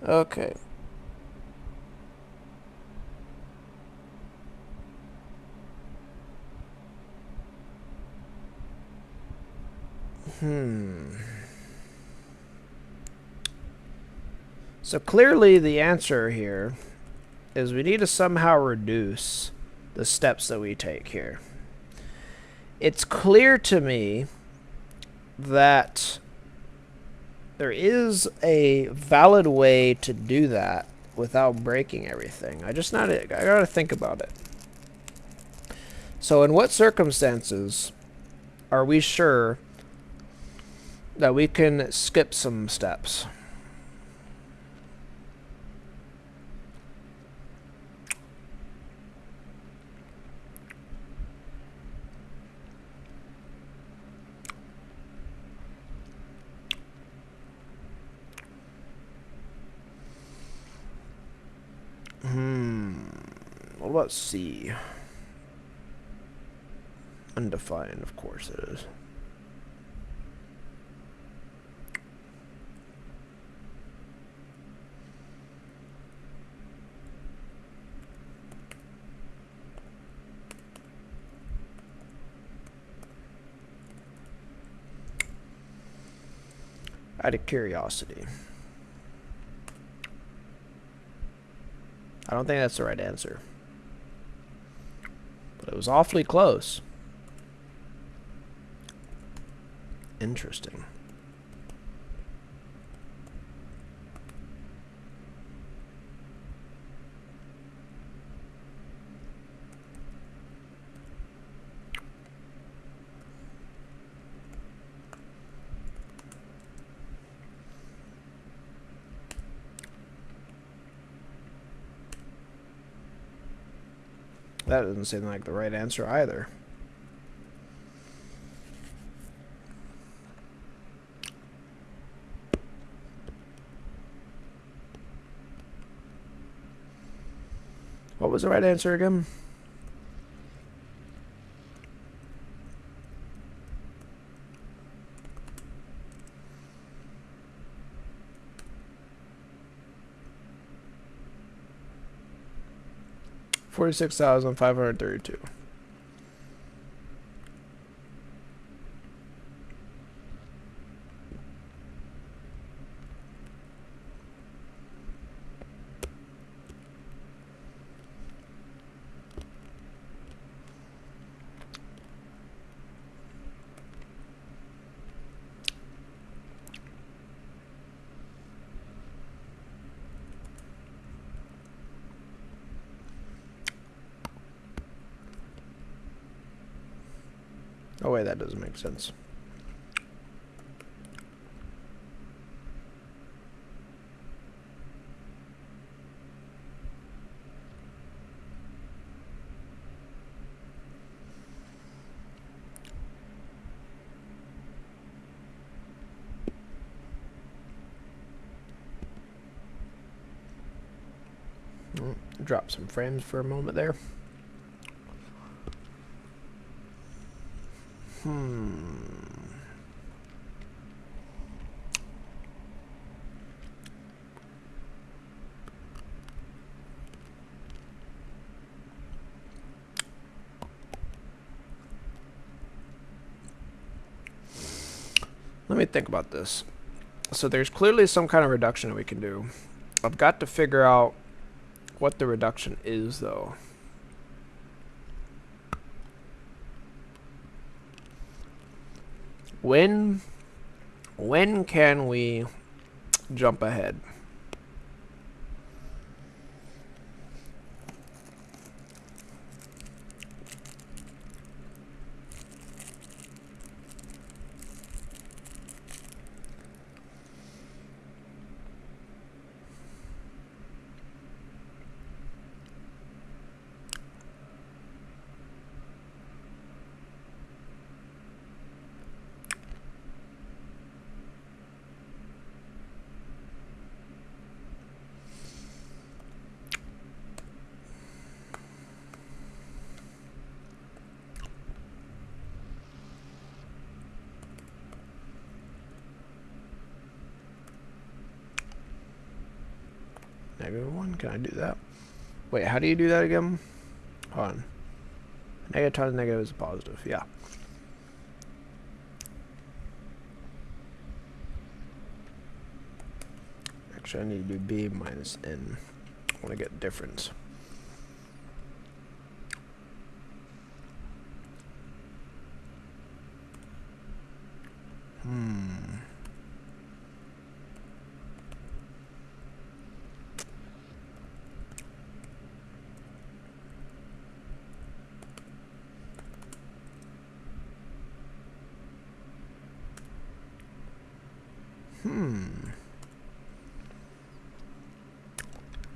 Okay. So clearly the answer here is we need to somehow reduce the steps that we take here. It's clear to me that there is a valid way to do that without breaking everything. I gotta think about it. So in what circumstances are we sure that we can skip some steps? What about C? Undefined, of course it is. Out of curiosity. I don't think that's the right answer. But it was awfully close. Interesting. That doesn't seem like the right answer either. What was the right answer again? $46,532. Oh wait, that doesn't make sense. Drop some frames for a moment there. Let me think about this. So there's clearly some kind of reduction that we can do. I've got to figure out what the reduction is, though. When can we jump ahead? -1, can I do that? Wait, how do you do that again? Hold on. Negative times negative is a positive, yeah. Actually, I need to do b minus n. I want to get difference.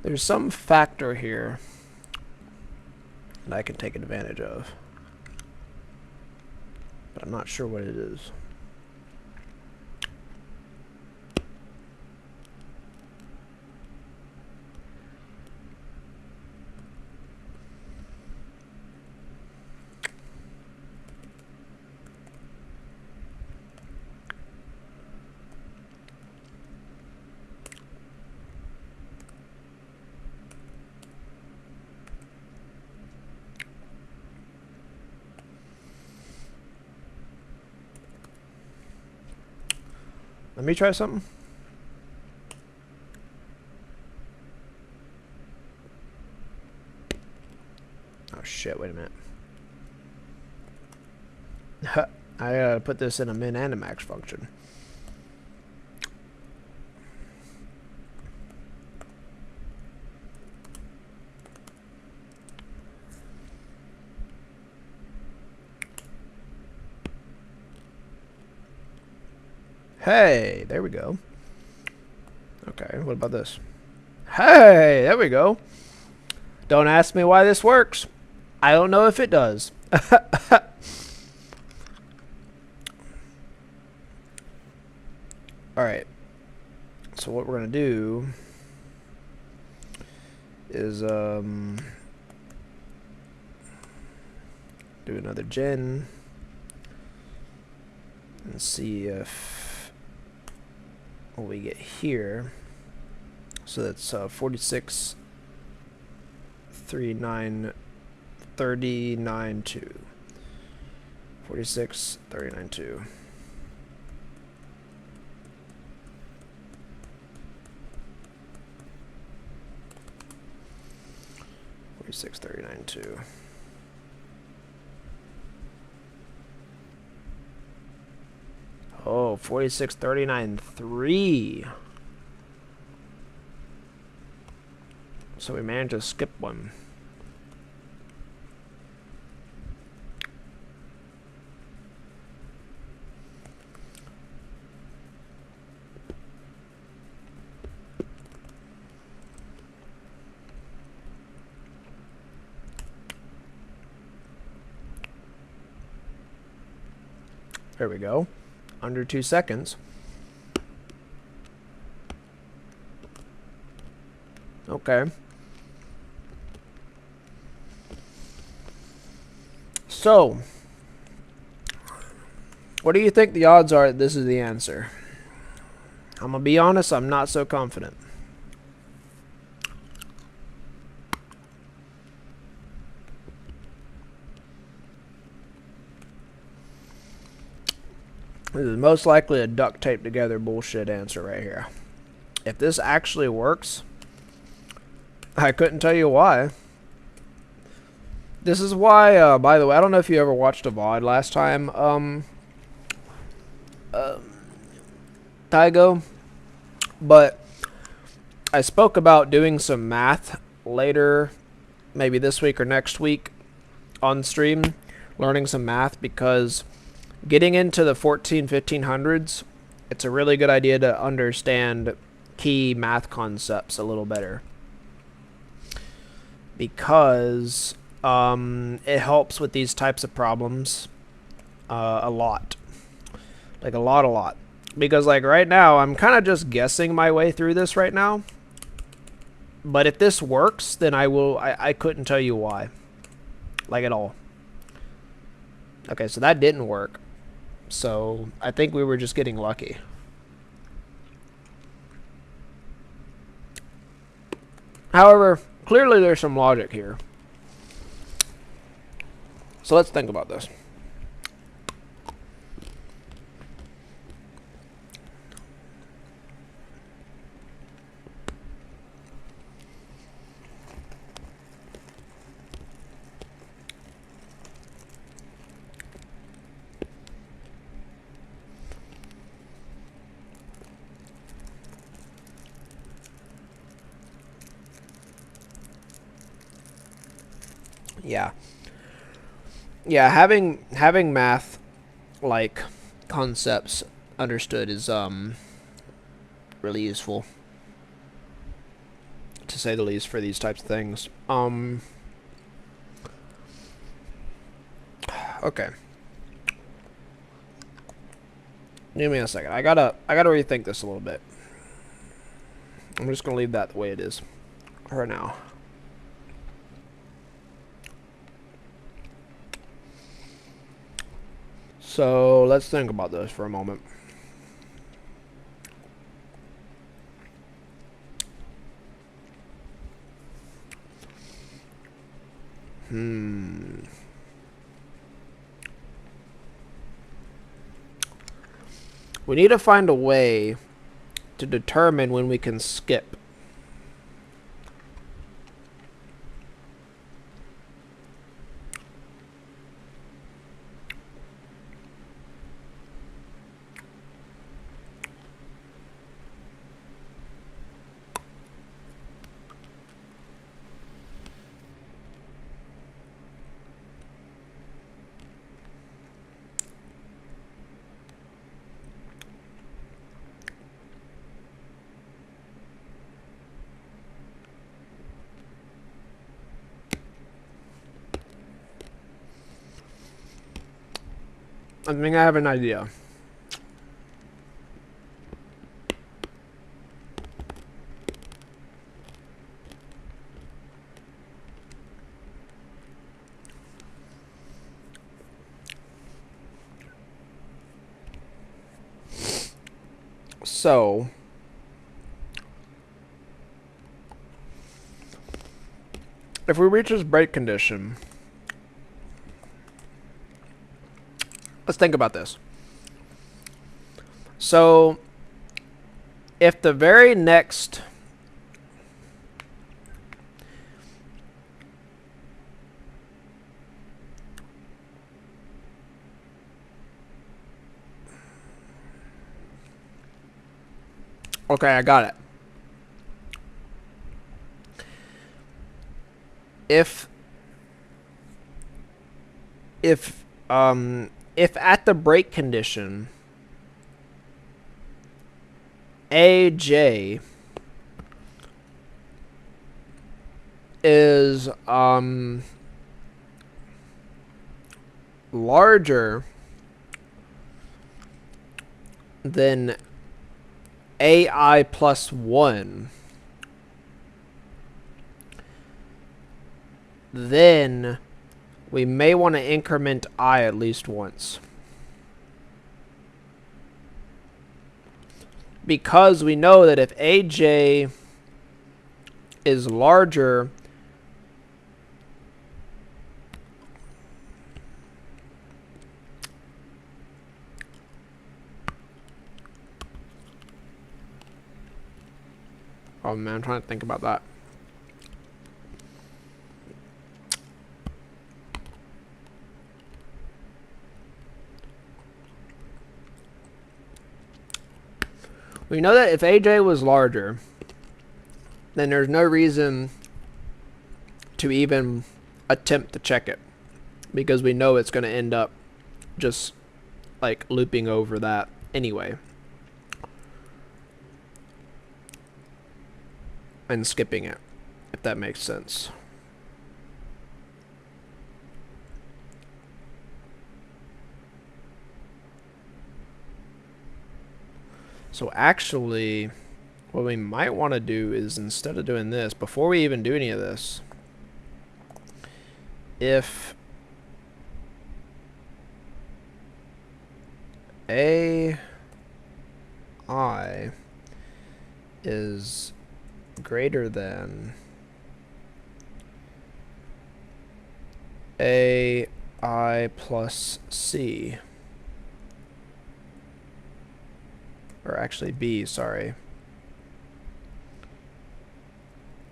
There's some factor here that I can take advantage of, but I'm not sure what it is. Let me try something. Oh shit, wait a minute. I gotta put this in a min and a max function. Hey, there we go. Okay, what about this? Hey, there we go. Don't ask me why this works. I don't know if it does. Alright. So what we're going to do is do another gen and see if what we get here. So that's 46 39 39 2 46 39 2 46 39 2. Oh, 46 39 3. So we managed to skip one. There we go. Under 2 seconds. Okay. So, what do you think the odds are that this is the answer? I'm gonna be honest, I'm not so confident. This is most likely a duct tape together bullshit answer right here. If this actually works, I couldn't tell you why. This is why, by the way, I don't know if you ever watched a VOD last time, Tygo, but I spoke about doing some math later, maybe this week or next week on stream, learning some math, because getting into the 1500s, it's a really good idea to understand key math concepts a little better, because it helps with these types of problems a lot. Like a lot. Because like right now, I'm kind of just guessing my way through this right now. But if this works, then I couldn't tell you why. Like at all. Okay, so that didn't work. So I think we were just getting lucky. However, clearly there's some logic here. So let's think about this. Yeah, having math like concepts understood is really useful, to say the least, for these types of things. Okay. Give me a second. I gotta rethink this a little bit. I'm just gonna leave that the way it is for now. So let's think about this for a moment. We need to find a way to determine when we can skip. I think I have an idea. So, if we reach this break condition, let's think about this. So, if the very next okay, I got it. If at the break condition AJ is larger then AI plus 1, then we may want to increment I at least once. Because we know that if AJ is larger, oh man, I'm trying to think about that. We know that if AJ was larger, then there's no reason to even attempt to check it, because we know it's going to end up just like looping over that anyway and skipping it, if that makes sense. So actually, what we might want to do is, instead of doing this, before we even do any of this, if AI is greater than AI plus C, or actually B, sorry.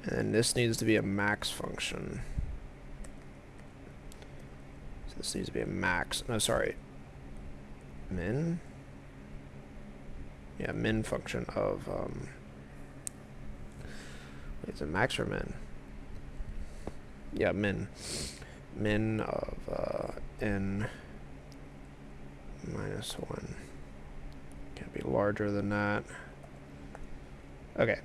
And this needs to be a max function. So this needs to be a max. No, sorry. Min? Yeah, min function of, wait, is it max or min? Yeah, min. Min of, n minus 1. Can't be larger than that. Okay.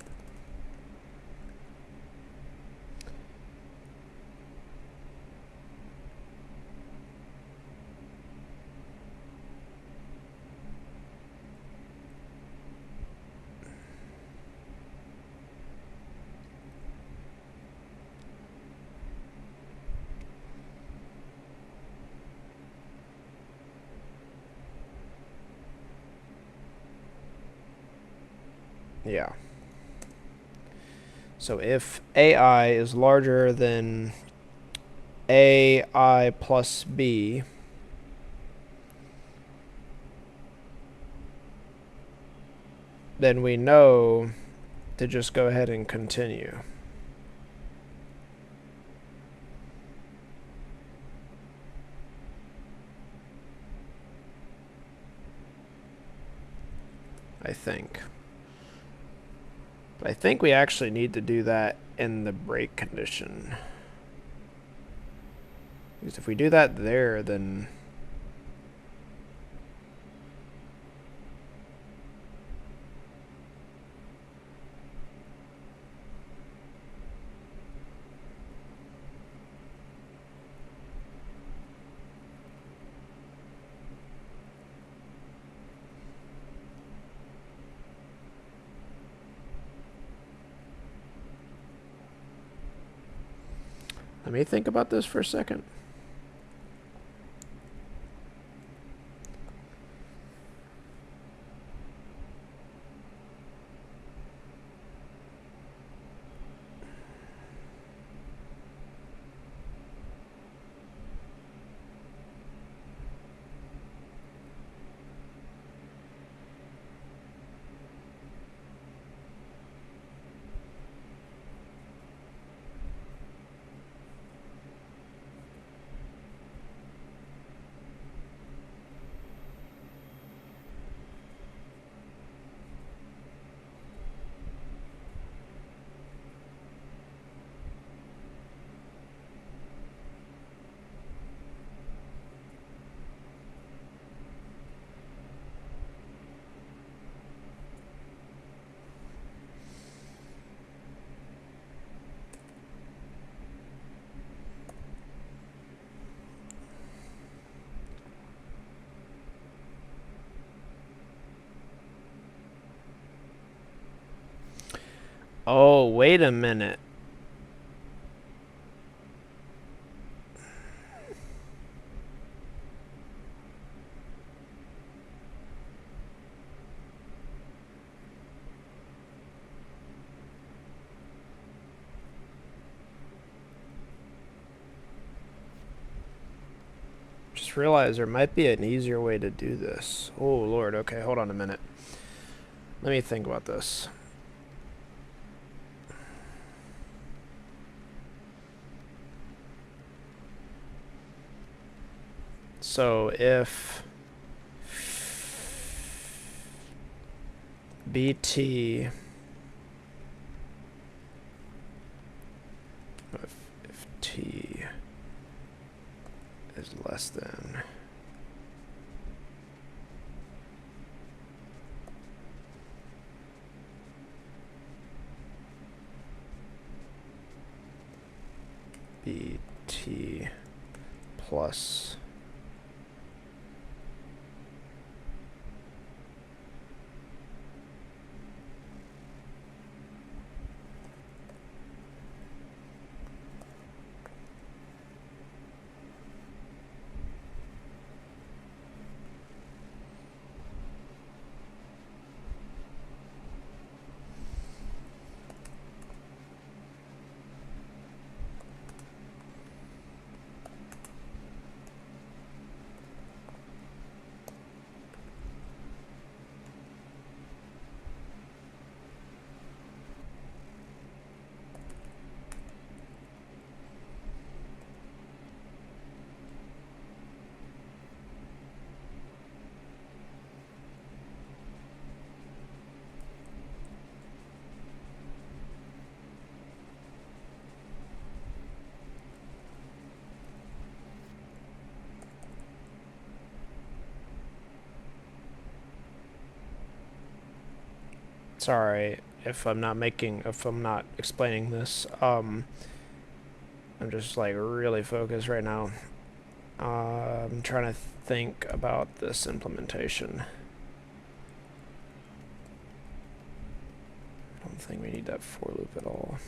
Yeah. So if AI is larger than AI plus B, then we know to just go ahead and continue. I think. But I think we actually need to do that in the break condition. Because if we do that there, then let me think about this for a second. Oh, wait a minute. Just realized there might be an easier way to do this. Oh, Lord. Okay, hold on a minute. Let me think about this. So if BT, if T is less than BT plus sorry if I'm not explaining this. I'm just like really focused right now. I'm trying to think about this implementation. I don't think we need that for loop at all.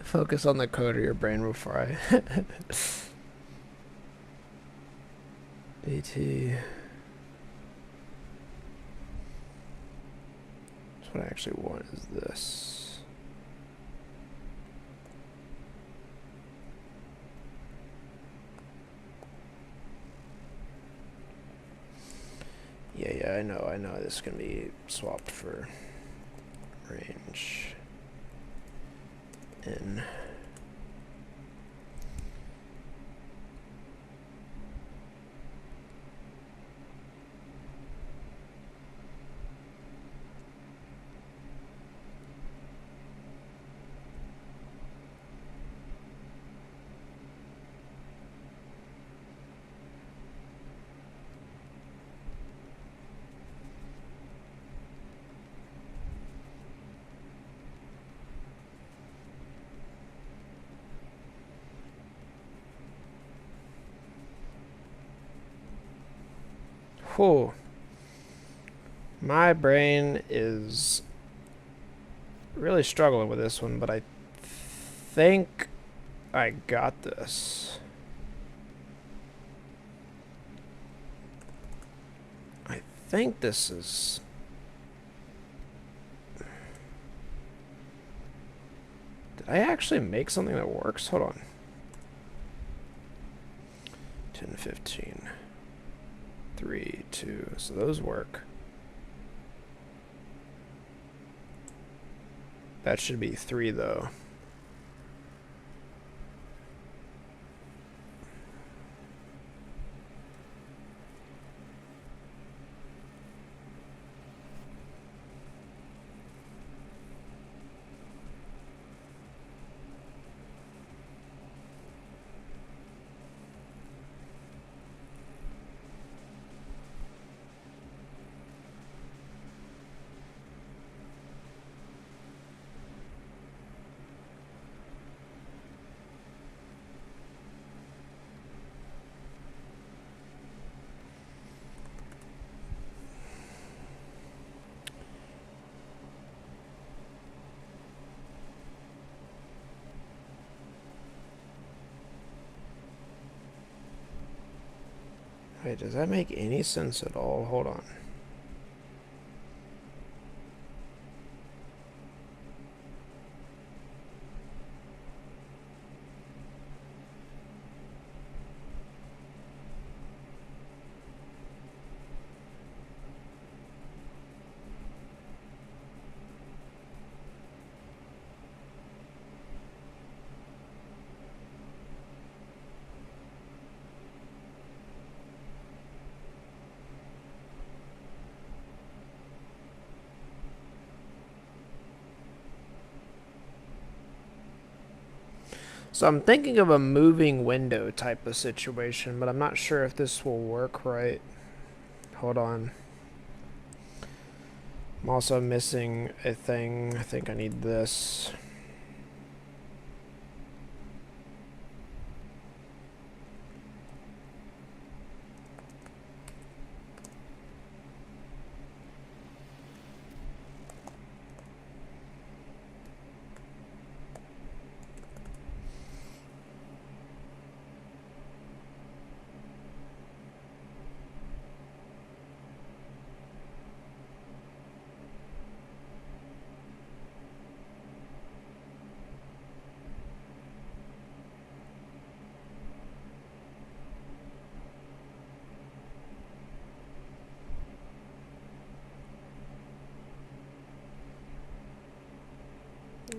Focus on the code of your brain before I BT. So what I actually want is this. Yeah, I know this can be swapped for range in. Whew. My brain is really struggling with this one, but I think I got this. I think this is... Did I actually make something that works? Hold on. 10, 15. 3, 2. So those work. That should be 3 though. Wait, does that make any sense at all? Hold on. So I'm thinking of a moving window type of situation, but I'm not sure if this will work right. Hold on. I'm also missing a thing. I think I need this.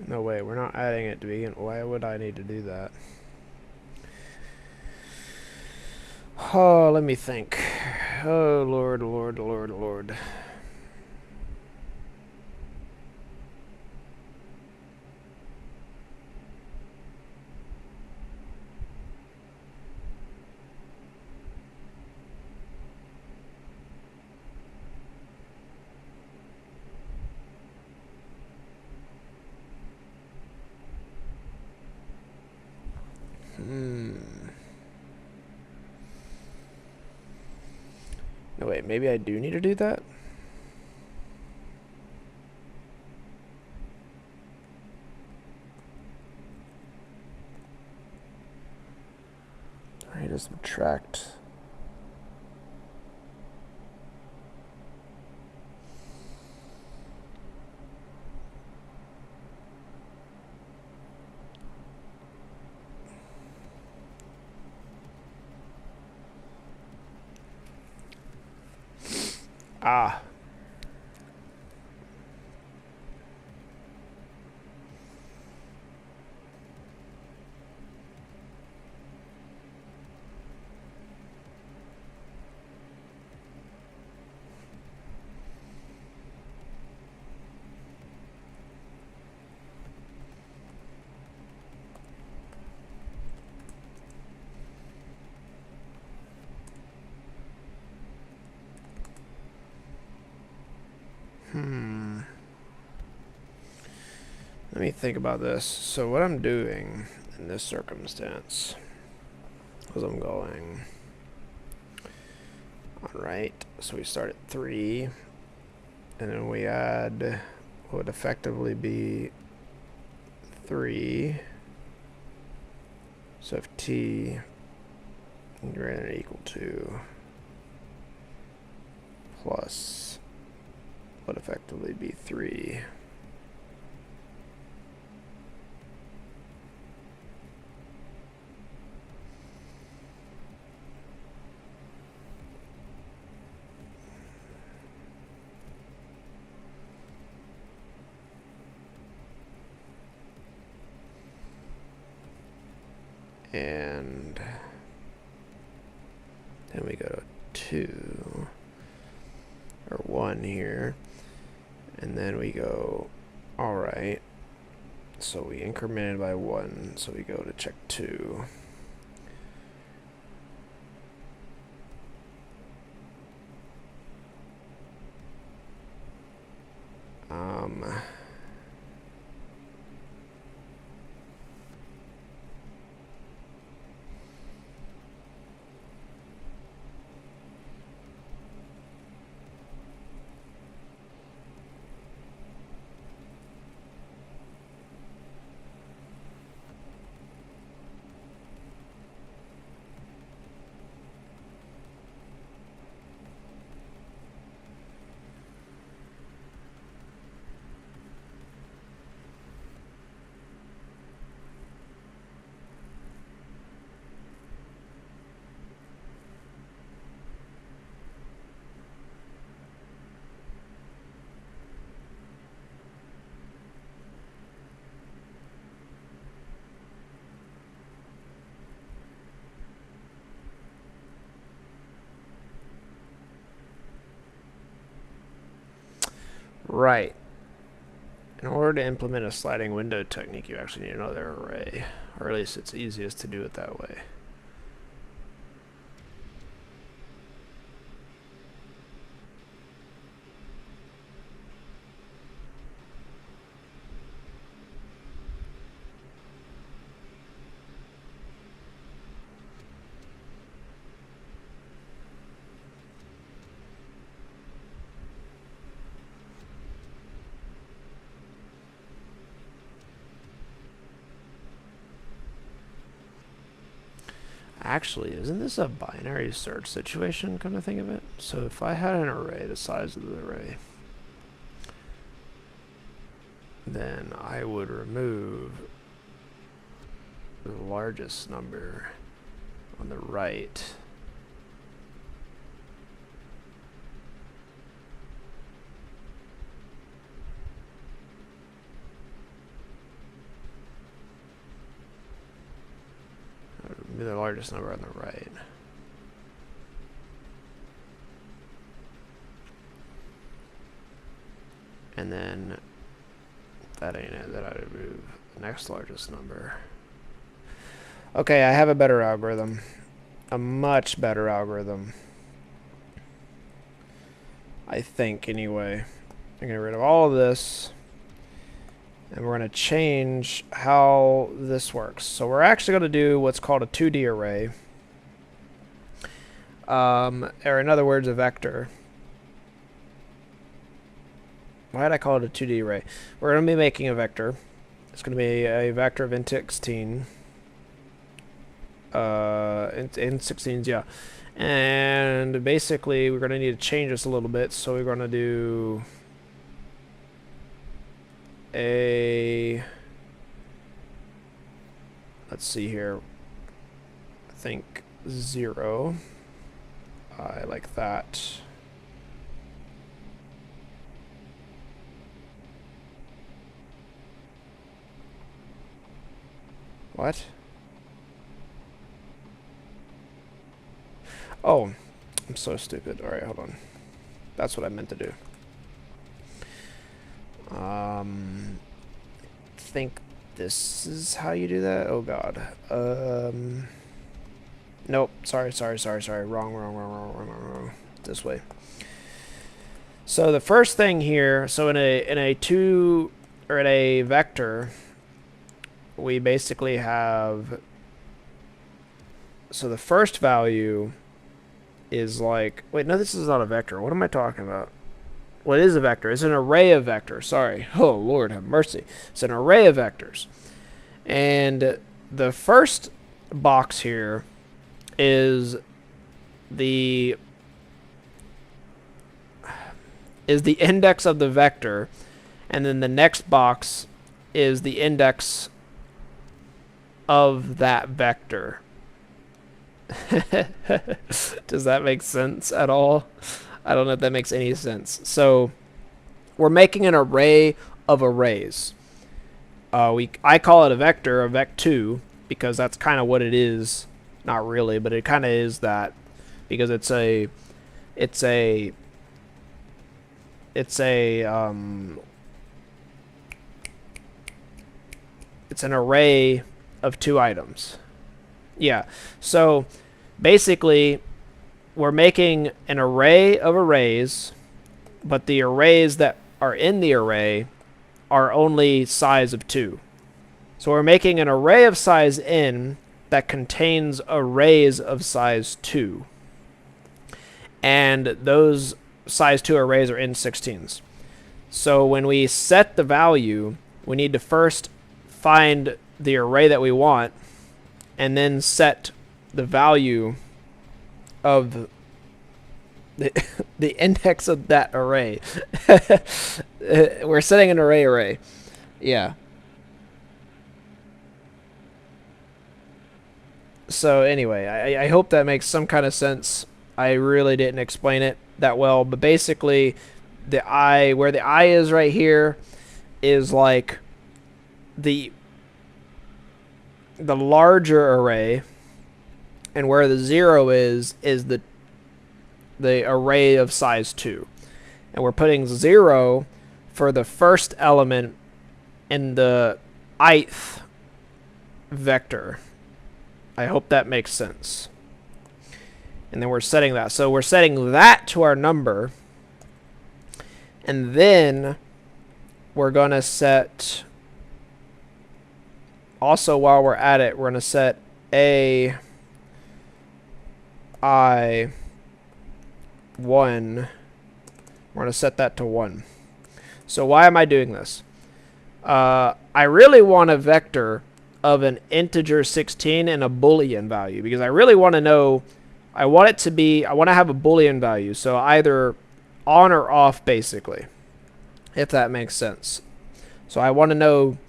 No way, we're not adding it to begin. Why would I need to do that? Oh, let me think. Oh, Lord, Lord, Lord, Lord. No, wait, maybe I do need to do that? Alright, just subtract. Ah. Let me think about this. So what I'm doing in this circumstance is I'm going, alright, so we start at 3, and then we add what would effectively be 3. So if t greater than or equal to plus would effectively be 3. And then we go to 2 or 1 here, and then we go, alright, so we incremented by 1, so we go to check 2. Right. In order to implement a sliding window technique, you actually need another array. Or at least it's easiest to do it that way. Actually, isn't this a binary search situation, come to think of it? So if I had an array the size of the array, then I would remove the largest number on the right. Be the largest number on the right. And then, if that ain't it, then I would move the next largest number. Okay, I have a better algorithm. A much better algorithm. I think, anyway. I'm going to get rid of all of this. And we're going to change how this works. So we're actually going to do what's called a 2D array. Or in other words, a vector. Why did I call it a 2D array? We're going to be making a vector. It's going to be a vector of int 16. Int 16s, yeah. And basically, we're going to need to change this a little bit. So we're going to do let's see here, I think 0. I like that. What? Oh, I'm so stupid. Alright, hold on. That's what I meant to do. I think this is how you do that. Oh god. Nope. Sorry. Wrong. This way. So the first thing here, so in a vector, we basically have, so the first value is like, wait, no, this is not a vector. What am I talking about? Well, it is a vector. It's an array of vectors. Sorry. Oh, Lord have mercy. It's an array of vectors. And the first box here is the index of the vector, and then the next box is the index of that vector. Does that make sense at all? I don't know if that makes any sense. So we're making an array of arrays. I call it a vector, a vec2, because that's kind of what it is. Not really, but it kind of is that, because it's an array of 2 items. Yeah. So basically, we're making an array of arrays, but the arrays that are in the array are only size of 2. So we're making an array of size n that contains arrays of size 2. And those size 2 arrays are n16s. So when we set the value, we need to first find the array that we want, and then set the value of the index of that array. We're setting an array. Yeah. So anyway, I hope that makes some kind of sense. I really didn't explain it that well, but basically where the I is right here is like the larger array, and where the 0 is the array of size 2. And we're putting 0 for the first element in the ith vector. I hope that makes sense. And then we're setting that. So we're setting that to our number. And then we're going to set, also while we're at it, we're going to set AI1. We're going to set that to 1. So why am I doing this? I really want a vector of an integer 16 and a Boolean value, because I really want to know, I want to have a Boolean value, so either on or off, basically, if that makes sense. So I want to know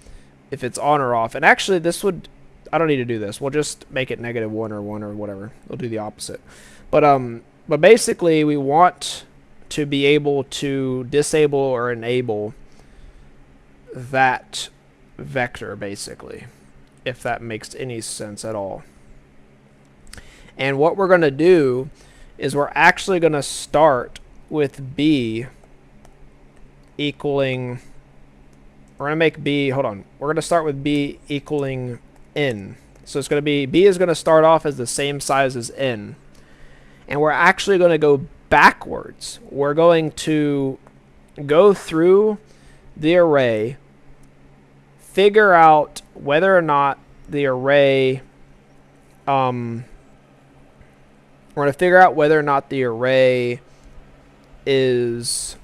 if it's on or off. And actually, this would, I don't need to do this. We'll just make it -1 or 1 or whatever. We'll do the opposite. But basically, we want to be able to disable or enable that vector, basically, if that makes any sense at all. And what we're going to do is we're actually going to start with B equaling, we're going to make B, hold on, we're going to start with B equaling N. So it's going to be, B is going to start off as the same size as N. And we're actually going to go backwards. We're going to go through the array, figure out whether or not the array, we're going to figure out whether or not the array is,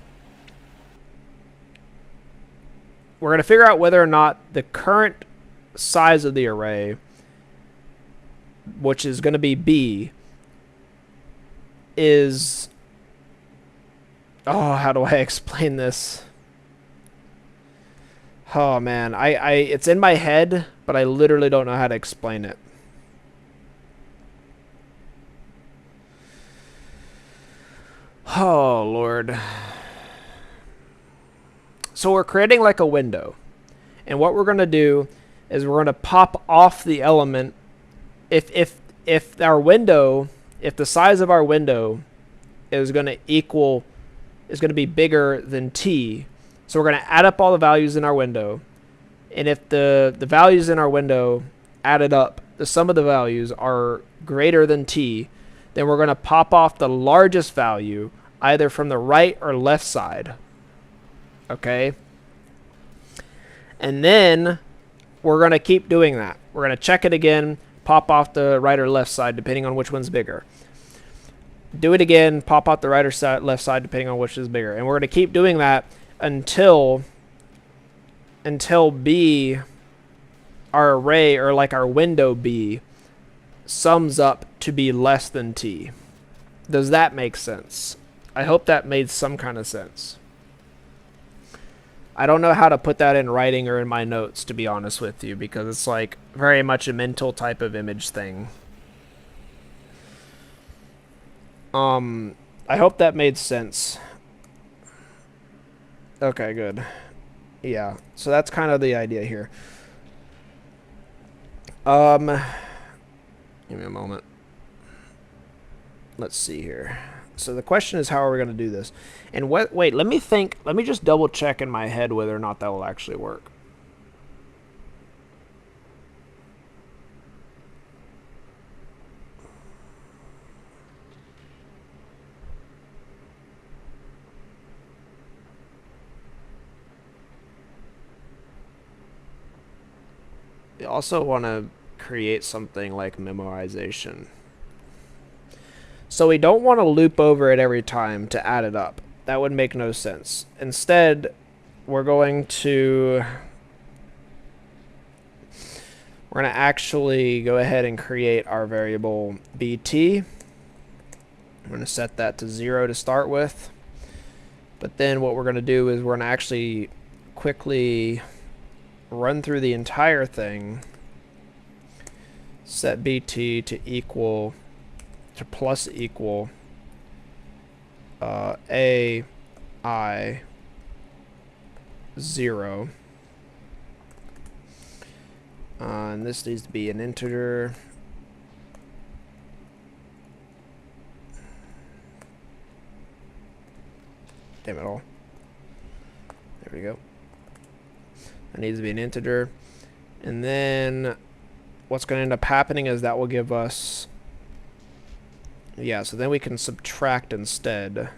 we're going to figure out whether or not the current size of the array, which is going to be B, is, oh, how do I explain this? Oh man, it's in my head, but I literally don't know how to explain it. Oh Lord. So we're creating like a window, and what we're going to do is we're going to pop off the element. If our window, if the size of our window is going to equal, is going to be bigger than t, so we're going to add up all the values in our window, and if the values in our window added up, the sum of the values are greater than t, then we're going to pop off the largest value either from the right or left side. Okay? And then we're going to keep doing that. We're going to check it again, pop off the right or left side depending on which one's bigger. Do it again, pop out the right or left side depending on which is bigger. And we're going to keep doing that until B, our array, or like our window B, sums up to be less than t. Does that make sense? I hope that made some kind of sense. I don't know how to put that in writing or in my notes, to be honest with you, because it's like very much a mental type of image thing. I hope that made sense. Okay, good. Yeah, so that's kind of the idea here. Give me a moment. Let's see here. So the question is, how are we going to do this? And wait, let me think. Let me just double check in my head whether or not that will actually work. I also want to create something like memorization. So we don't want to loop over it every time to add it up. That would make no sense. Instead, we're going to actually go ahead and create our variable bt. I'm going to set that to 0 to start with. But then what we're going to do is we're going to actually quickly run through the entire thing, set bt to equal, to plus equal AI 0. And this needs to be an integer. Damn it all. There we go. That needs to be an integer. And then what's going to end up happening is that will give us, yeah, so then we can subtract instead.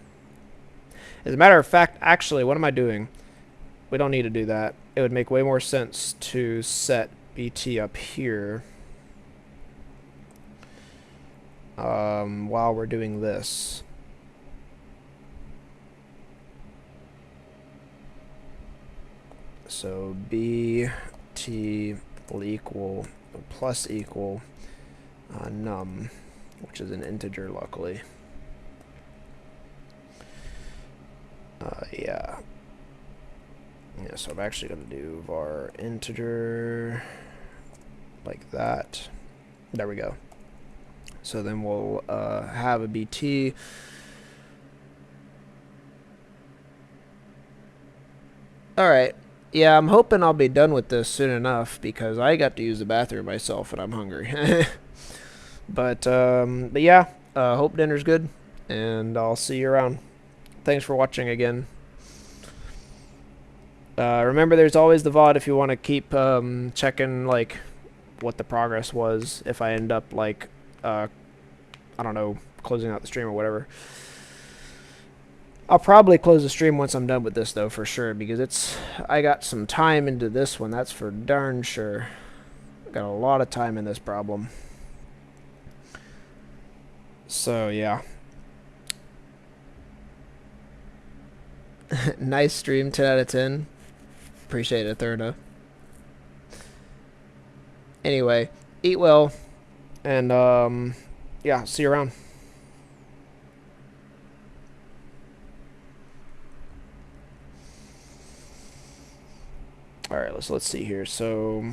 As a matter of fact, actually, what am I doing? We don't need to do that. It would make way more sense to set BT up here while we're doing this. So BT will equal plus equal num, which is an integer, luckily. Yeah. Yeah, so I'm actually going to do var integer like that. There we go. So then we'll have a BT. Alright. Yeah, I'm hoping I'll be done with this soon enough because I got to use the bathroom myself and I'm hungry. But yeah, hope dinner's good, and I'll see you around. Thanks for watching again. Remember, there's always the VOD if you want to keep checking like what the progress was. If I end up like I don't know, closing out the stream or whatever. I'll probably close the stream once I'm done with this though, for sure, because I got some time into this one, that's for darn sure. I got a lot of time in this problem. So yeah. Nice stream, 10 out of 10. Appreciate it, Thurda. Anyway, eat well, and yeah, see you around. Alright, let's see here. So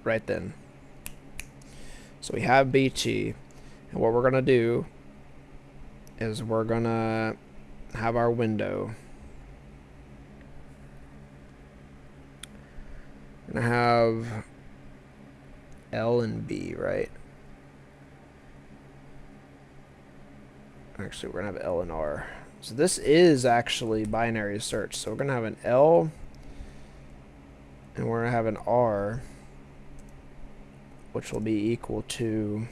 right then. So we have BT, and what we're gonna do is we're gonna have our window. We're gonna have L and B, right? Actually, we're gonna have L and R. So this is actually binary search. So we're gonna have an L and we're gonna have an R, which will be equal to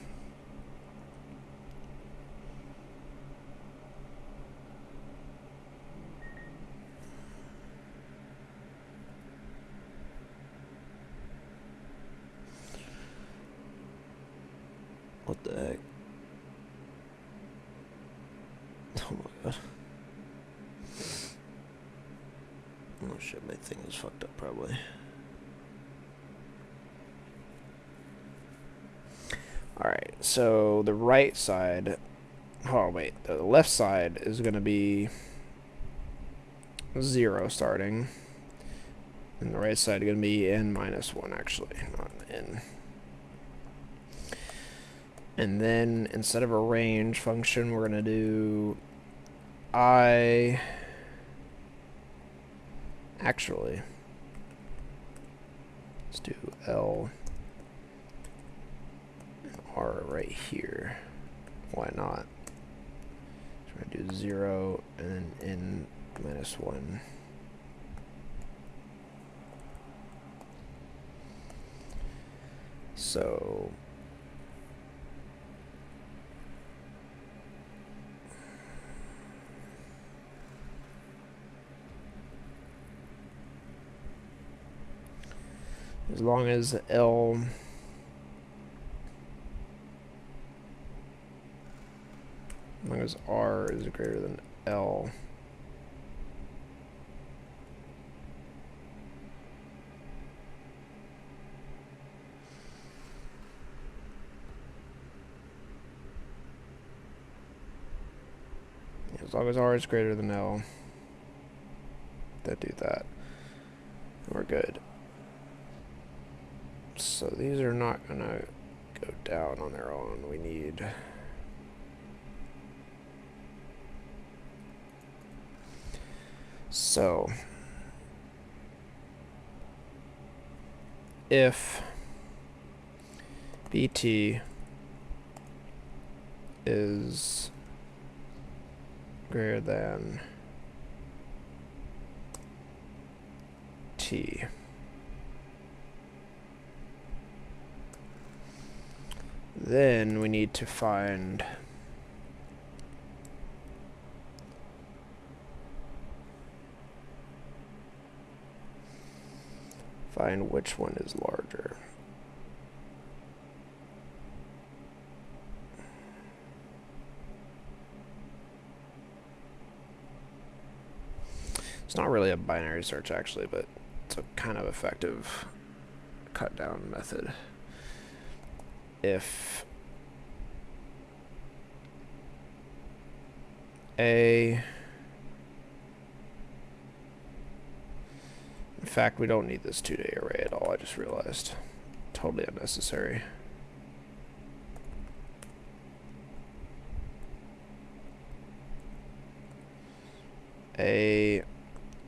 what the heck? Oh my god. Oh shit, my thing is fucked up probably. Alright, so the right side, oh wait, the left side is going to be 0 starting. And the right side is going to be n minus 1 actually, not n. And then instead of a range function, we're going to do I... Actually, let's do L and R right here. Why not? So we're going to do 0 and then n minus 1. So as long as L as long as R is greater than L, as long as R is greater than L, that do that, we're good. So these are not gonna go down on their own. We need so if BT is greater than BT. Then we need to find which one is larger. It's not really a binary search actually, but it's a kind of effective cut down method. If in fact, we don't need this 2-day array at all, I just realized. Totally unnecessary.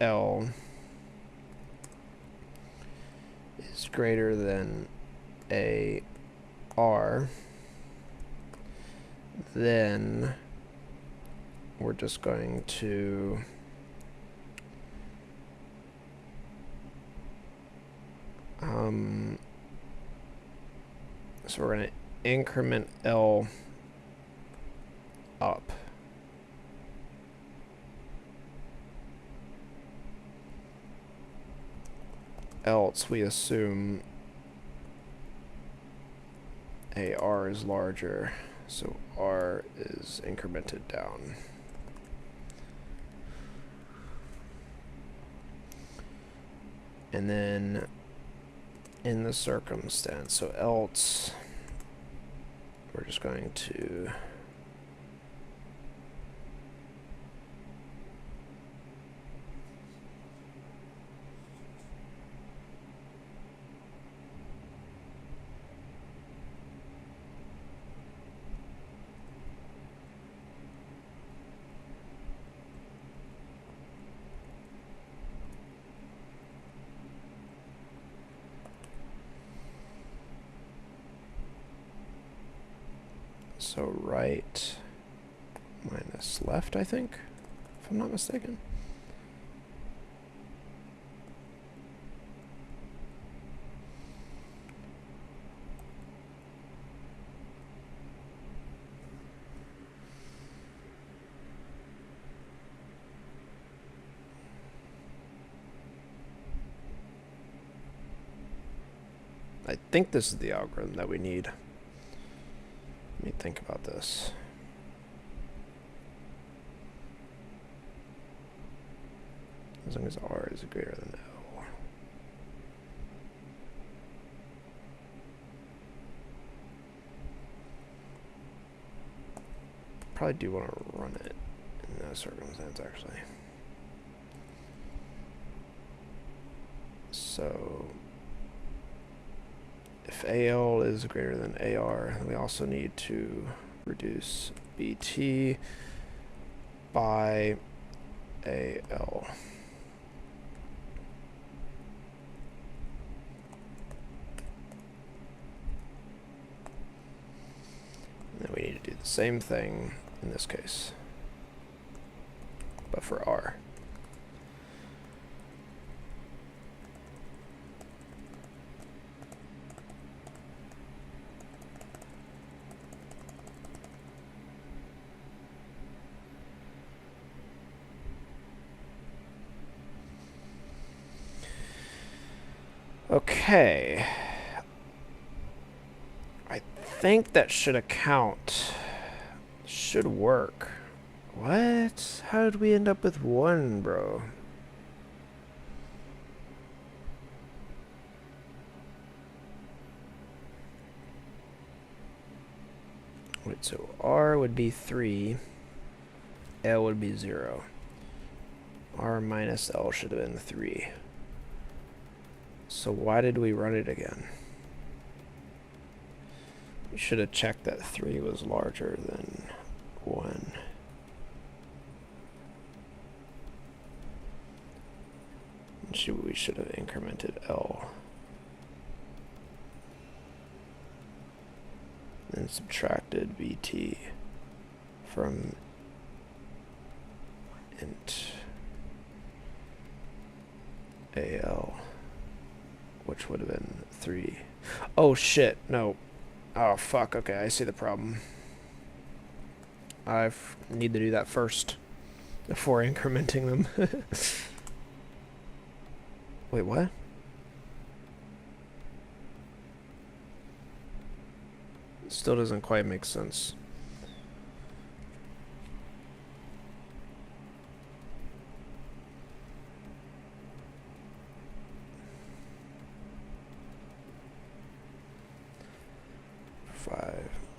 AL is greater than AR, then we're just going to so we're going to increment L up. Else we assume AR is larger, so R is incremented down. And then in the circumstance, so else we're just going to right minus left, I think, if I'm not mistaken. I think this is the algorithm that we need. Let me think about this. As long as R is greater than L. Probably do want to run it in that circumstance, actually. So if AL is greater than AR, we also need to reduce BT by AL. And then we need to do the same thing in this case, but for R. Okay. I think that should account. Should work. What? How did we end up with 1, bro? Wait, so R would be 3. L would be 0. R minus L should have been 3. So why did we run it again? We should have checked that 3 was larger than 1. We should have incremented L. Then subtracted BT from int AL, which would have been 3. Oh shit, no. Oh fuck, okay, I see the problem. I need to do that first before incrementing them. Wait, what? Still doesn't quite make sense.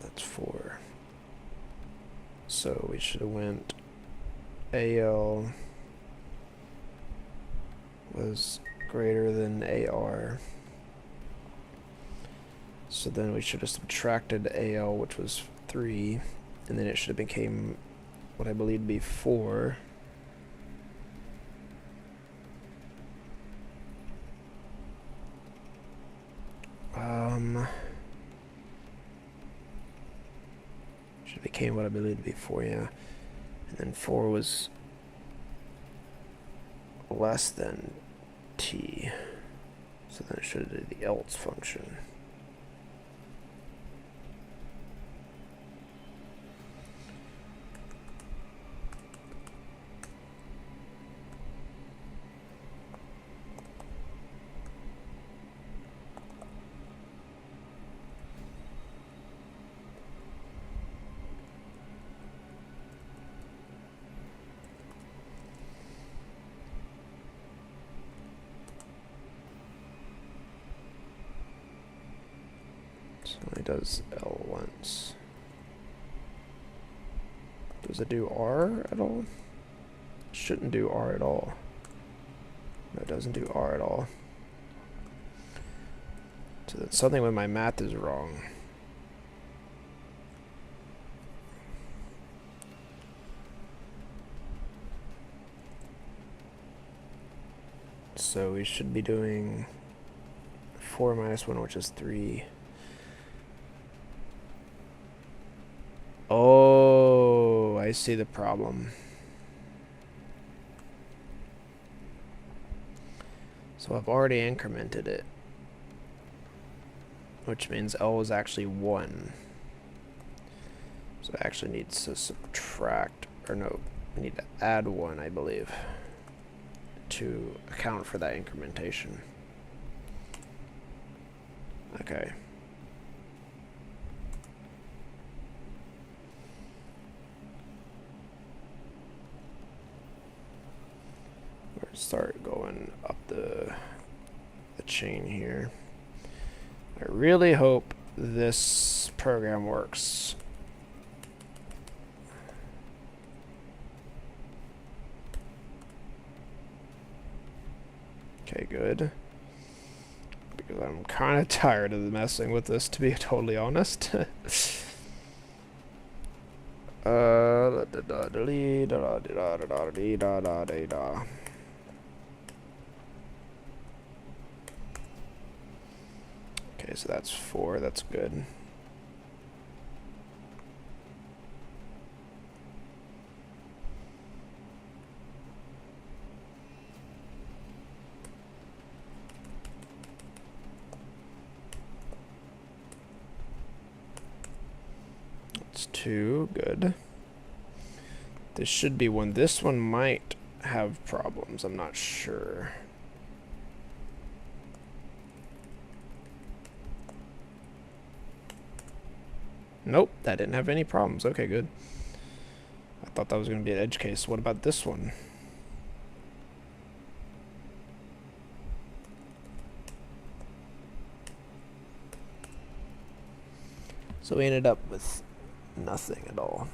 That's 4. So we should have went AL was greater than AR. So then we should have subtracted AL, which was 3, and then it should have became what I believe to be 4. Should have became what I believe to be 4, yeah. And then 4 was less than T. So then it should have did the else function. So it does L once. Does it do R at all? It shouldn't do R at all. No, it doesn't do R at all. So that's something with my math is wrong. So we should be doing 4 minus 1, which is 3. Oh, I see the problem. So I've already incremented it, which means L is actually 1. So it actually needs to subtract, or no, I need to add 1, I believe, to account for that incrementation. Okay. Start going up the chain here. I really hope this program works. Okay, good. Because I'm kind of tired of messing with this, to be totally honest. Okay, so that's 4. That's good. That's 2. Good. This should be 1. This one might have problems. I'm not sure. Nope, that didn't have any problems. Okay, good. I thought that was going to be an edge case. What about this one? So we ended up with nothing at all.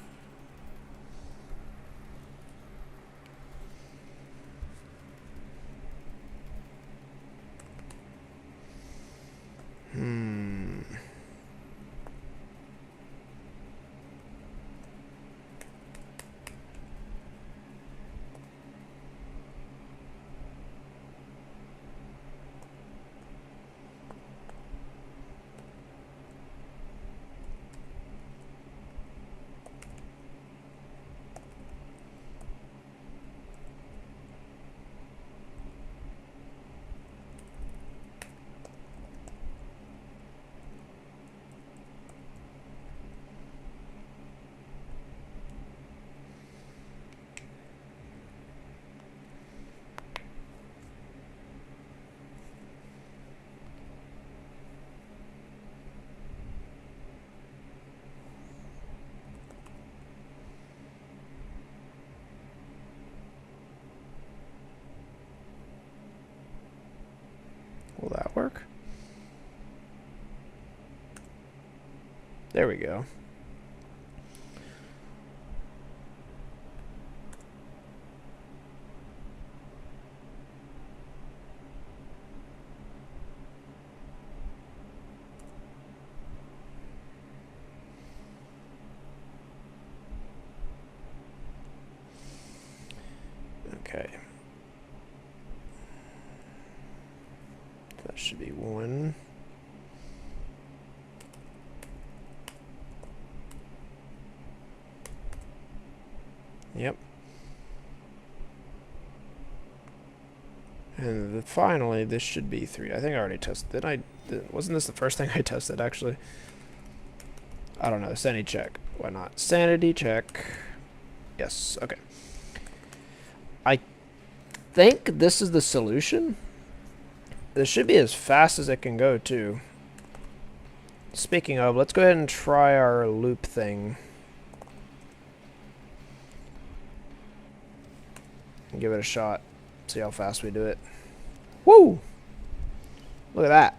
There we go. Okay. That should be 1. Yep. And finally, this should be 3. I think I already tested it. Wasn't this the first thing I tested, actually? I don't know. Sanity check. Why not? Sanity check. Yes. Okay. I think this is the solution. This should be as fast as it can go, too. Speaking of, let's go ahead and try our loop thing. And give it a shot. See how fast we do it. Woo! Look at that.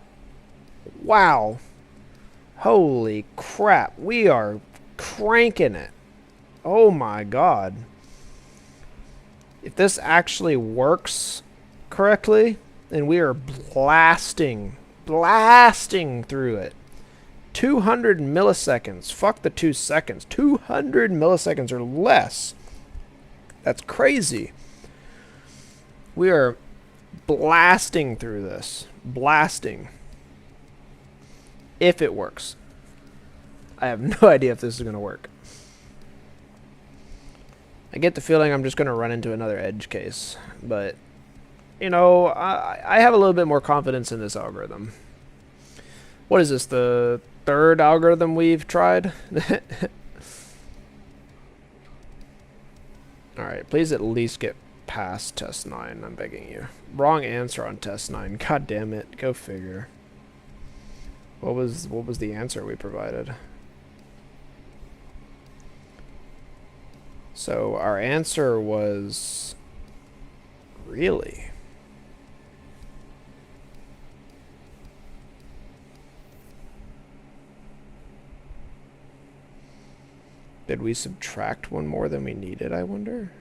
Wow. Holy crap. We are cranking it. Oh my god. If this actually works correctly, then we are blasting through it. 200 milliseconds. Fuck the 2 seconds. 200 milliseconds or less. That's crazy. We are blasting through this. Blasting. If it works. I have no idea if this is going to work. I get the feeling I'm just going to run into another edge case. But, you know, I have a little bit more confidence in this algorithm. What is this, the 3rd algorithm we've tried? Alright, please at least get past test 9, I'm begging you. Wrong answer on test 9. God damn it. Go figure. What was the answer we provided? So our answer was really. Did we subtract one more than we needed, I wonder?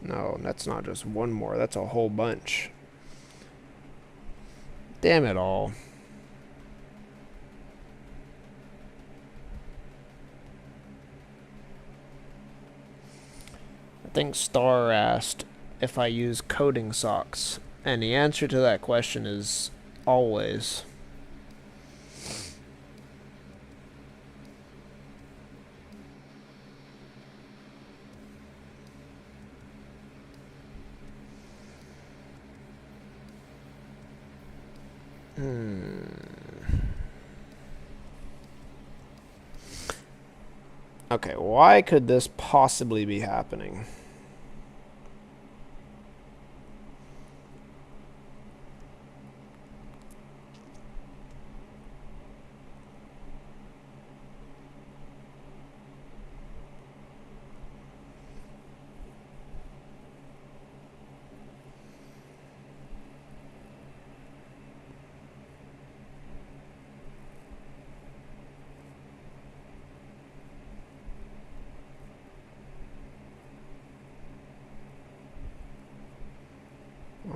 No, that's not just one more. That's a whole bunch. Damn it all. I think Star asked if I use coding socks. And the answer to that question is always. Okay, why could this possibly be happening?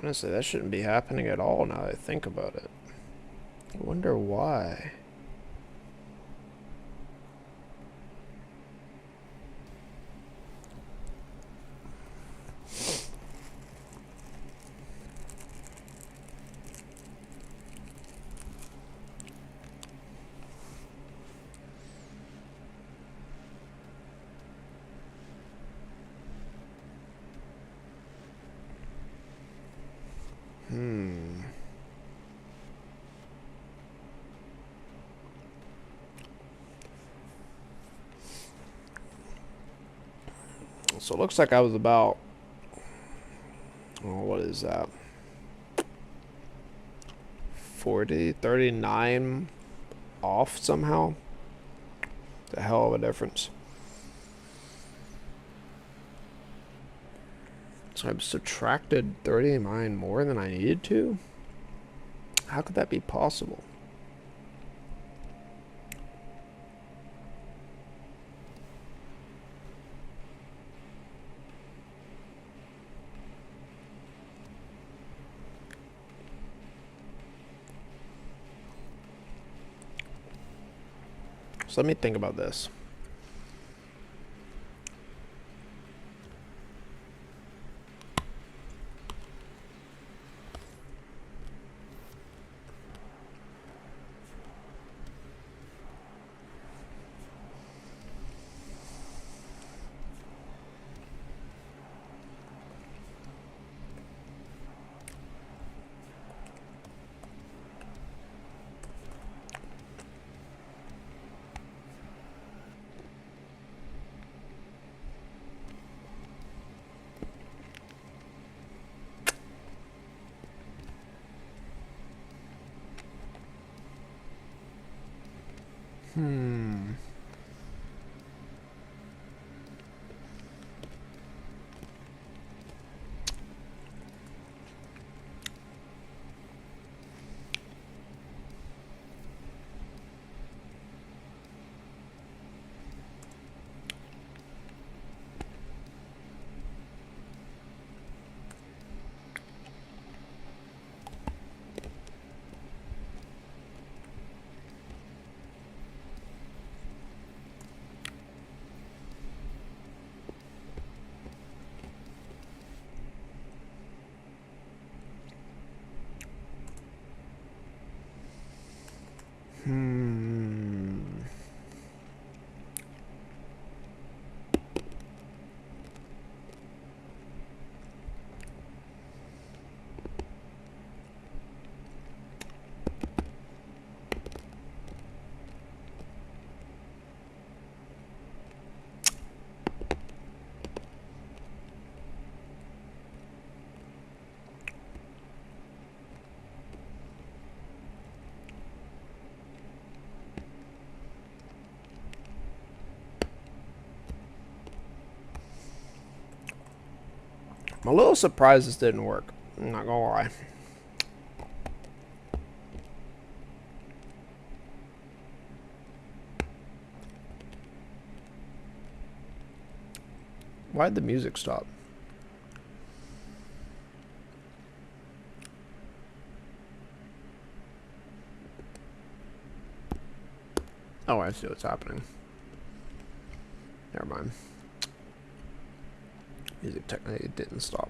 Honestly, that shouldn't be happening at all now that I think about it. I wonder why. So it looks like I was about, oh, what is that? 39 off somehow. The hell of a difference. So I've subtracted 39 more than I needed to? How could that be possible? So let me think about this. I'm a little surprised this didn't work. I'm not gonna lie. Why'd the music stop? Oh, I see what's happening. Never mind. Music technically didn't stop.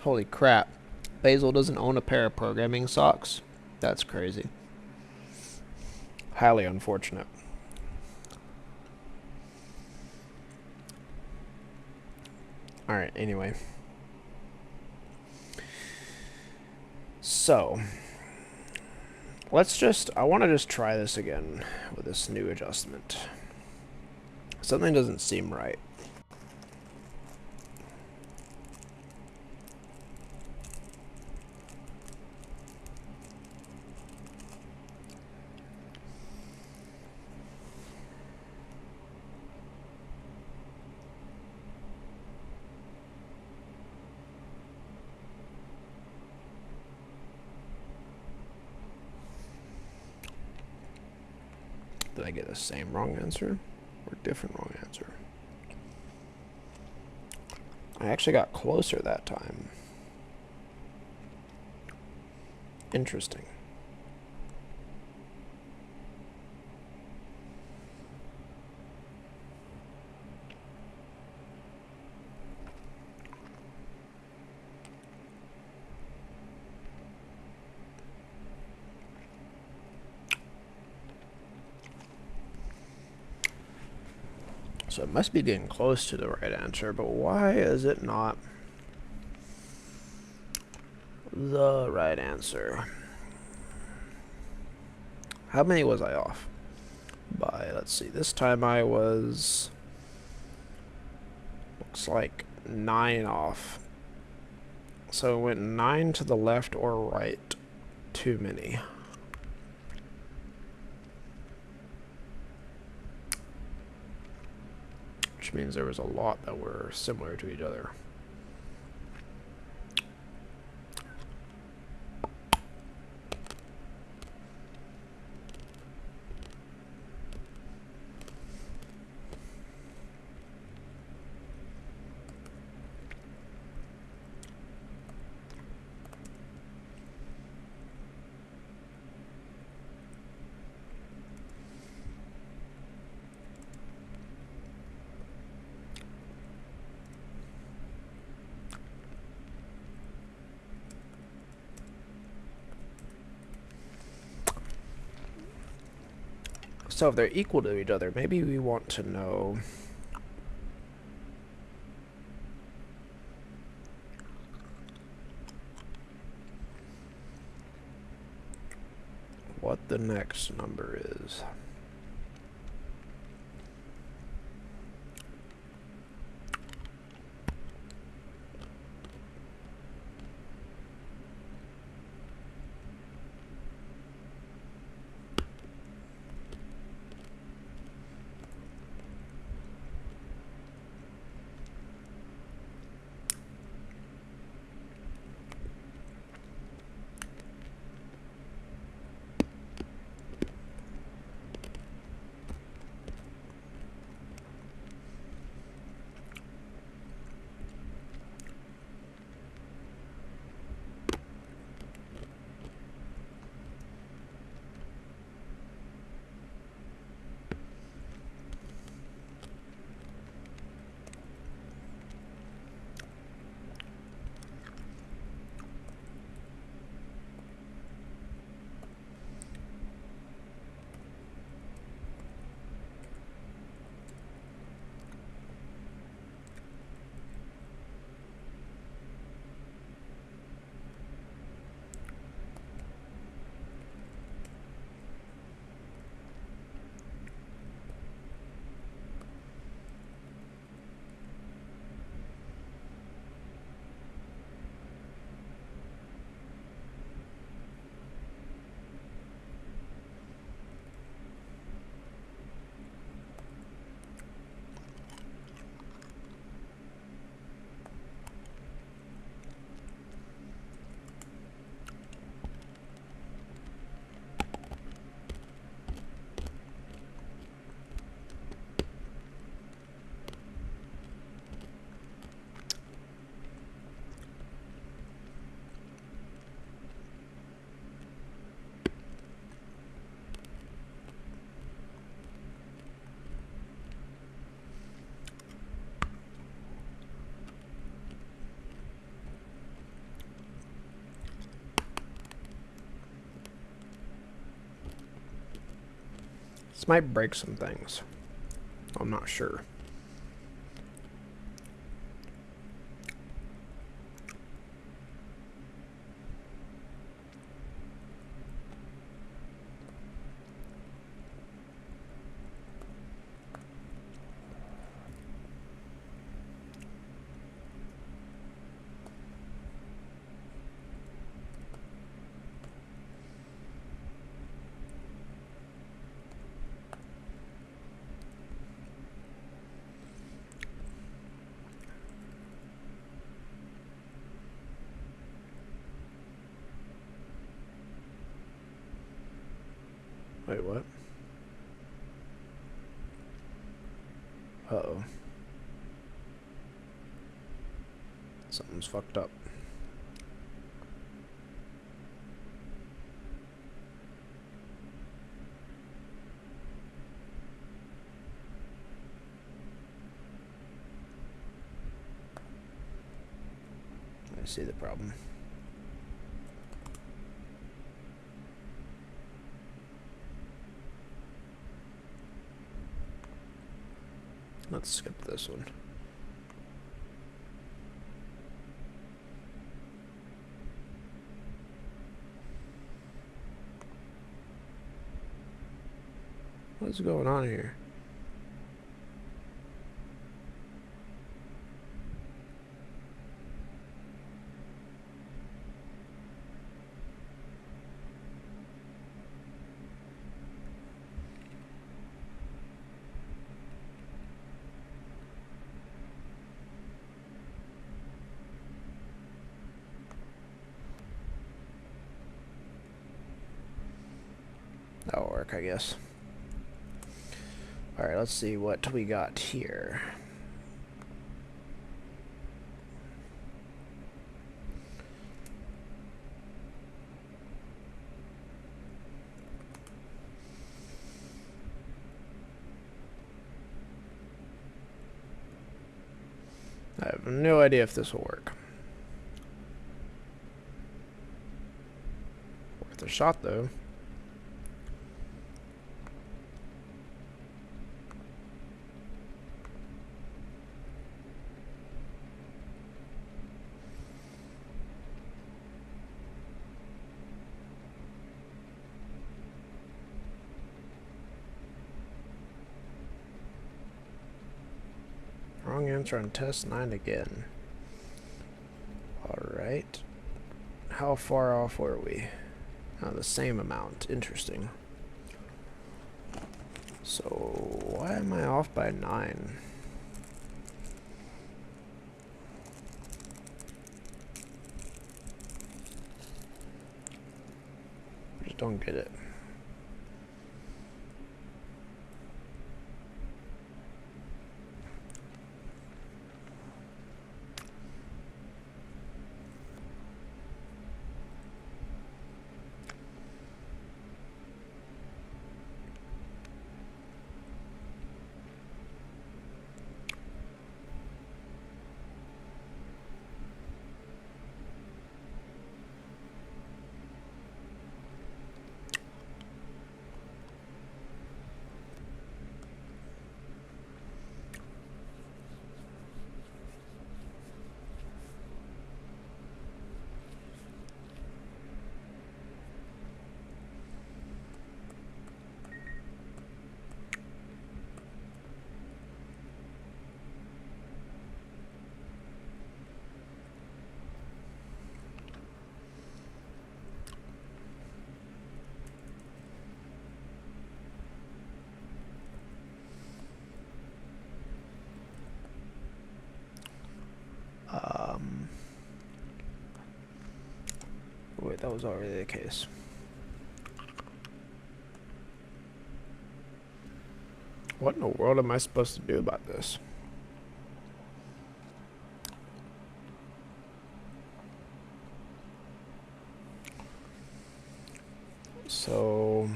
Holy crap. Basil doesn't own a pair of programming socks? That's crazy. Highly unfortunate. Alright, anyway. So, I want to just try this again with this new adjustment. Something doesn't seem right. Did I get the same wrong answer or different wrong answer? I actually got closer that time. Interesting. So it must be getting close to the right answer, but why is it not the right answer. How many was I off by? Let's see. This time I was, looks like 9 off. So it went 9 to the left or right. Too many. Which means there was a lot that were similar to each other. So if they're equal to each other, maybe we want to know what the next number is. This might break some things. I'm not sure. Wait, what? Uh-oh. Something's fucked up. I see the problem. Let's skip this one. What's going on here? That'll work, I guess. Alright, let's see what we got here. I have no idea if this will work. Worth a shot, though. Wrong answer on test 9 again. Alright. How far off were we? Oh, the same amount. Interesting. So, why am I off by 9? I just don't get it. Wait, that was already the case. What in the world am I supposed to do about this? So...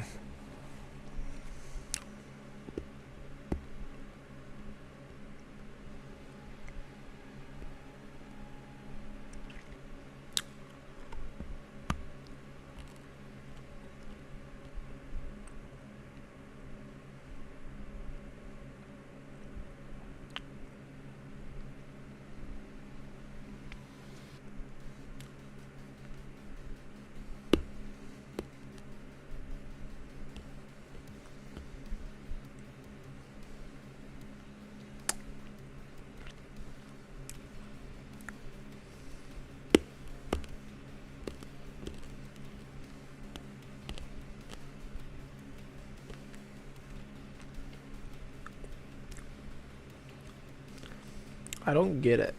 I don't get it.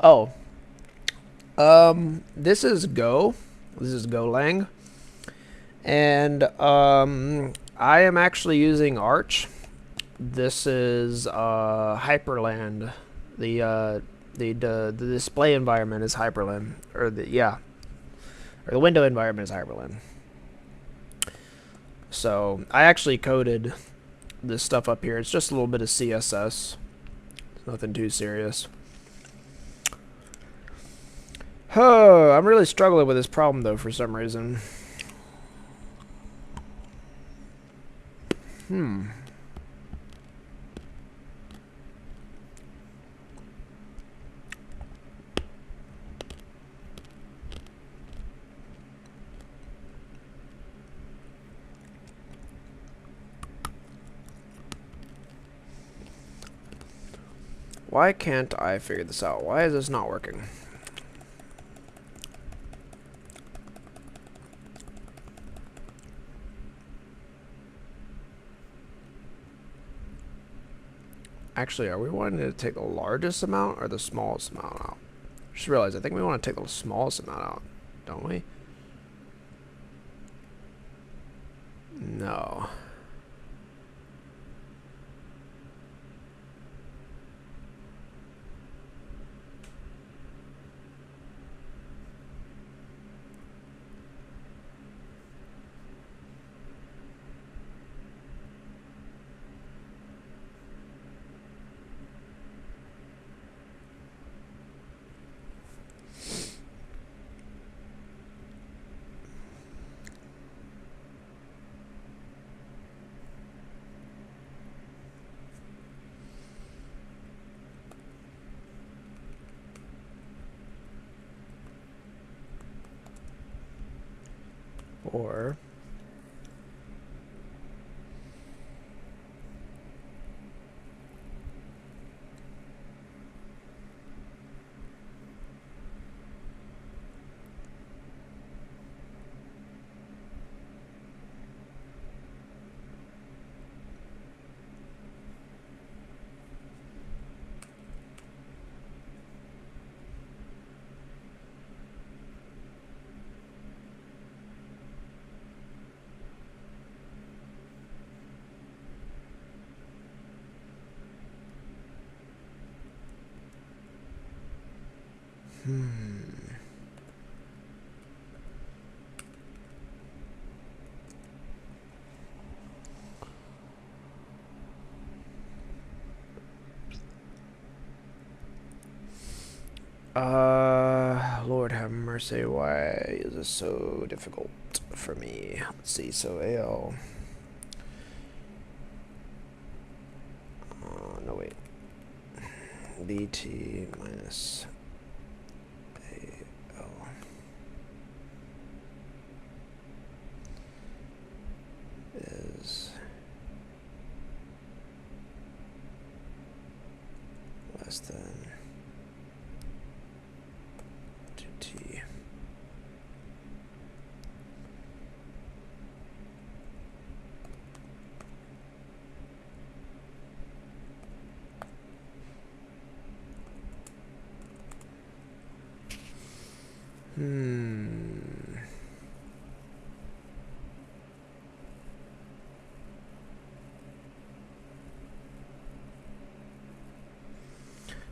Oh. This is Go. This is Golang. And, I am actually using Arch. This is, Hyperland. The display environment is Hyperland. Or, yeah. or the window environment is Hyperlin. So I actually coded this stuff up here. It's just a little bit of CSS. Nothing too serious. Oh, I'm really struggling with this problem though for some reason. Why can't I figure this out? Why is this not working? Actually, are we wanting to take the largest amount or the smallest amount out? Just realized, I think we want to take the smallest amount out, don't we? No. Or Lord have mercy, why is this so difficult for me? Let's see, so AL. No, wait. BT minus AL. Is less than 2T.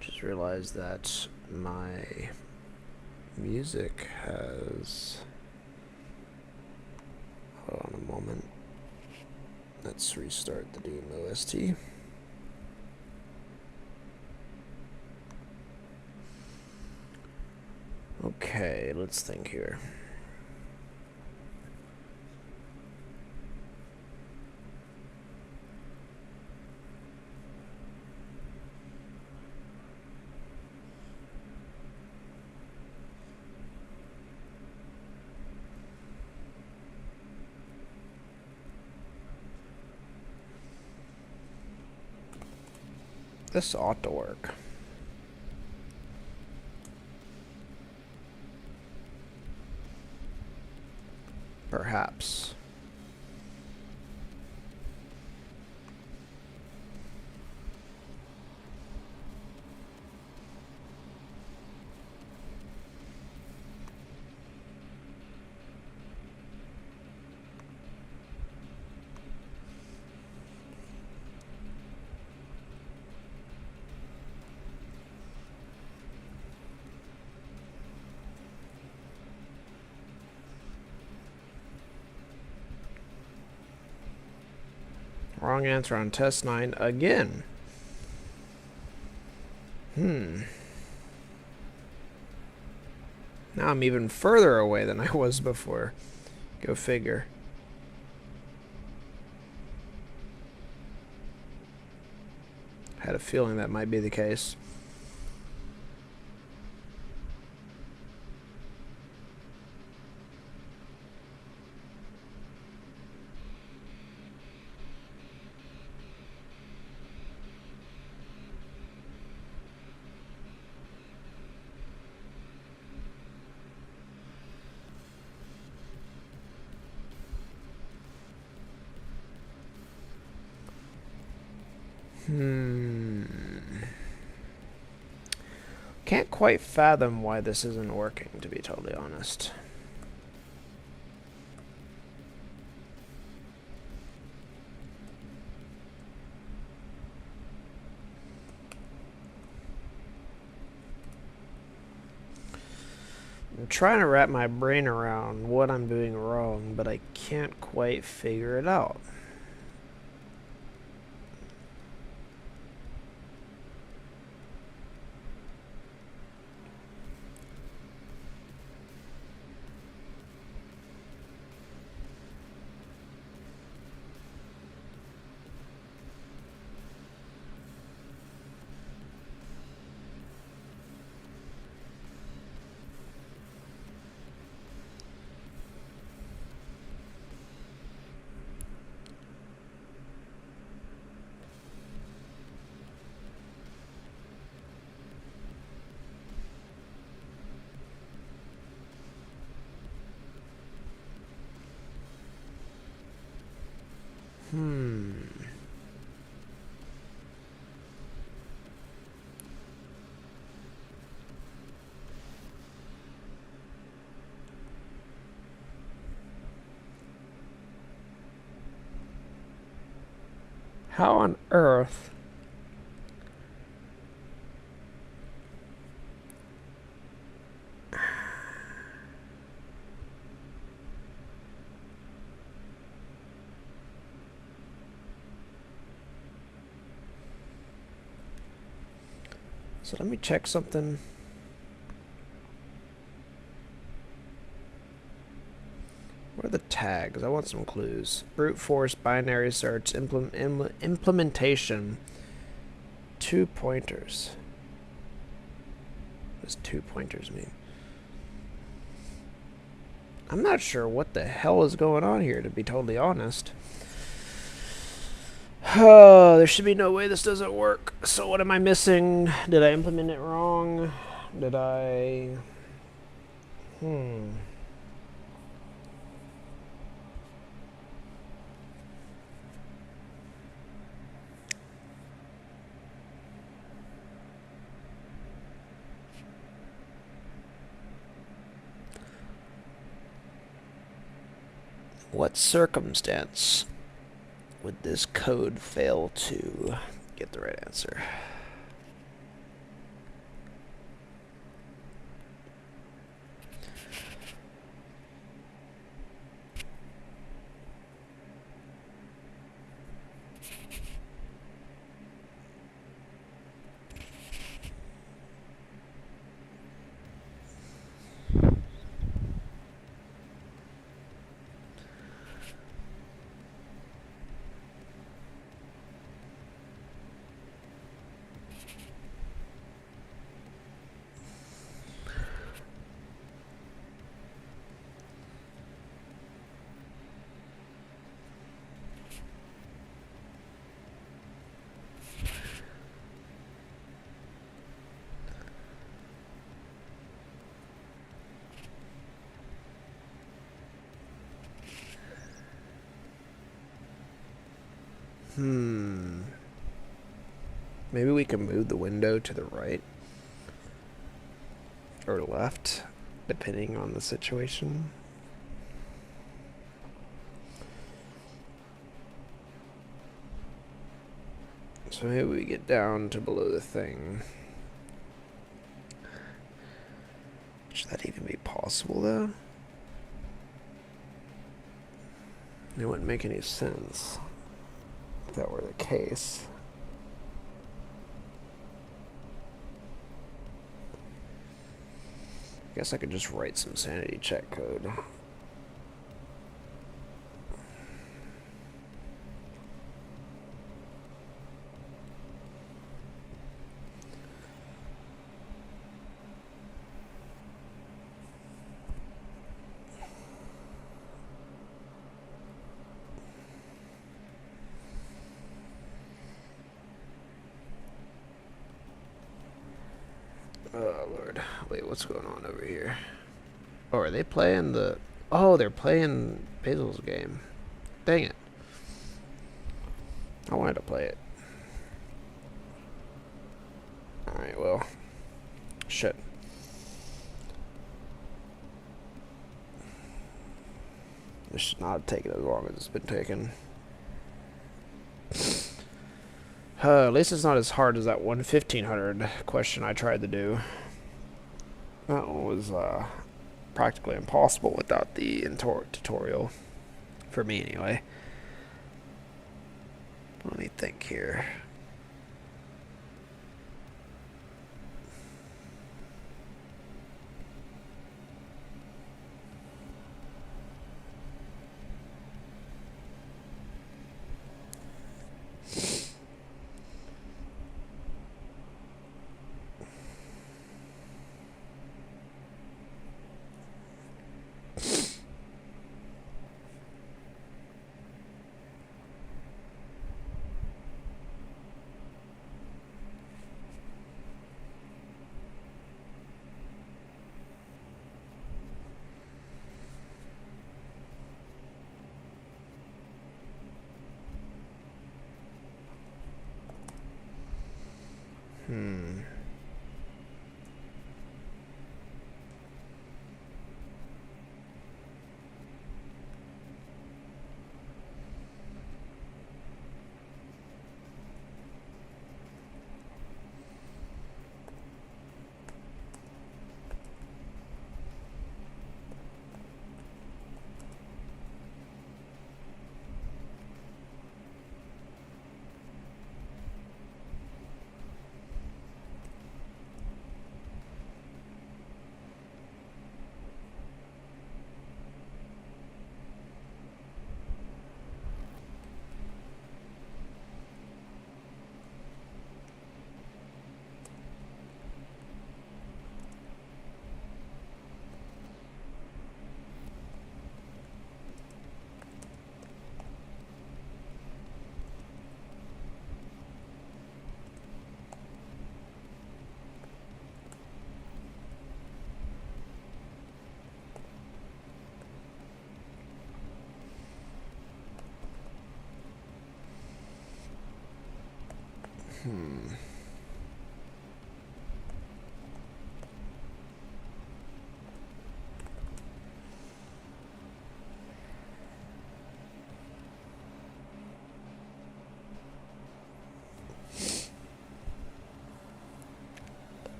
Just realized that my music has... Hold on a moment. Let's restart the Doom OST. Okay, let's think here. This ought to work. Perhaps. Wrong answer on test 9 again. Now I'm even further away than I was before. Go figure. Had a feeling that might be the case. Can't quite fathom why this isn't working, to be totally honest. I'm trying to wrap my brain around what I'm doing wrong, but I can't quite figure it out. How on earth? So let me check something. What are the tags? I want some clues. Brute force, binary search, implementation. 2 pointers. What does 2 pointers mean? I'm not sure what the hell is going on here, to be totally honest. Oh, there should be no way this doesn't work. So what am I missing? Did I implement it wrong? Did I... What circumstance would this code fail to get the right answer? Maybe we can move the window to the right or left, depending on the situation. So maybe we get down to below the thing. Should that even be possible, though? It wouldn't make any sense. If that were the case. I guess I could just write some sanity check code. Oh, Lord. Wait, what's going on over here? Oh, are they playing the... Oh, they're playing Basil's game. Dang it. I wanted to play it. Alright, well. Shit. This should not have taken as long as it's been taking. At least it's not as hard as that 1500 question I tried to do. That one was practically impossible without the tutorial. For me, anyway. Let me think here.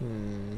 Hmm.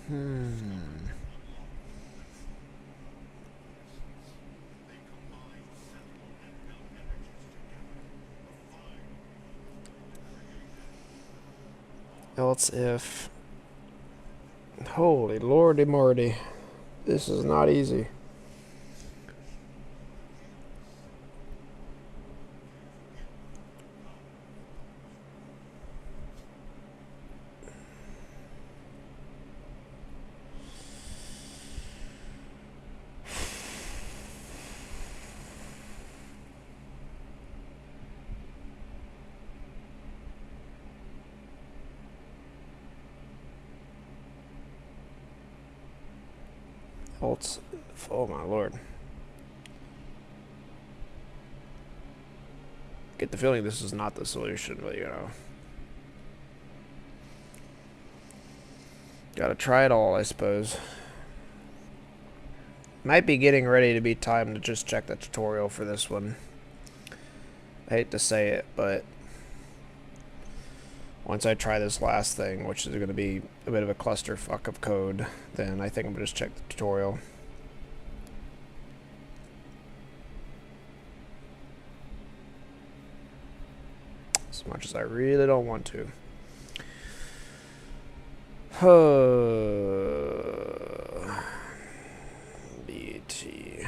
Hmm. Else if... Holy lordy morty. This is not easy. Else... Oh my lord. Get the feeling this is not the solution, but you know. Gotta try it all, I suppose. Might be getting ready to be time to just check the tutorial for this one. I hate to say it, but once I try this last thing, which is going to be a bit of a clusterfuck of code, then I think I'm going to just check the tutorial. As much as I really don't want to. BT.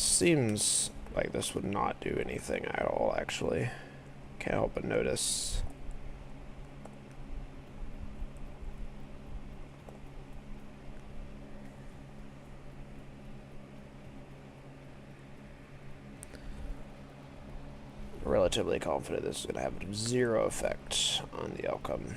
seems like this would not do anything at all, actually. Can't help but notice. Relatively confident this is going to have zero effect on the outcome.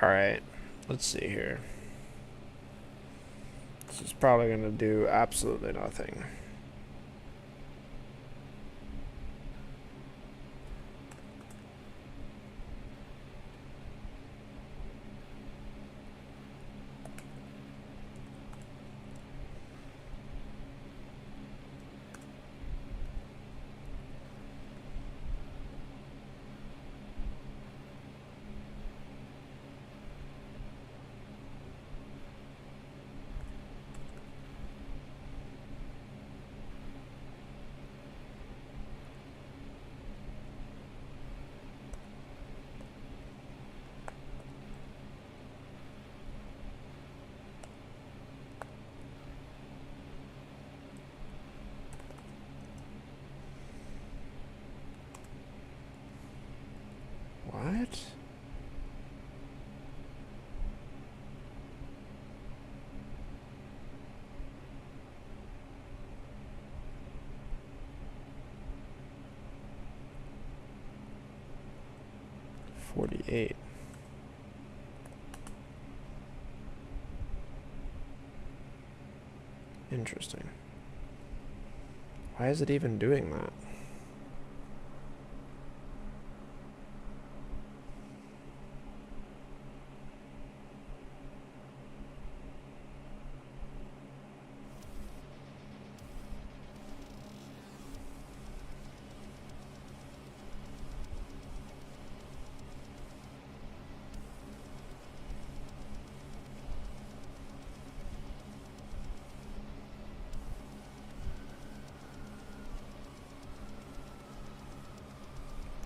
Alright, let's see here. This is probably going to do absolutely nothing. What? $48. Interesting. Why is it even doing that?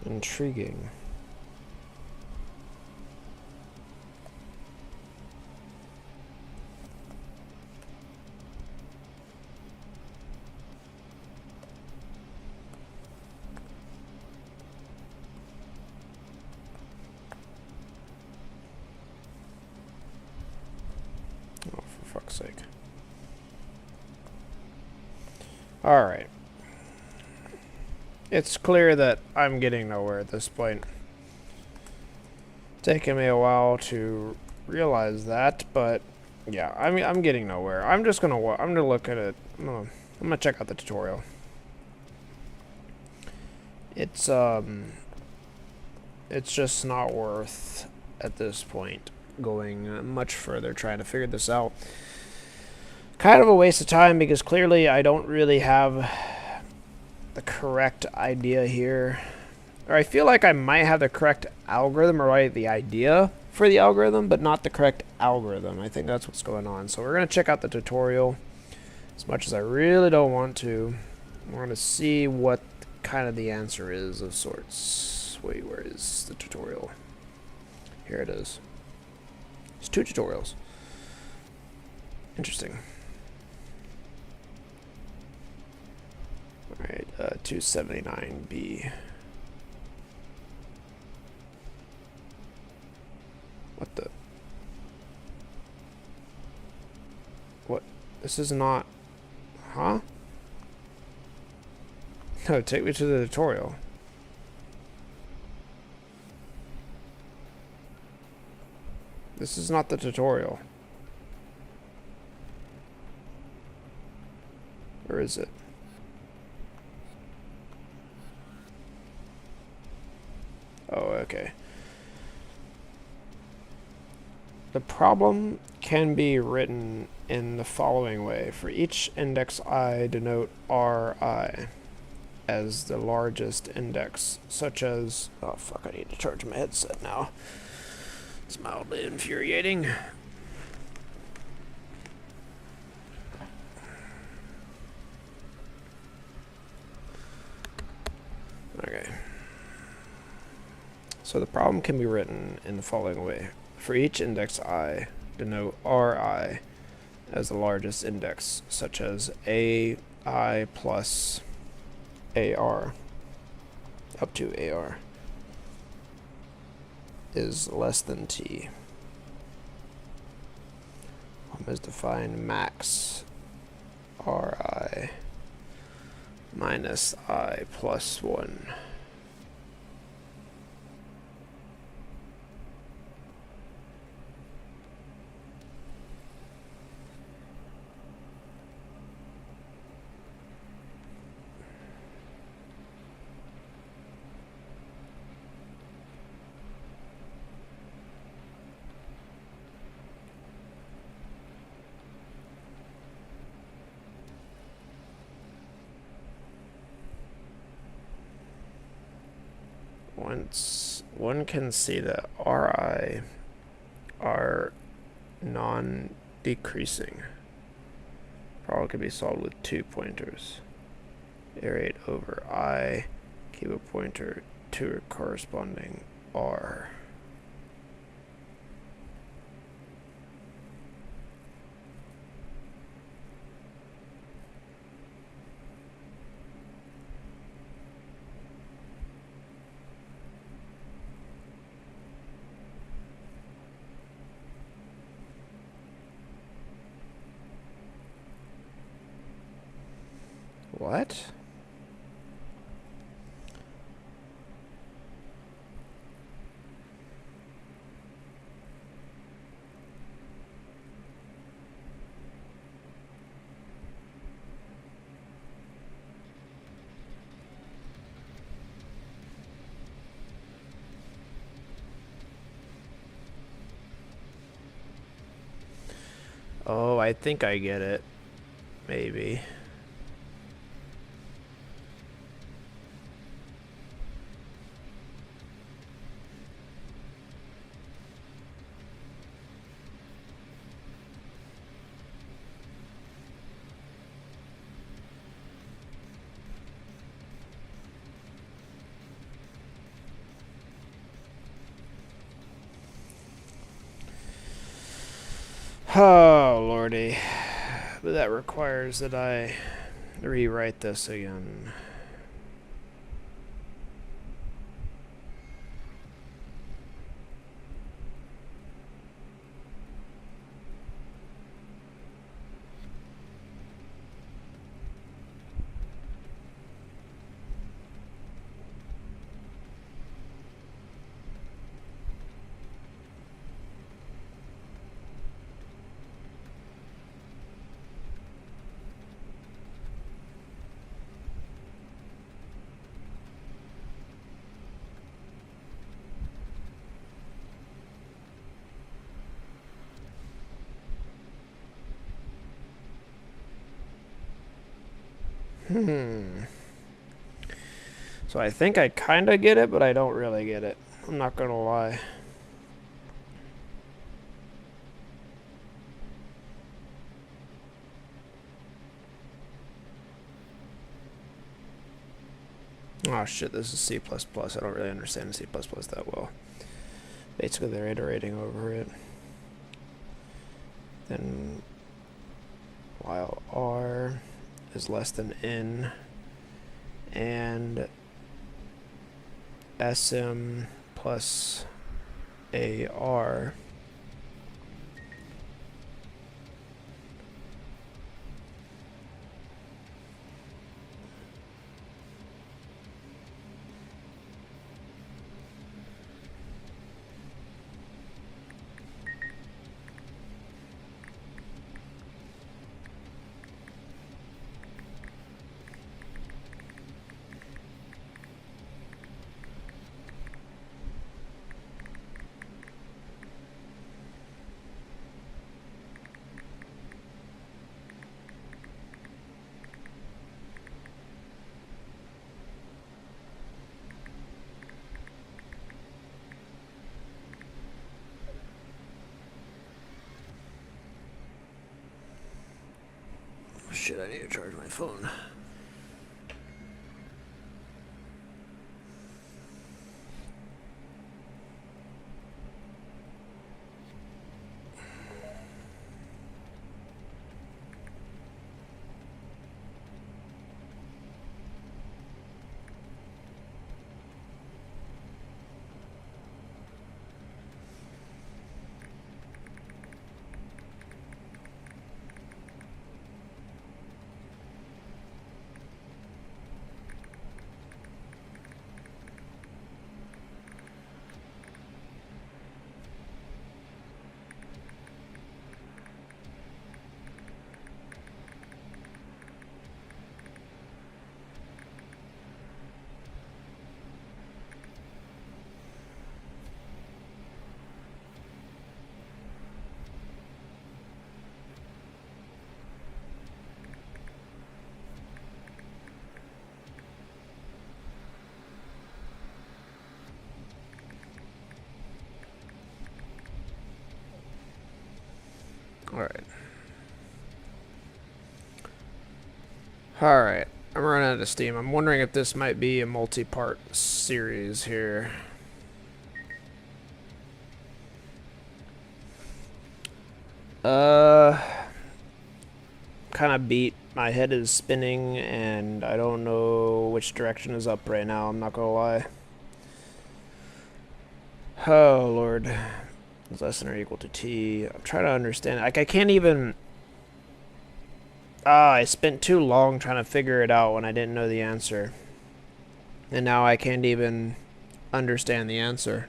Intriguing. Oh, for fuck's sake. Alright. It's clear that I'm getting nowhere at this point. Taking me a while to realize that, but yeah, I'm getting nowhere. I'm gonna look at it. I'm gonna check out the tutorial. It's just not worth at this point going much further trying to figure this out. Kind of a waste of time because clearly I don't really have the correct idea here. Or I feel like I might have the correct algorithm or the idea for the algorithm, but not the correct algorithm. I think that's what's going on. So we're going to check out the tutorial as much as I really don't want to. We're going to see what kind of the answer is of sorts. Wait, where is the tutorial? Here it is. It's 2 tutorials. Interesting. Alright, 279B. What the? What? This is not... Huh? No, take me to the tutorial. This is not the tutorial. Where is it? Oh, okay. The problem can be written in the following way. For each index I, denote Ri as the largest index, such as... Oh, fuck, I need to charge my headset now. It's mildly infuriating. Okay. So the problem can be written in the following way. For each index I, denote Ri as the largest index, such as AI plus AR, up to AR, is less than T. Is define max Ri minus I plus 1. Once one can see that Ri are non-decreasing, problem can be solved with 2 pointers. Iterate over I, keep a pointer to a corresponding R. What? Oh, I think I get it. Maybe. Oh, lordy. But that requires that I rewrite this again. So I think I kind of get it, but I don't really get it. I'm not going to lie. Oh shit, this is C++. I don't really understand C++ that well. Basically, they're iterating over it. Then while R is less than N and SM plus AR shit, I need to charge my phone. Alright. Alright. I'm running out of steam. I'm wondering if this might be a multi-part series here. Kind of beat. My head is spinning and I don't know which direction is up right now. I'm not gonna lie. Oh, Lord. Is less than or equal to T. I'm trying to understand. Like, I can't even... I spent too long trying to figure it out when I didn't know the answer. And now I can't even understand the answer.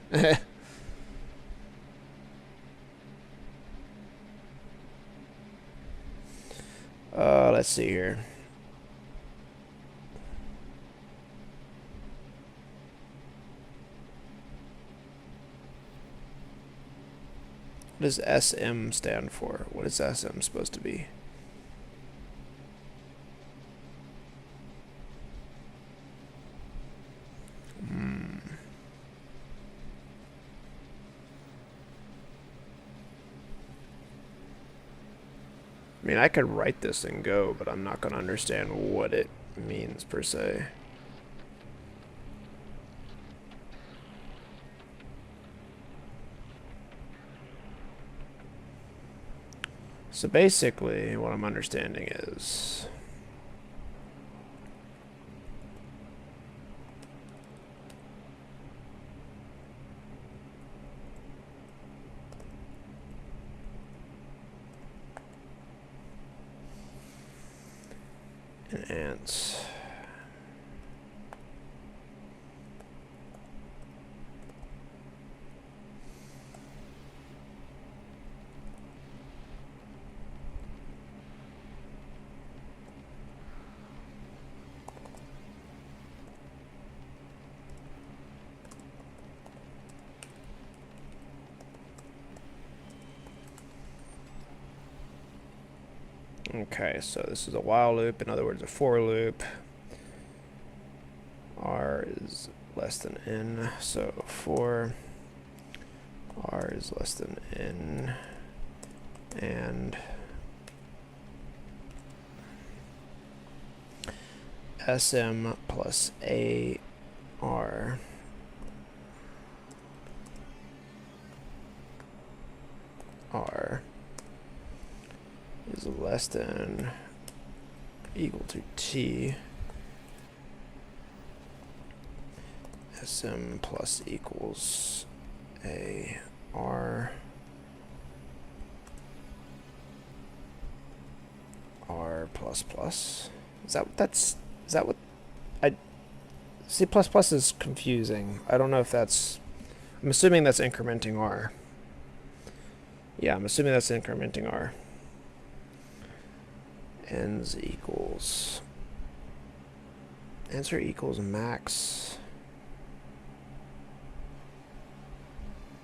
Let's see here. What does SM stand for? What is SM supposed to be? I mean, I could write this and go, but I'm not going to understand what it means per se. So basically, what I'm understanding is an ants. Okay, so this is a while loop, in other words, a for loop. R is less than n, so for R is less than n, and SM plus AR R is less than equal to T SM plus equals AR R plus plus. Is that what C++ is confusing. I don't know if that's, I'm assuming that's incrementing R. Yeah, I'm assuming that's incrementing R. Ends equals, answer equals max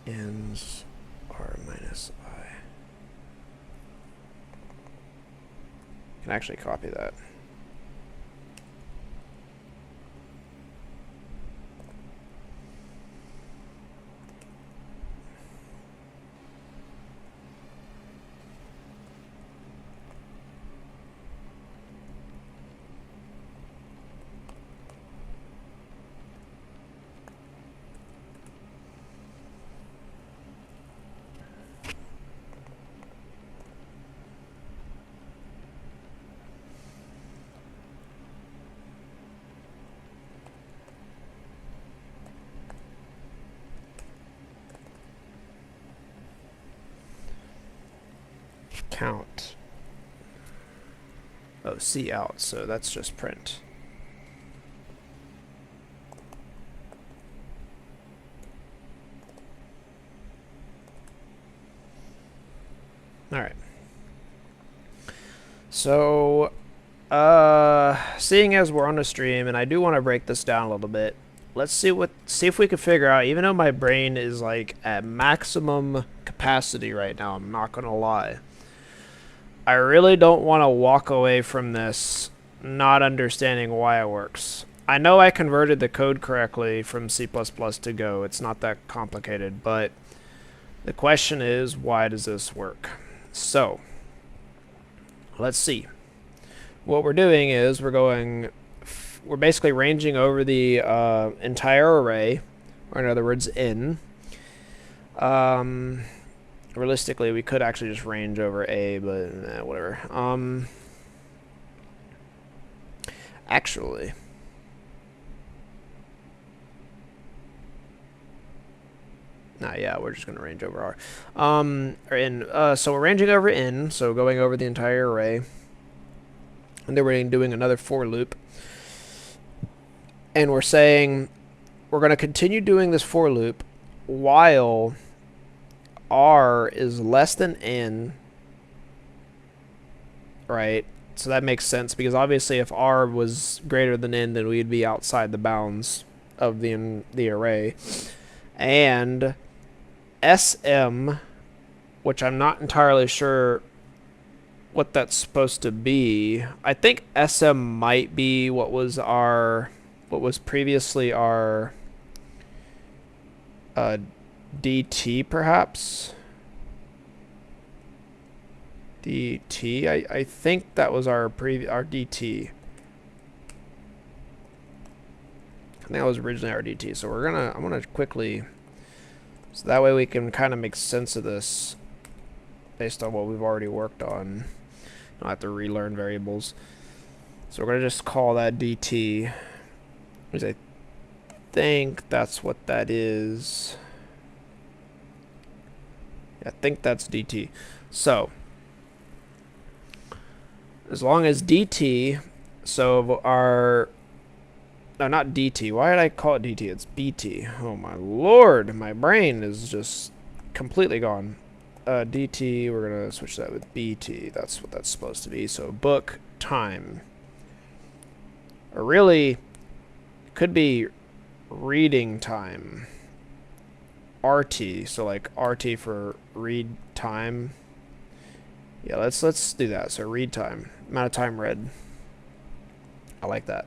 ends R minus I. Can actually copy that. Count. Oh, C out, so that's just print. Alright. So, seeing as we're on the stream, and I do want to break this down a little bit, let's see if we can figure out, even though my brain is like at maximum capacity right now, I'm not gonna lie, I really don't want to walk away from this not understanding why it works. I know I converted the code correctly from C++ to Go. It's not that complicated, but the question is, why does this work? So, let's see. What we're doing is we're basically ranging over the entire array, or in other words, n. Realistically, we could actually just range over A, but whatever. Actually, yeah, we're just going to range over R. So we're ranging over N, so going over the entire array. And then we're doing another for loop. And we're saying we're going to continue doing this for loop while R is less than N, right? So that makes sense, because obviously if R was greater than N, then we'd be outside the bounds of the array. And SM, which I'm not entirely sure what that's supposed to be. I think SM might be what was previously our DT, perhaps. DT, I think that was our DT. I think that was originally our DT. So I'm gonna quickly, so that way we can kind of make sense of this. based on what we've already worked on. Don't have to relearn variables. So we're going to just call that dt, because I think that's what that is. I think that's dt. So as long as dt, so our, no, not dt. Why did I call it dt? It's bt. Oh my lord, my brain is just completely gone. dt, we're gonna switch that with bt. That's what that's supposed to be. So book time, or really could be reading time. RT, so like RT for read time. Yeah, let's do that. So read time, amount of time read. I like that.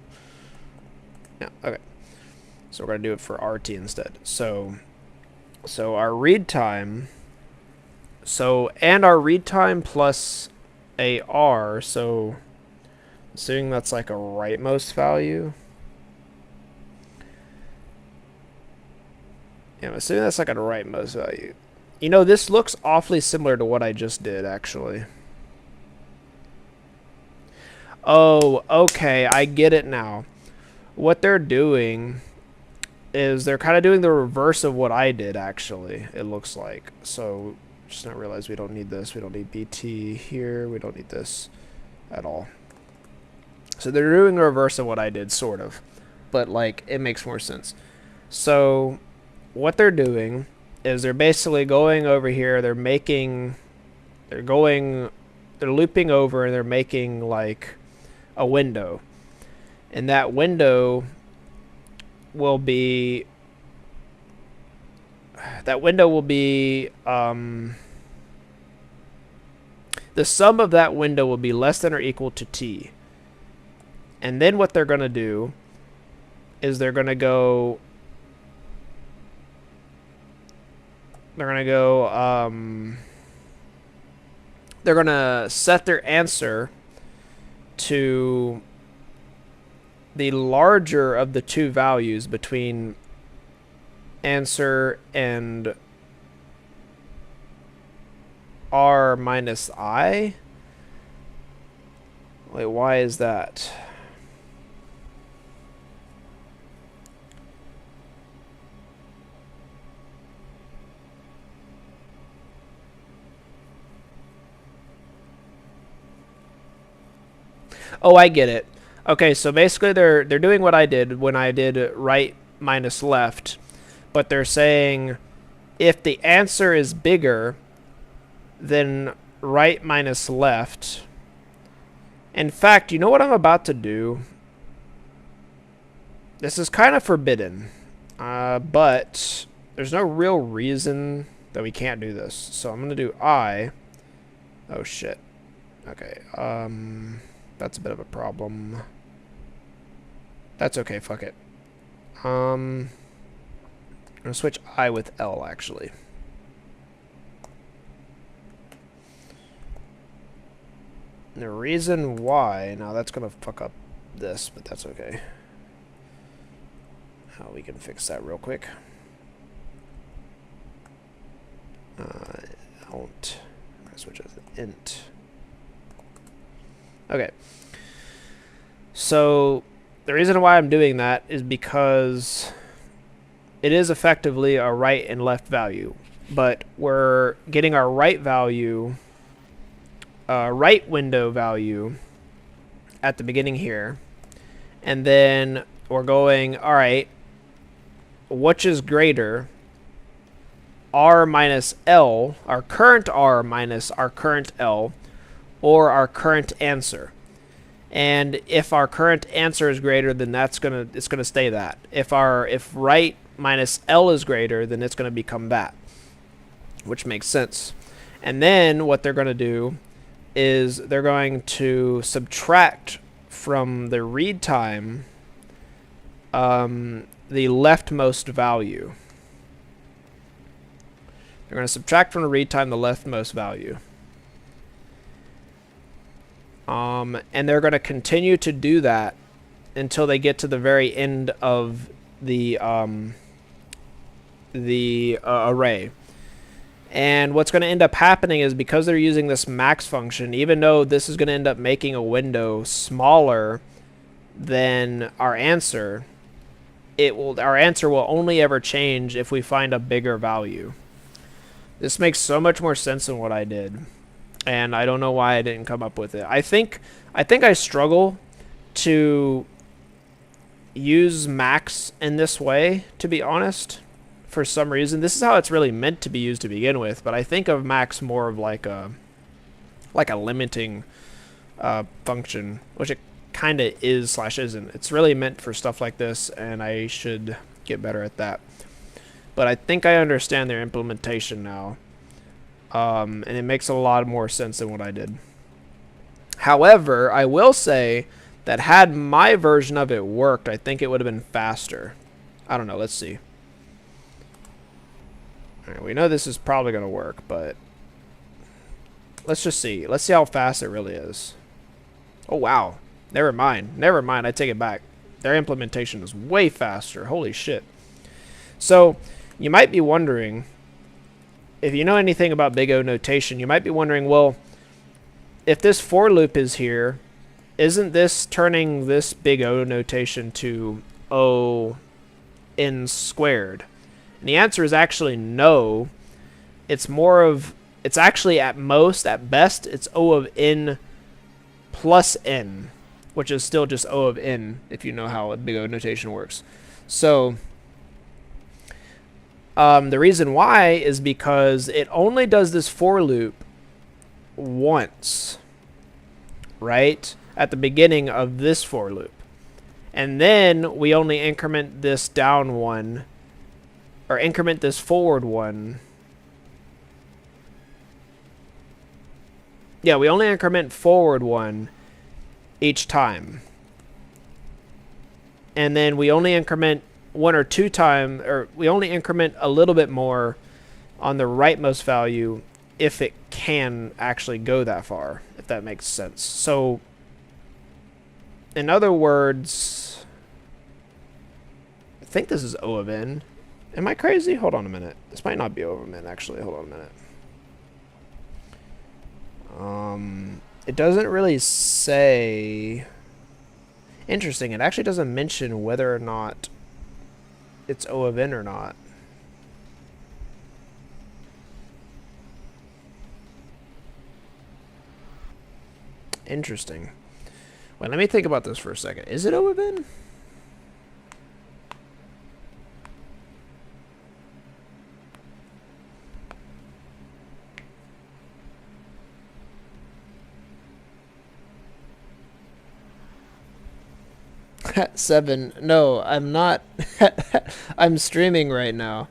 Yeah, okay. So we're gonna do it for RT instead. So our read time. So and our read time plus a R. So assuming that's like a rightmost value. Yeah, I'm assuming that's like a rightmost value. You know, this looks awfully similar to what I just did, actually. Oh, okay, I get it now. What they're doing is they're kind of doing the reverse of what I did, actually, it looks like. So, just not realize we don't need this. We don't need BT here. We don't need this at all. So they're doing the reverse of what I did, sort of. But, like, it makes more sense. So what they're doing is they're basically going over here, they're looping over and they're making like a window. And that window will be the sum of that window will be less than or equal to t. And then what they're going to do is they're going to set their answer to the larger of the two values between answer and r minus I. Wait, why is that? Oh, I get it. Okay, so basically they're doing what I did when I did right minus left, but they're saying if the answer is bigger than right minus left. In fact, you know what I'm about to do? This is kind of forbidden, but there's no real reason that we can't do this. So I'm going to do I. Oh, shit. Okay, that's a bit of a problem. That's okay, fuck it. I'm gonna switch I with L, actually. The reason why, now that's gonna fuck up this, but that's okay. We can fix that real quick. I won't. I'm gonna switch it with int. Okay. So the reason why I'm doing that is because it is effectively a right and left value, but we're getting our right value, right window value at the beginning here, and then we're going, all right, which is greater, r minus L, our current r minus our current L, or our current answer. And if our current answer is greater, then it's gonna stay that. If right minus L is greater, then it's gonna become that, which makes sense. And then what they're gonna do is they're going to subtract from the read time the leftmost value. They're gonna subtract from the read time the leftmost value. And they're going to continue to do that until they get to the very end of the array. And what's going to end up happening is because they're using this max function, even though this is going to end up making a window smaller than our answer, our answer will only ever change if we find a bigger value. This makes so much more sense than what I did, and I don't know why I didn't come up with it. I think I struggle to use max in this way, to be honest. For some reason, this is how it's really meant to be used to begin with, but I think of max more of like a limiting function, which it kind of is / isn't. It's really meant for stuff like this, and I should get better at that. But I think I understand their implementation now, and it makes a lot more sense than what I did. However, I will say that had my version of it worked, I think it would have been faster. I don't know. Let's see. All right, we know this is probably going to work, but let's just see. Let's see how fast it really is. Oh, wow. Never mind. Never mind. I take it back. Their implementation is way faster. Holy shit. So, you might be wondering, if you know anything about big O notation, you might be wondering, well, if this for loop is here, isn't this turning this big O notation to O n squared? And the answer is actually no. It's actually at most, at best, it's O of n plus n, which is still just O of n, if you know how a big O notation works. So, the reason why is because it only does this for loop once, right? At the beginning of this for loop. And then we only increment this down one, or increment this forward one. Yeah, we only increment forward one each time. And then we only increment one or two times, or we only increment a little bit more on the rightmost value if it can actually go that far, if that makes sense. So, in other words, I think this is O of n. Am I crazy? Hold on a minute. This might not be O of n, actually. Hold on a minute. It doesn't really say... Interesting. It actually doesn't mention whether or not it's O of n or not. Interesting. Wait, let me think about this for a second. Is it O of n? Seven. No, I'm not. I'm streaming right now.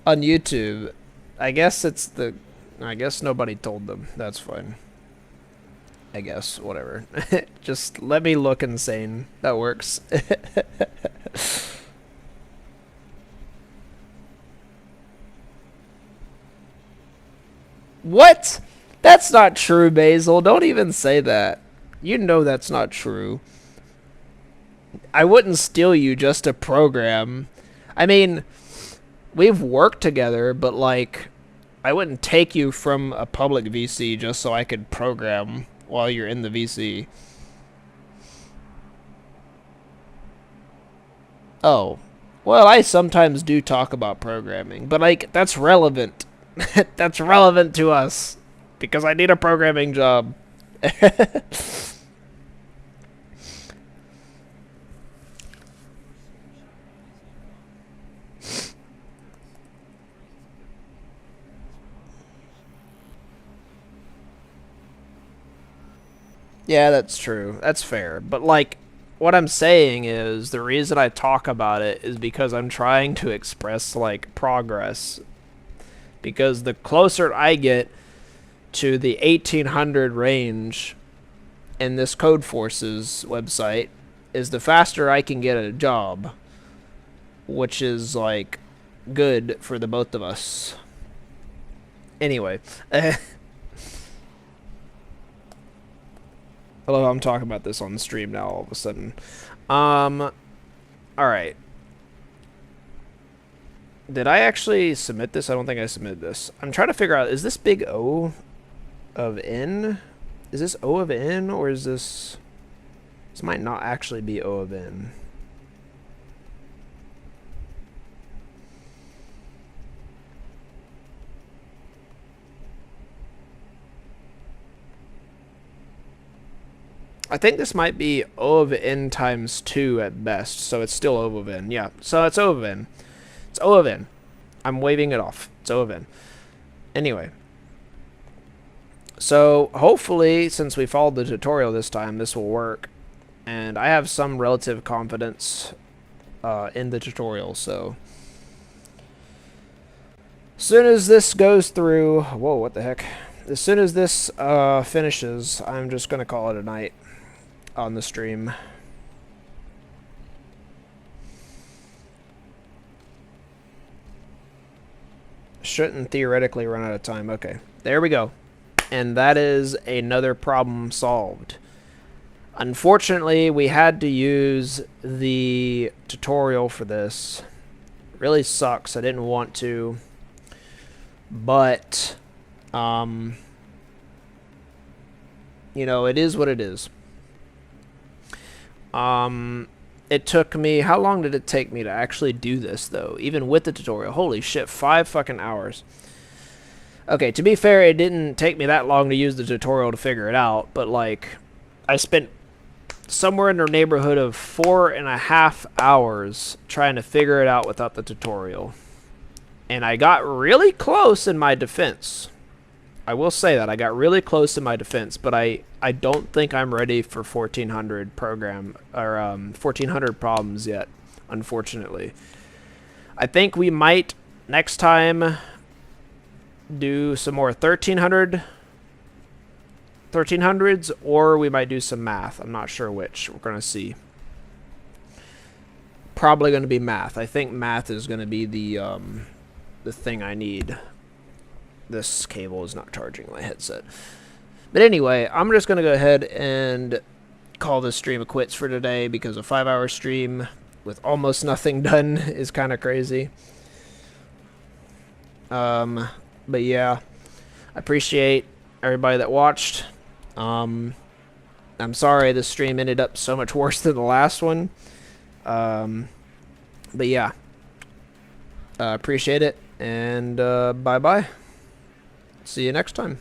On YouTube. I guess nobody told them. That's fine. I guess, whatever. Just let me look insane. That works. What? That's not true, Basil. Don't even say that. You know that's not true. I wouldn't steal you just to program. I mean, we've worked together, but like, I wouldn't take you from a public VC just so I could program while you're in the VC. Oh. Well, I sometimes do talk about programming, but like, that's relevant. That's relevant to us. Because I need a programming job. Yeah, that's true. That's fair. But, like, what I'm saying is the reason I talk about it is because I'm trying to express, like, progress. Because the closer I get to the 1800 range in this Codeforces website is the faster I can get a job. Which is, like, good for the both of us. Anyway. Although I'm talking about this on the stream now all of a sudden. Alright. Did I actually submit this? I don't think I submitted this. I'm trying to figure out, is this big O of N? Is this O of N, or is this... This might not actually be O of N. I think this might be O of N times 2 at best, so it's still O of N. Yeah, so it's O of N. It's O of N. I'm waving it off. It's O of N. Anyway. So, hopefully, since we followed the tutorial this time, this will work. And I have some relative confidence in the tutorial, so... As soon as this goes through... Whoa, what the heck? As soon as this finishes, I'm just going to call it a night on the stream. Shouldn't theoretically run out of time. Okay, there we go. And that is another problem solved. Unfortunately, we had to use the tutorial for this. Really sucks. I didn't want to. But, you know, it is what it is. It took me... How long did it take me to actually do this, though? Even with the tutorial. Holy shit, 5 fucking hours. Okay, to be fair, it didn't take me that long to use the tutorial to figure it out, but, like, I spent somewhere in the neighborhood of 4.5 hours trying to figure it out without the tutorial. And I got really close in my defense. I will say that. I got really close in my defense, but I don't think I'm ready for 1400 program, or 1400 problems yet, unfortunately. I think we might, next time, do some more 1300s, or we might do some math. I'm not sure which. We're going to see. Probably going to be math. I think math is going to be the thing I need. This cable is not charging my headset. But anyway, I'm just going to go ahead and call this stream a quits for today, because a 5-hour stream with almost nothing done is kind of crazy. But yeah, I appreciate everybody that watched. I'm sorry this stream ended up so much worse than the last one. But yeah, appreciate it, and bye-bye. See you next time.